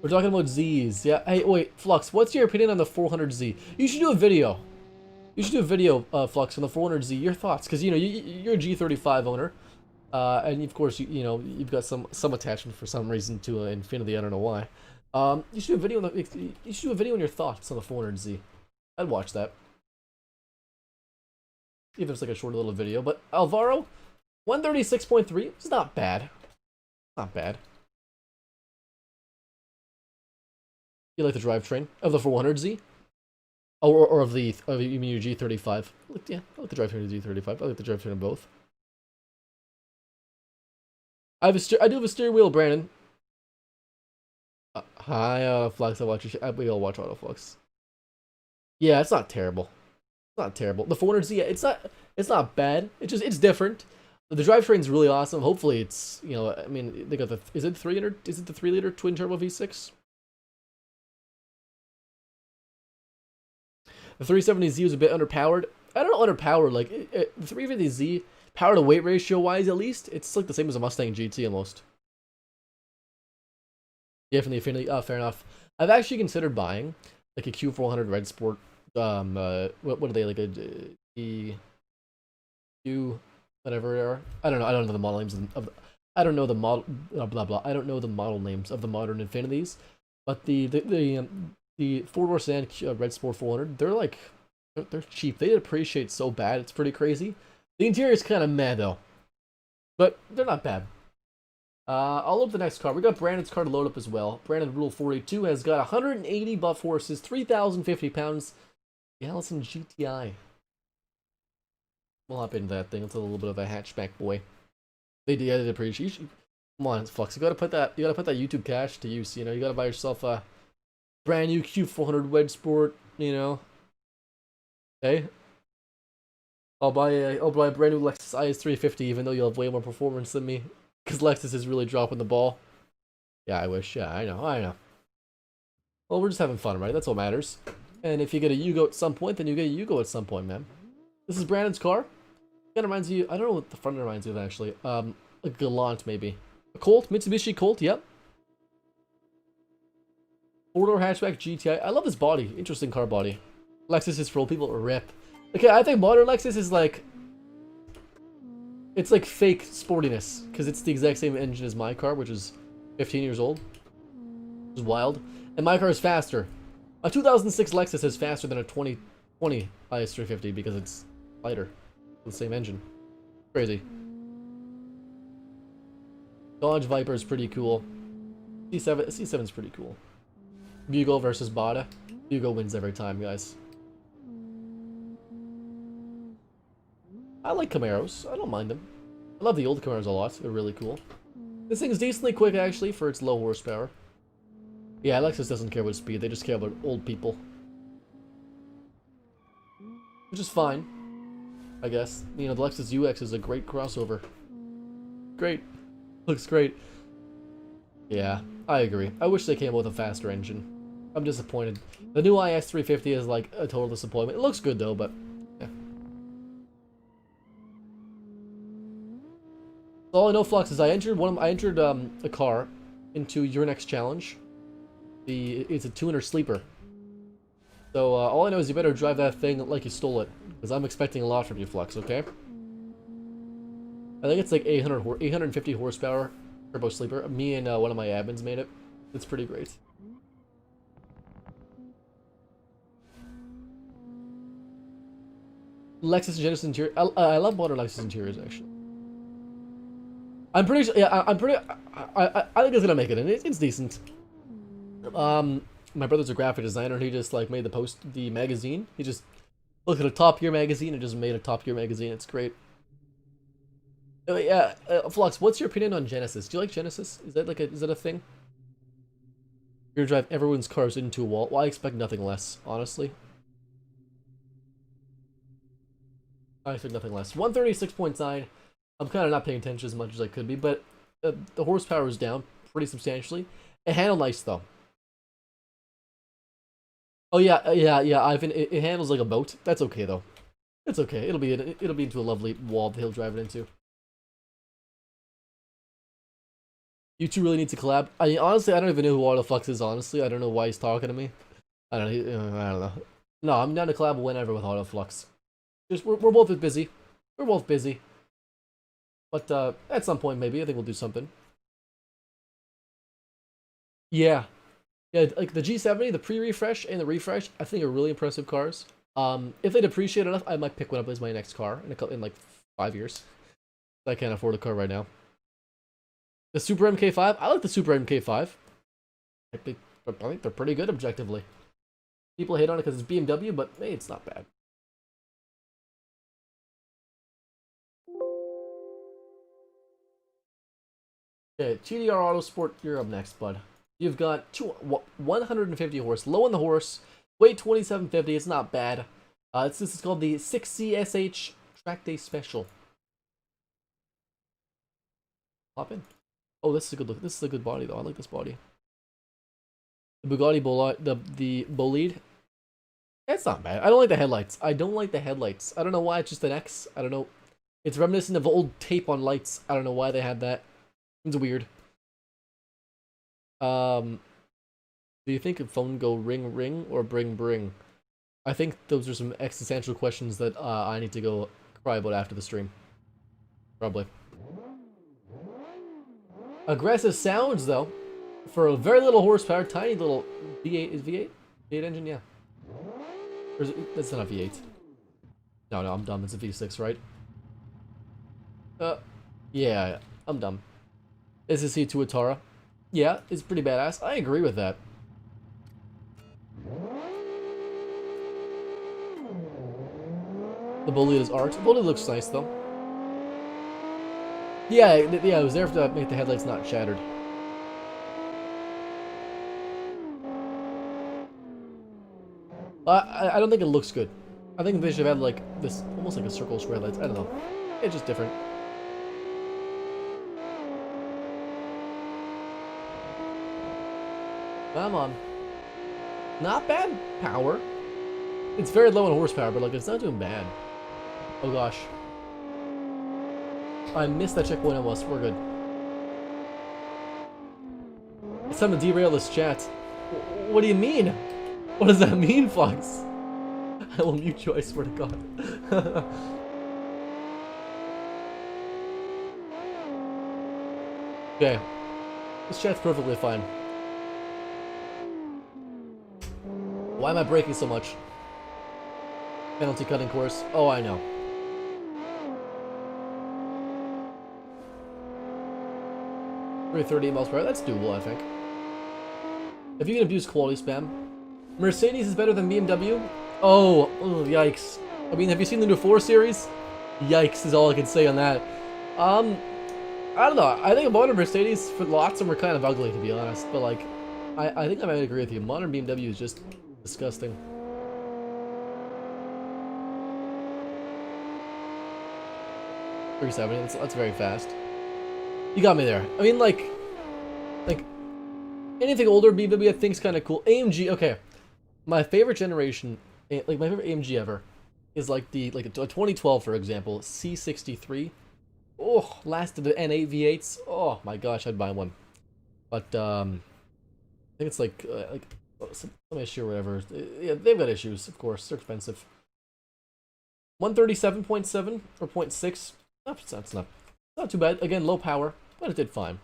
We're talking about Z's. Yeah. Hey, wait, Flux. What's your opinion on the 400Z? You should do a video. You should do a video, Flux, on the 400Z. Your thoughts, because you know you're a G35 owner, and of course you know you've got some attachment for some reason to Infinity. I don't know why. You should do a video on you should do a video on your thoughts on the 400Z. I'd watch that. Even if it's like a short little video. But Alvaro, 136.3. It's not bad. Not bad. You like the drivetrain of the 400Z? Oh, or of the you mean your G35? Yeah, I like the drivetrain of the G35. I like the drivetrain of both. I do have a steering wheel, Brandon. Hi, Autoflux. I watch your we all watch Autoflux. Yeah, it's not terrible. It's not terrible. The 400Z, yeah, it's not bad. It's different. The drivetrain's really awesome. Hopefully, it's you know I mean they got the is it 300? Is it the 3-liter twin turbo V6? The 370Z was a bit underpowered. I don't know, underpowered. Like, the 350Z, power to weight ratio wise, at least, it's like the same as a Mustang GT almost. Yeah, from the Infinity. Fair enough. I've actually considered buying like a Q400 Red Sport. What are they like a Q whatever they are? I don't know. I don't know the model names of. I don't know the model. Blah blah. I don't know the model names of the modern Infinities, but the four-door sedan Red Sport 400, they're cheap. They depreciate so bad, it's pretty crazy. The interior is kind of meh though, but they're not bad. I'll load the next card. We got Brandon's card to load up as well. Brandon Rule 42 has got 180 buff horses, 3,050 pounds. Allison GTI. We'll hop into that thing. It's a little bit of a hatchback boy. They did appreciate. Come on, Flux. You gotta put that. You gotta put that YouTube cash to use. You know, you gotta buy yourself a brand new Q400 Wedge Sport. You know. Okay. I'll buy a brand new Lexus IS 350, even though you'll have way more performance than me, because Lexus is really dropping the ball. Yeah, I wish. Yeah, I know. Well, we're just having fun, right? That's what matters. And if you get a Yugo at some point, then you get a Yugo at some point, man. This is Brandon's car. Kind of reminds you. I don't know what the front reminds you of actually. A Galant maybe. A Colt, Mitsubishi Colt. Yep. 4-door hatchback GTI. I love this body. Interesting car body. Lexus is for old people. Rip. Okay, I think modern Lexus is like. It's like fake sportiness because it's the exact same engine as my car, which is 15 years old. Which is wild. And my car is faster. A 2006 Lexus is faster than a 2020 IS350 because it's lighter. The same engine. Crazy. Dodge Viper is pretty cool. C7 is pretty cool. Bugle versus Bada. Bugle wins every time, guys. I like Camaros. I don't mind them. I love the old Camaros a lot. They're really cool. This thing's decently quick, actually, for its low horsepower. Yeah, Lexus doesn't care about speed. They just care about old people. Which is fine, I guess. You know, the Lexus UX is a great crossover. Great. Looks great. Yeah, I agree. I wish they came with a faster engine. I'm disappointed. The new IS350 is like a total disappointment. It looks good though, but yeah. All I know, Flux, is I entered a car into your next challenge. It's a tuner sleeper. So all I know is you better drive that thing like you stole it, because I'm expecting a lot from you, Flux. Okay? I think it's like 850 horsepower turbo sleeper. Me and one of my admins made it. It's pretty great. Lexus and Genesis interior. I love modern Lexus interiors actually. I'm pretty sure. Yeah, I'm pretty. I think it's gonna make it, and it's decent. My brother's a graphic designer, and he just like made the magazine. He just looked at a Top Gear magazine and just made a Top Gear magazine. It's great. Yeah, Flux, what's your opinion on Genesis? Do you like Genesis? Is that a thing? You're gonna drive everyone's cars into a wall. Well, I expect nothing less, honestly. I expect nothing less. 136.9. I'm kind of not paying attention as much as I could be, but the horsepower is down pretty substantially. It handled nice though. Oh yeah, Ivan. It handles like a boat. That's okay though. It's okay. It'll be into a lovely wall that he'll drive it into. You two really need to collab. Honestly, I don't even know who Autoflux is. Honestly, I don't know why he's talking to me. I don't know. No, I'm down to collab whenever with Autoflux. Just we're both busy. We're both busy. But at some point, maybe I think we'll do something. Yeah, like the G70, the pre-refresh and the refresh, I think are really impressive cars. If they depreciate enough, I might pick one up as my next car in like 5 years. I can't afford a car right now. The Super MK5, I like the Super MK5. I think they're pretty good objectively. People hate on it because it's BMW, but hey, it's not bad. Okay, TDR Autosport, you're up next, bud. You've got 150 horse, low on the horse, weight 2750. It's not bad. This is called the 6CSH Track Day Special. Hop in. Oh, this is a good look. This is a good body though. I like this body. The Bugatti the Bolide. It's not bad. I don't like the headlights. I don't know why. It's just an X. I don't know. It's reminiscent of old tape on lights. I don't know why they had that. It's weird. Do you think a phone go ring ring or bring bring? I think those are some existential questions that I need to go cry about after the stream. Probably. Aggressive sounds though, for a very little horsepower, tiny little V8 is V8 engine, yeah. Or is it, that's not a V8. No, I'm dumb. It's a V6, right? Yeah, I'm dumb. SSC to Atara. Yeah, it's pretty badass. I agree with that. The bully is art. The bully looks nice though. Yeah, yeah, it was there to make the headlights not shattered. I don't think it looks good. I think they should have had like this, almost like a circle square lights. I don't know. It's just different. Come on. Not bad power. It's very low in horsepower, but like it's not doing bad. Oh gosh. I missed that checkpoint almost. We're good. It's time to derail this chat. What do you mean? What does that mean, Fox? I will mute you, I swear to God. Okay. This chat's perfectly fine. Why am I braking so much? Penalty cutting course. Oh, I know. We're 30 miles per hour. That's doable, I think. If you can abuse quality spam. Mercedes is better than BMW? Oh, yikes. I mean, have you seen the new 4 Series? Yikes is all I can say on that. I don't know. I think modern Mercedes, for lots of them, are kind of ugly, to be honest. But, like, I think I might agree with you. Modern BMW is just disgusting. .370, that's very fast. You got me there. I mean, like anything older BMW I think is kind of cool. AMG, okay. My favorite generation, like my favorite AMG ever, is like a 2012, for example, C63. Oh, last of the N8 V8s. Oh my gosh, I'd buy one. But I think it's like some issue or whatever. Yeah, they've got issues, of course. They're expensive. 137.7 or 0.6. That's not too bad. Again, low power, but it did fine.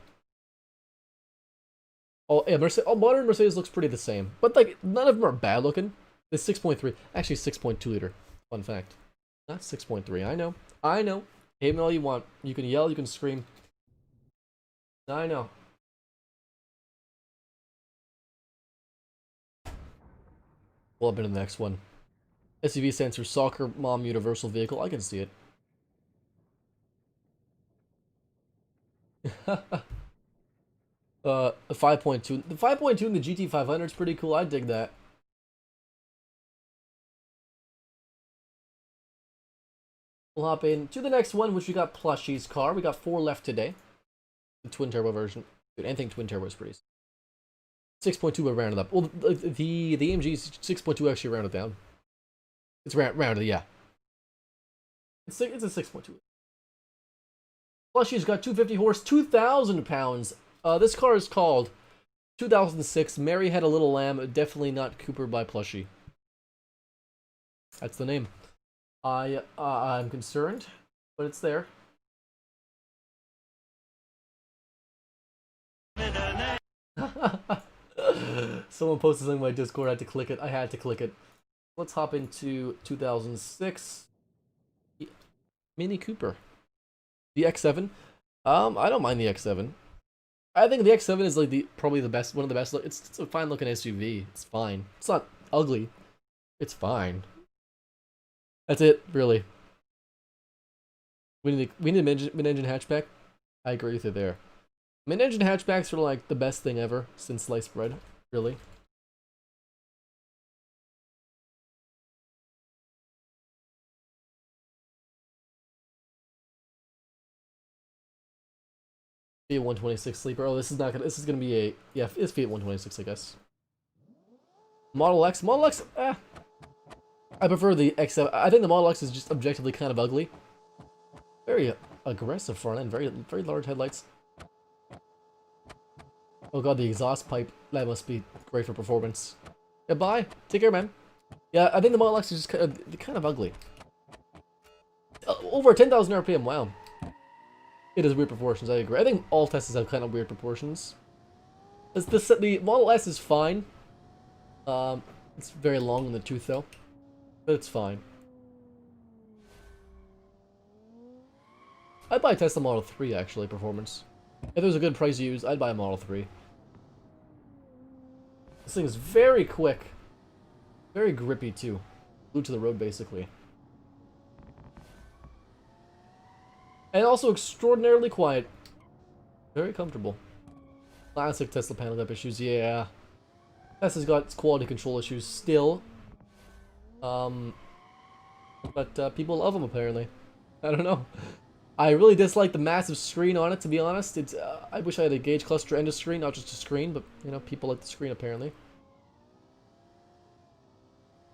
Oh, yeah, modern Mercedes looks pretty the same. But, like, none of them are bad looking. The 6.3, actually 6.2 liter. Fun fact. Not 6.3, I know. I know. Hate me all you want. You can yell, you can scream. I know. We'll up into the next one. SUV sensor, soccer mom universal vehicle. I can see it. The 5.2. The 5.2 in the GT500 is pretty cool. I dig that. We'll hop into the next one, which we got Plushie's car. We got 4 left today. The twin turbo version. Dude, anything twin turbo is pretty. 6.2 would round it up. Well, the AMG's 6.2 actually rounded down. It's rounded, yeah. It's a 6.2. Plushie's got 250 horse, 2,000 pounds. This car is called 2006 Mary Had a Little Lamb. Definitely not Cooper by Plushie. That's the name. I'm concerned, but it's there. Someone posted something in my Discord. I had to click it. I had to click it. Let's hop into 2006 Mini Cooper. The X7. I don't mind the X7. I think the X7 is like probably the best, one of the best. It's a fine looking SUV. It's fine. It's not ugly. It's fine. That's it, really. We need a mid-engine hatchback. I agree with you there. Mid-engine hatchbacks are like the best thing ever since sliced bread, really. Fiat 126 sleeper. Oh, this is not gonna. This is gonna be a, yeah. It's Fiat 126, I guess. Model X. Model X. I prefer the X7. I think the Model X is just objectively kind of ugly. Very aggressive front end. Very large headlights. Oh god, the exhaust pipe. That must be great for performance. Yeah, bye. Take care, man. Yeah, I think the Model X is just kind of ugly. Over 10,000 RPM. Wow. It is weird proportions. I agree. I think all Teslas have kind of weird proportions. The Model S is fine. It's very long in the tooth though, but it's fine. I'd buy a Tesla Model 3 actually. Performance. If there's a good price used, I'd buy a Model 3. This thing is very quick. Very grippy, too. Glued to the road, basically. And also extraordinarily quiet. Very comfortable. Classic Tesla panel up issues, yeah. Tesla's got its quality control issues still. But people love them, apparently. I don't know. I really dislike the massive screen on it, to be honest. It's I wish I had a gauge cluster and a screen, not just a screen, but, you know, people like the screen, apparently.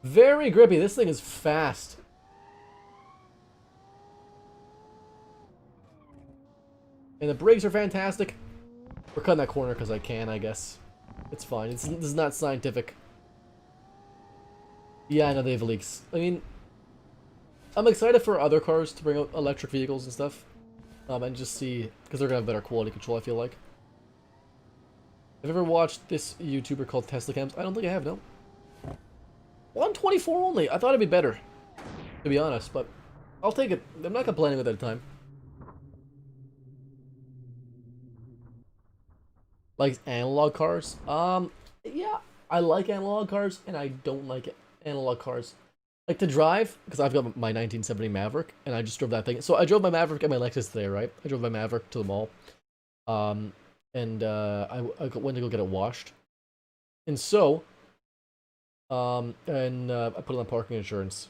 Very grippy. This thing is fast. And the brakes are fantastic. We're cutting that corner because I can, I guess. It's fine. This is not scientific. Yeah, I know they have leaks. I mean, I'm excited for other cars to bring out electric vehicles and stuff. And just see, because they're going to have better quality control, I feel like. Have you ever watched this YouTuber called Tesla Cams? I don't think I have, no. 124 only. I thought it'd be better, to be honest, but I'll take it. I'm not complaining with it at the time. Like analog cars? Yeah, I like analog cars, and I don't like analog cars. Like to drive, because I've got my 1970 Maverick, and I just drove that thing. So I drove my Maverick and my Lexus today, right? I drove my Maverick to the mall. I went to go get it washed. And so, I put it on parking insurance.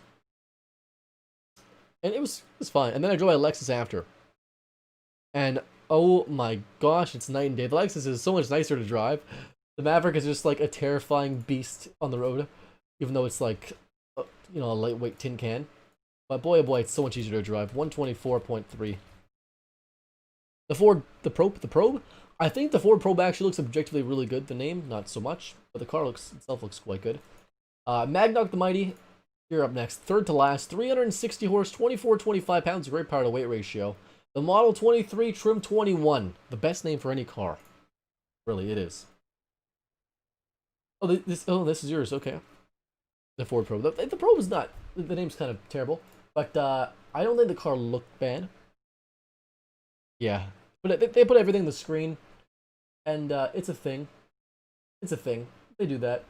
And it was fine. And then I drove my Lexus after. And oh my gosh, it's night and day. The Lexus is so much nicer to drive. The Maverick is just like a terrifying beast on the road, even though it's like, you know, a lightweight tin can. But boy, oh boy, it's so much easier to drive. 124.3. The Probe? I think the Ford Probe actually looks objectively really good. The name, not so much, but the car itself looks quite good. Magnock the Mighty, you're up next. Third to last, 360 horse, 24-25 pounds, great power to weight ratio. The Model 23 Trim 21, the best name for any car. Really, it is. Oh, this is yours, okay. The Ford Probe. The Probe is not, the name's kind of terrible, but I don't think the car looked bad. Yeah, but they put everything on the screen, and it's a thing. It's a thing. They do that.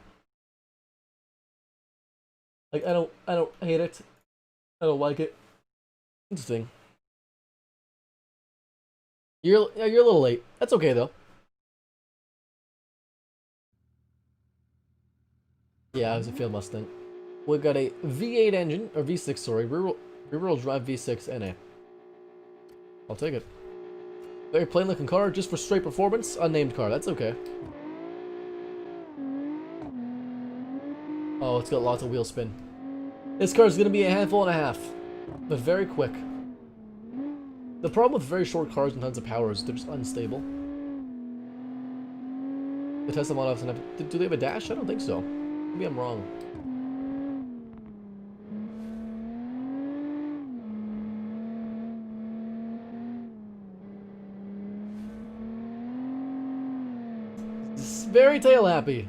Like, I don't hate it. I don't like it. It's a thing. You're a little late. That's okay though. Yeah, I was a Field Mustang. We've got a V8 engine, or V6, sorry, rear-wheel drive V6 NA. I'll take it. Very plain looking car, just for straight performance. Unnamed car, that's okay. Oh, it's got lots of wheel spin. This car's gonna be a handful and a half, but very quick. The problem with very short cars and tons of power is they're just unstable. The Tesla Model S, do they have a dash? I don't think so. Maybe I'm wrong. It's very tail happy.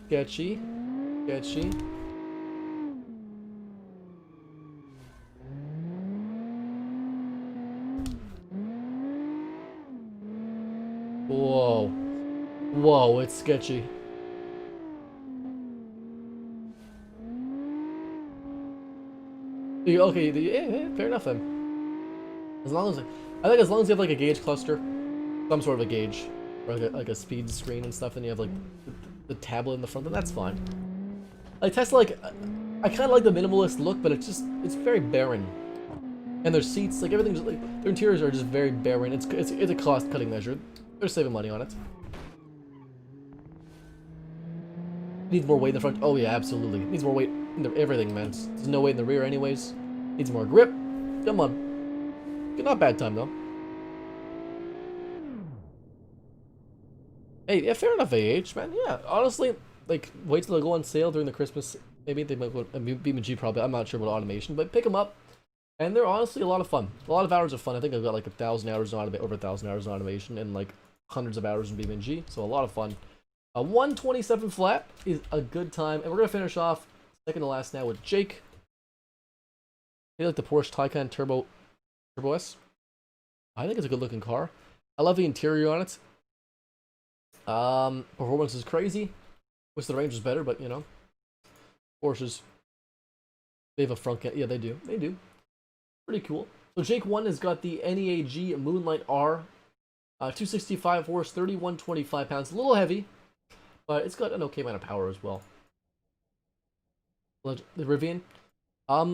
Sketchy. Sketchy. Whoa. Whoa, it's sketchy. Okay, yeah, fair enough then. As long as I think as long as you have like a gauge cluster, some sort of a gauge, or like a speed screen and stuff, and you have like the tablet in the front, then that's fine. Like Tesla, like I kind of like the minimalist look, but it's very barren. And their seats, like everything's like their interiors are just very barren. It's a cost cutting measure. They're saving money on it. Needs more weight in the front. Oh yeah, absolutely. Needs more weight in everything, man. There's no weight in the rear anyways. Needs more grip. Come on. Not bad time though. Hey, yeah, fair enough, AH, man. Yeah, honestly, like wait till they go on sale during the Christmas. Maybe they might go BeamNG probably. I'm not sure about automation, but pick them up. And they're honestly a lot of fun. A lot of hours of fun. I think I've got like 1,000 hours on over 1,000 hours on automation, and like hundreds of hours in BeamNG. So a lot of fun. 127 flat is a good time, and we're gonna finish off second to last now with Jake. You like the Porsche Taycan Turbo S? I think it's a good looking car. I love the interior on it. Performance is crazy. Wish the range was better, but you know, Porsches, they have a front end. Yeah, they do. They do. Pretty cool. So Jake 1 has got the NEAG Moonlight R, 265 horse, 3125 pounds. A little heavy, but it's got an okay amount of power as well. The Rivian. I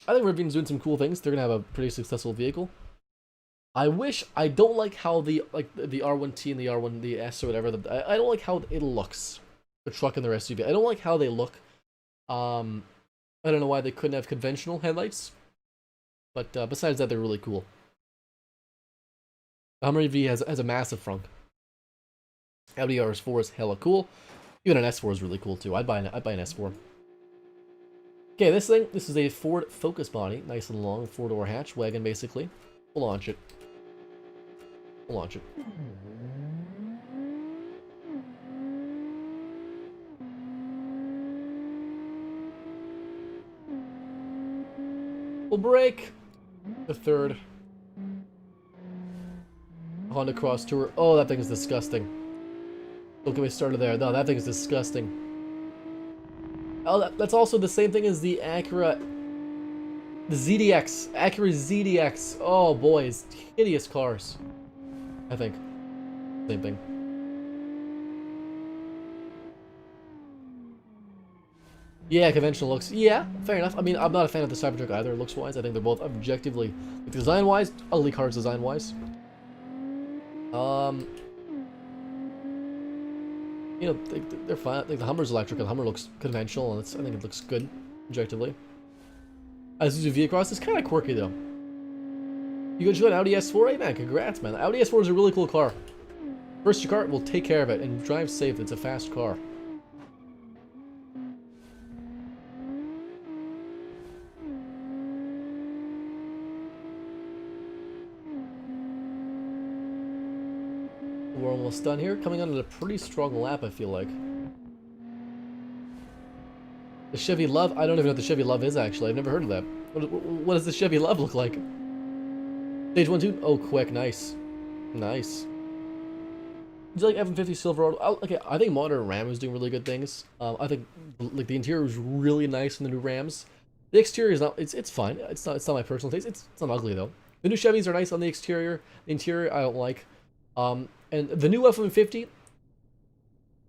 think Rivian's doing some cool things. They're gonna have a pretty successful vehicle. I don't like how the R1T and the R1 the S or whatever. I don't like how it looks. The truck and the SUV. I don't like how they look. I don't know why they couldn't have conventional headlights. But besides that, they're really cool. The Hummer EV has a massive frunk. Audi RS4 is hella cool. Even an S4 is really cool too. I'd buy an S4. Okay, this is a Ford Focus body, nice and long, 4-door hatch wagon basically. We'll launch it. We'll launch it. We'll brake. The third. Honda Cross Tour. Oh, that thing is disgusting. Don't get me started there. No, that thing is disgusting. Oh, that's also the same thing as the Acura. The ZDX. Acura ZDX. Oh, boys. Hideous cars. I think. Same thing. Yeah, conventional looks. Yeah, fair enough. I mean, I'm not a fan of the Cybertruck either, looks-wise. I think they're both objectively, like, design-wise, ugly cars design-wise. You know, they're fine. Like, the Hummer's electric, and the Hummer looks conventional, and I think it looks good, objectively. Isuzu V-Cross is kind of quirky, though. You go to an Audi S4? Hey, man, congrats, man. The Audi S4 is a really cool car. First your car, will take care of it, and drive safe. It's a fast car. We're almost done here. Coming on at a pretty strong lap, I feel like. The Chevy Love? I don't even know what the Chevy Love is, actually. I've never heard of that. What does the Chevy Love look like? Stage 1, 2? Oh, quick. Nice. Nice. Do you like F-150 Silverado? Okay, I think modern Ram is doing really good things. I think like the interior is really nice in the new Rams. The exterior is not. It's fine. It's not my personal taste. It's not ugly though. The new Chevys are nice on the exterior. The interior I don't like. And the new F-150,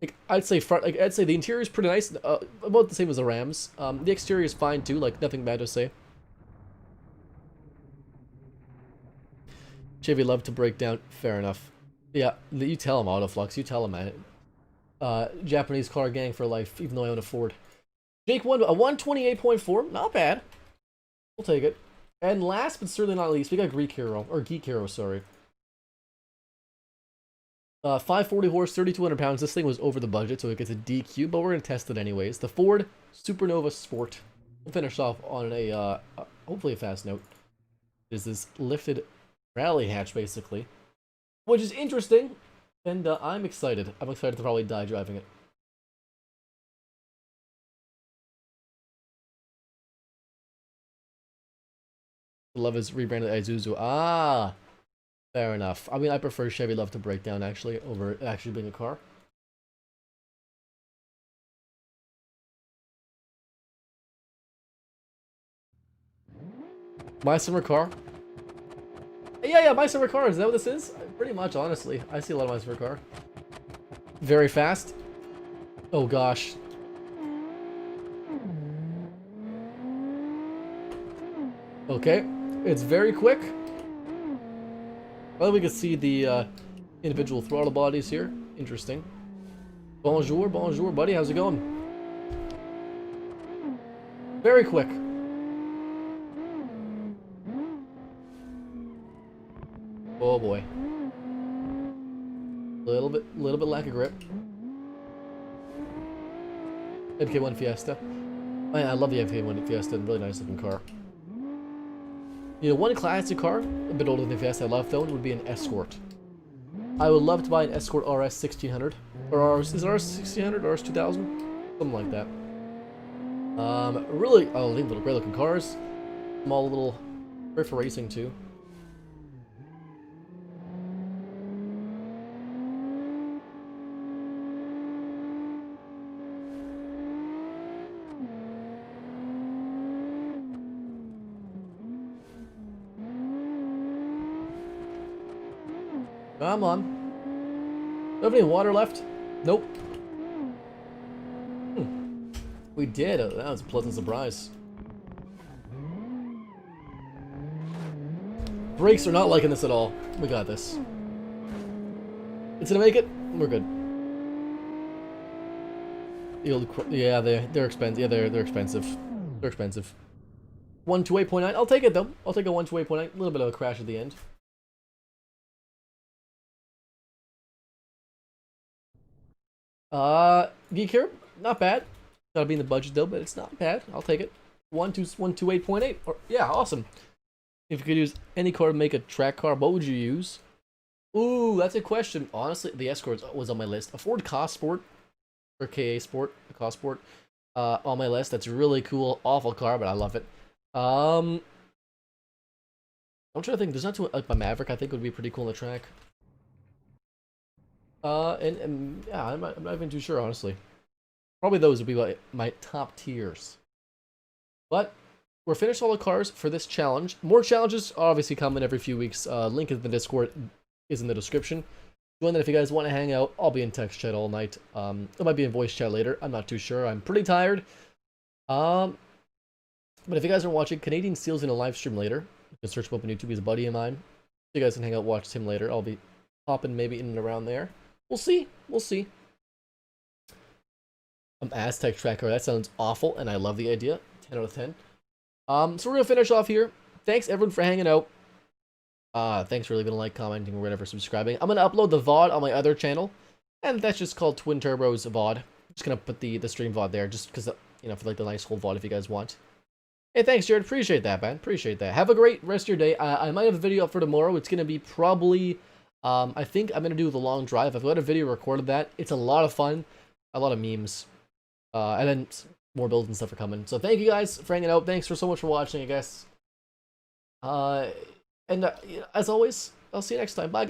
like I'd say the interior is pretty nice. About the same as the Rams. The exterior is fine too. Like nothing bad to say. Chevy love to break down. Fair enough. Yeah, you tell him, Autoflux. You tell him, man. Japanese car gang for life, even though I own a Ford. Jake won a 128.4. Not bad. We'll take it. And last but certainly not least, we got Geek Hero, sorry. 540 horse, 3,200 pounds. This thing was over the budget, so it gets a DQ, but we're going to test it anyways. The Ford Supernova Sport. We'll finish off on a, hopefully a fast note. This is lifted rally hatch, basically. Which is interesting, and I'm excited. I'm excited to probably die driving it. Love is rebranded Isuzu. Ah, fair enough. I mean, I prefer Chevy Love to break down, actually, over actually being a car. My summer car? Yeah, my summer car. Is that what this is? Pretty much, honestly. I see a lot of my summer car. Very fast. Oh, gosh. Okay. It's very quick. Well, we can see the individual throttle bodies here. Interesting. Bonjour, buddy. How's it going? Very quick. Oh boy. Little bit lack of grip. MK1 Fiesta. Man, I love the MK1 Fiesta. Really nice looking car. You know, one classic car, a bit older than the Fiesta I love though, would be an Escort. I would love to buy an Escort RS 1600. Or RS, is it RS 1600 or RS 2000? Something like that. Really, oh, these little great looking cars. Small little, great for racing too. Come on. Do we have any water left? Nope. We did. That was a pleasant surprise. Brakes are not liking this at all. We got this. It's gonna make it. We're good. Yeah, they're expensive. Yeah, they're expensive. They're expensive. 128.9. I'll take it though. I'll take a 128.9. A little bit of a crash at the end. Geek here, not bad. Gotta be in the budget though, but it's not bad. I'll take it. 128.8. Or yeah, awesome. If you could use any car to make a track car, what would you use? Ooh, that's a question. Honestly, the Escort was on my list. A Ford Sport or KA Sport, a Sport, on my list. That's a really cool, awful car, but I love it. I'm trying to think. There's not too like my Maverick. I think would be pretty cool on the track. And yeah, I'm not even too sure, honestly. Probably those would be my top tiers. But we're finished all the cars for this challenge. More challenges are obviously coming every few weeks. Link in the Discord is in the description. Join that if you guys want to hang out. I'll be in text chat all night. It might be in voice chat later. I'm not too sure. I'm pretty tired. But if you guys are watching, Canadian Steel's in a live stream later. You can search him up on YouTube. He's a buddy of mine. So you guys can hang out, watch him later. I'll be popping maybe in and around there. We'll see. We'll see. Aztec tracker. That sounds awful, and I love the idea. 10 out of 10. So we're gonna finish off here. Thanks everyone for hanging out. Thanks for leaving a like, commenting, or whatever, subscribing. I'm gonna upload the VOD on my other channel, and that's just called Twin Turbo's VOD. I'm just gonna put the stream VOD there, just because you know, for like the nice whole VOD if you guys want. Hey, thanks, Jared. Appreciate that, man. Appreciate that. Have a great rest of your day. I might have a video up for tomorrow. It's gonna be probably. I think I'm gonna do the long drive. I've got a video recorded that. It's a lot of fun, a lot of memes, and then more builds and stuff are coming. So thank you guys for hanging out. Thanks for so much for watching, I guess. And as always, I'll see you next time. Bye, guys.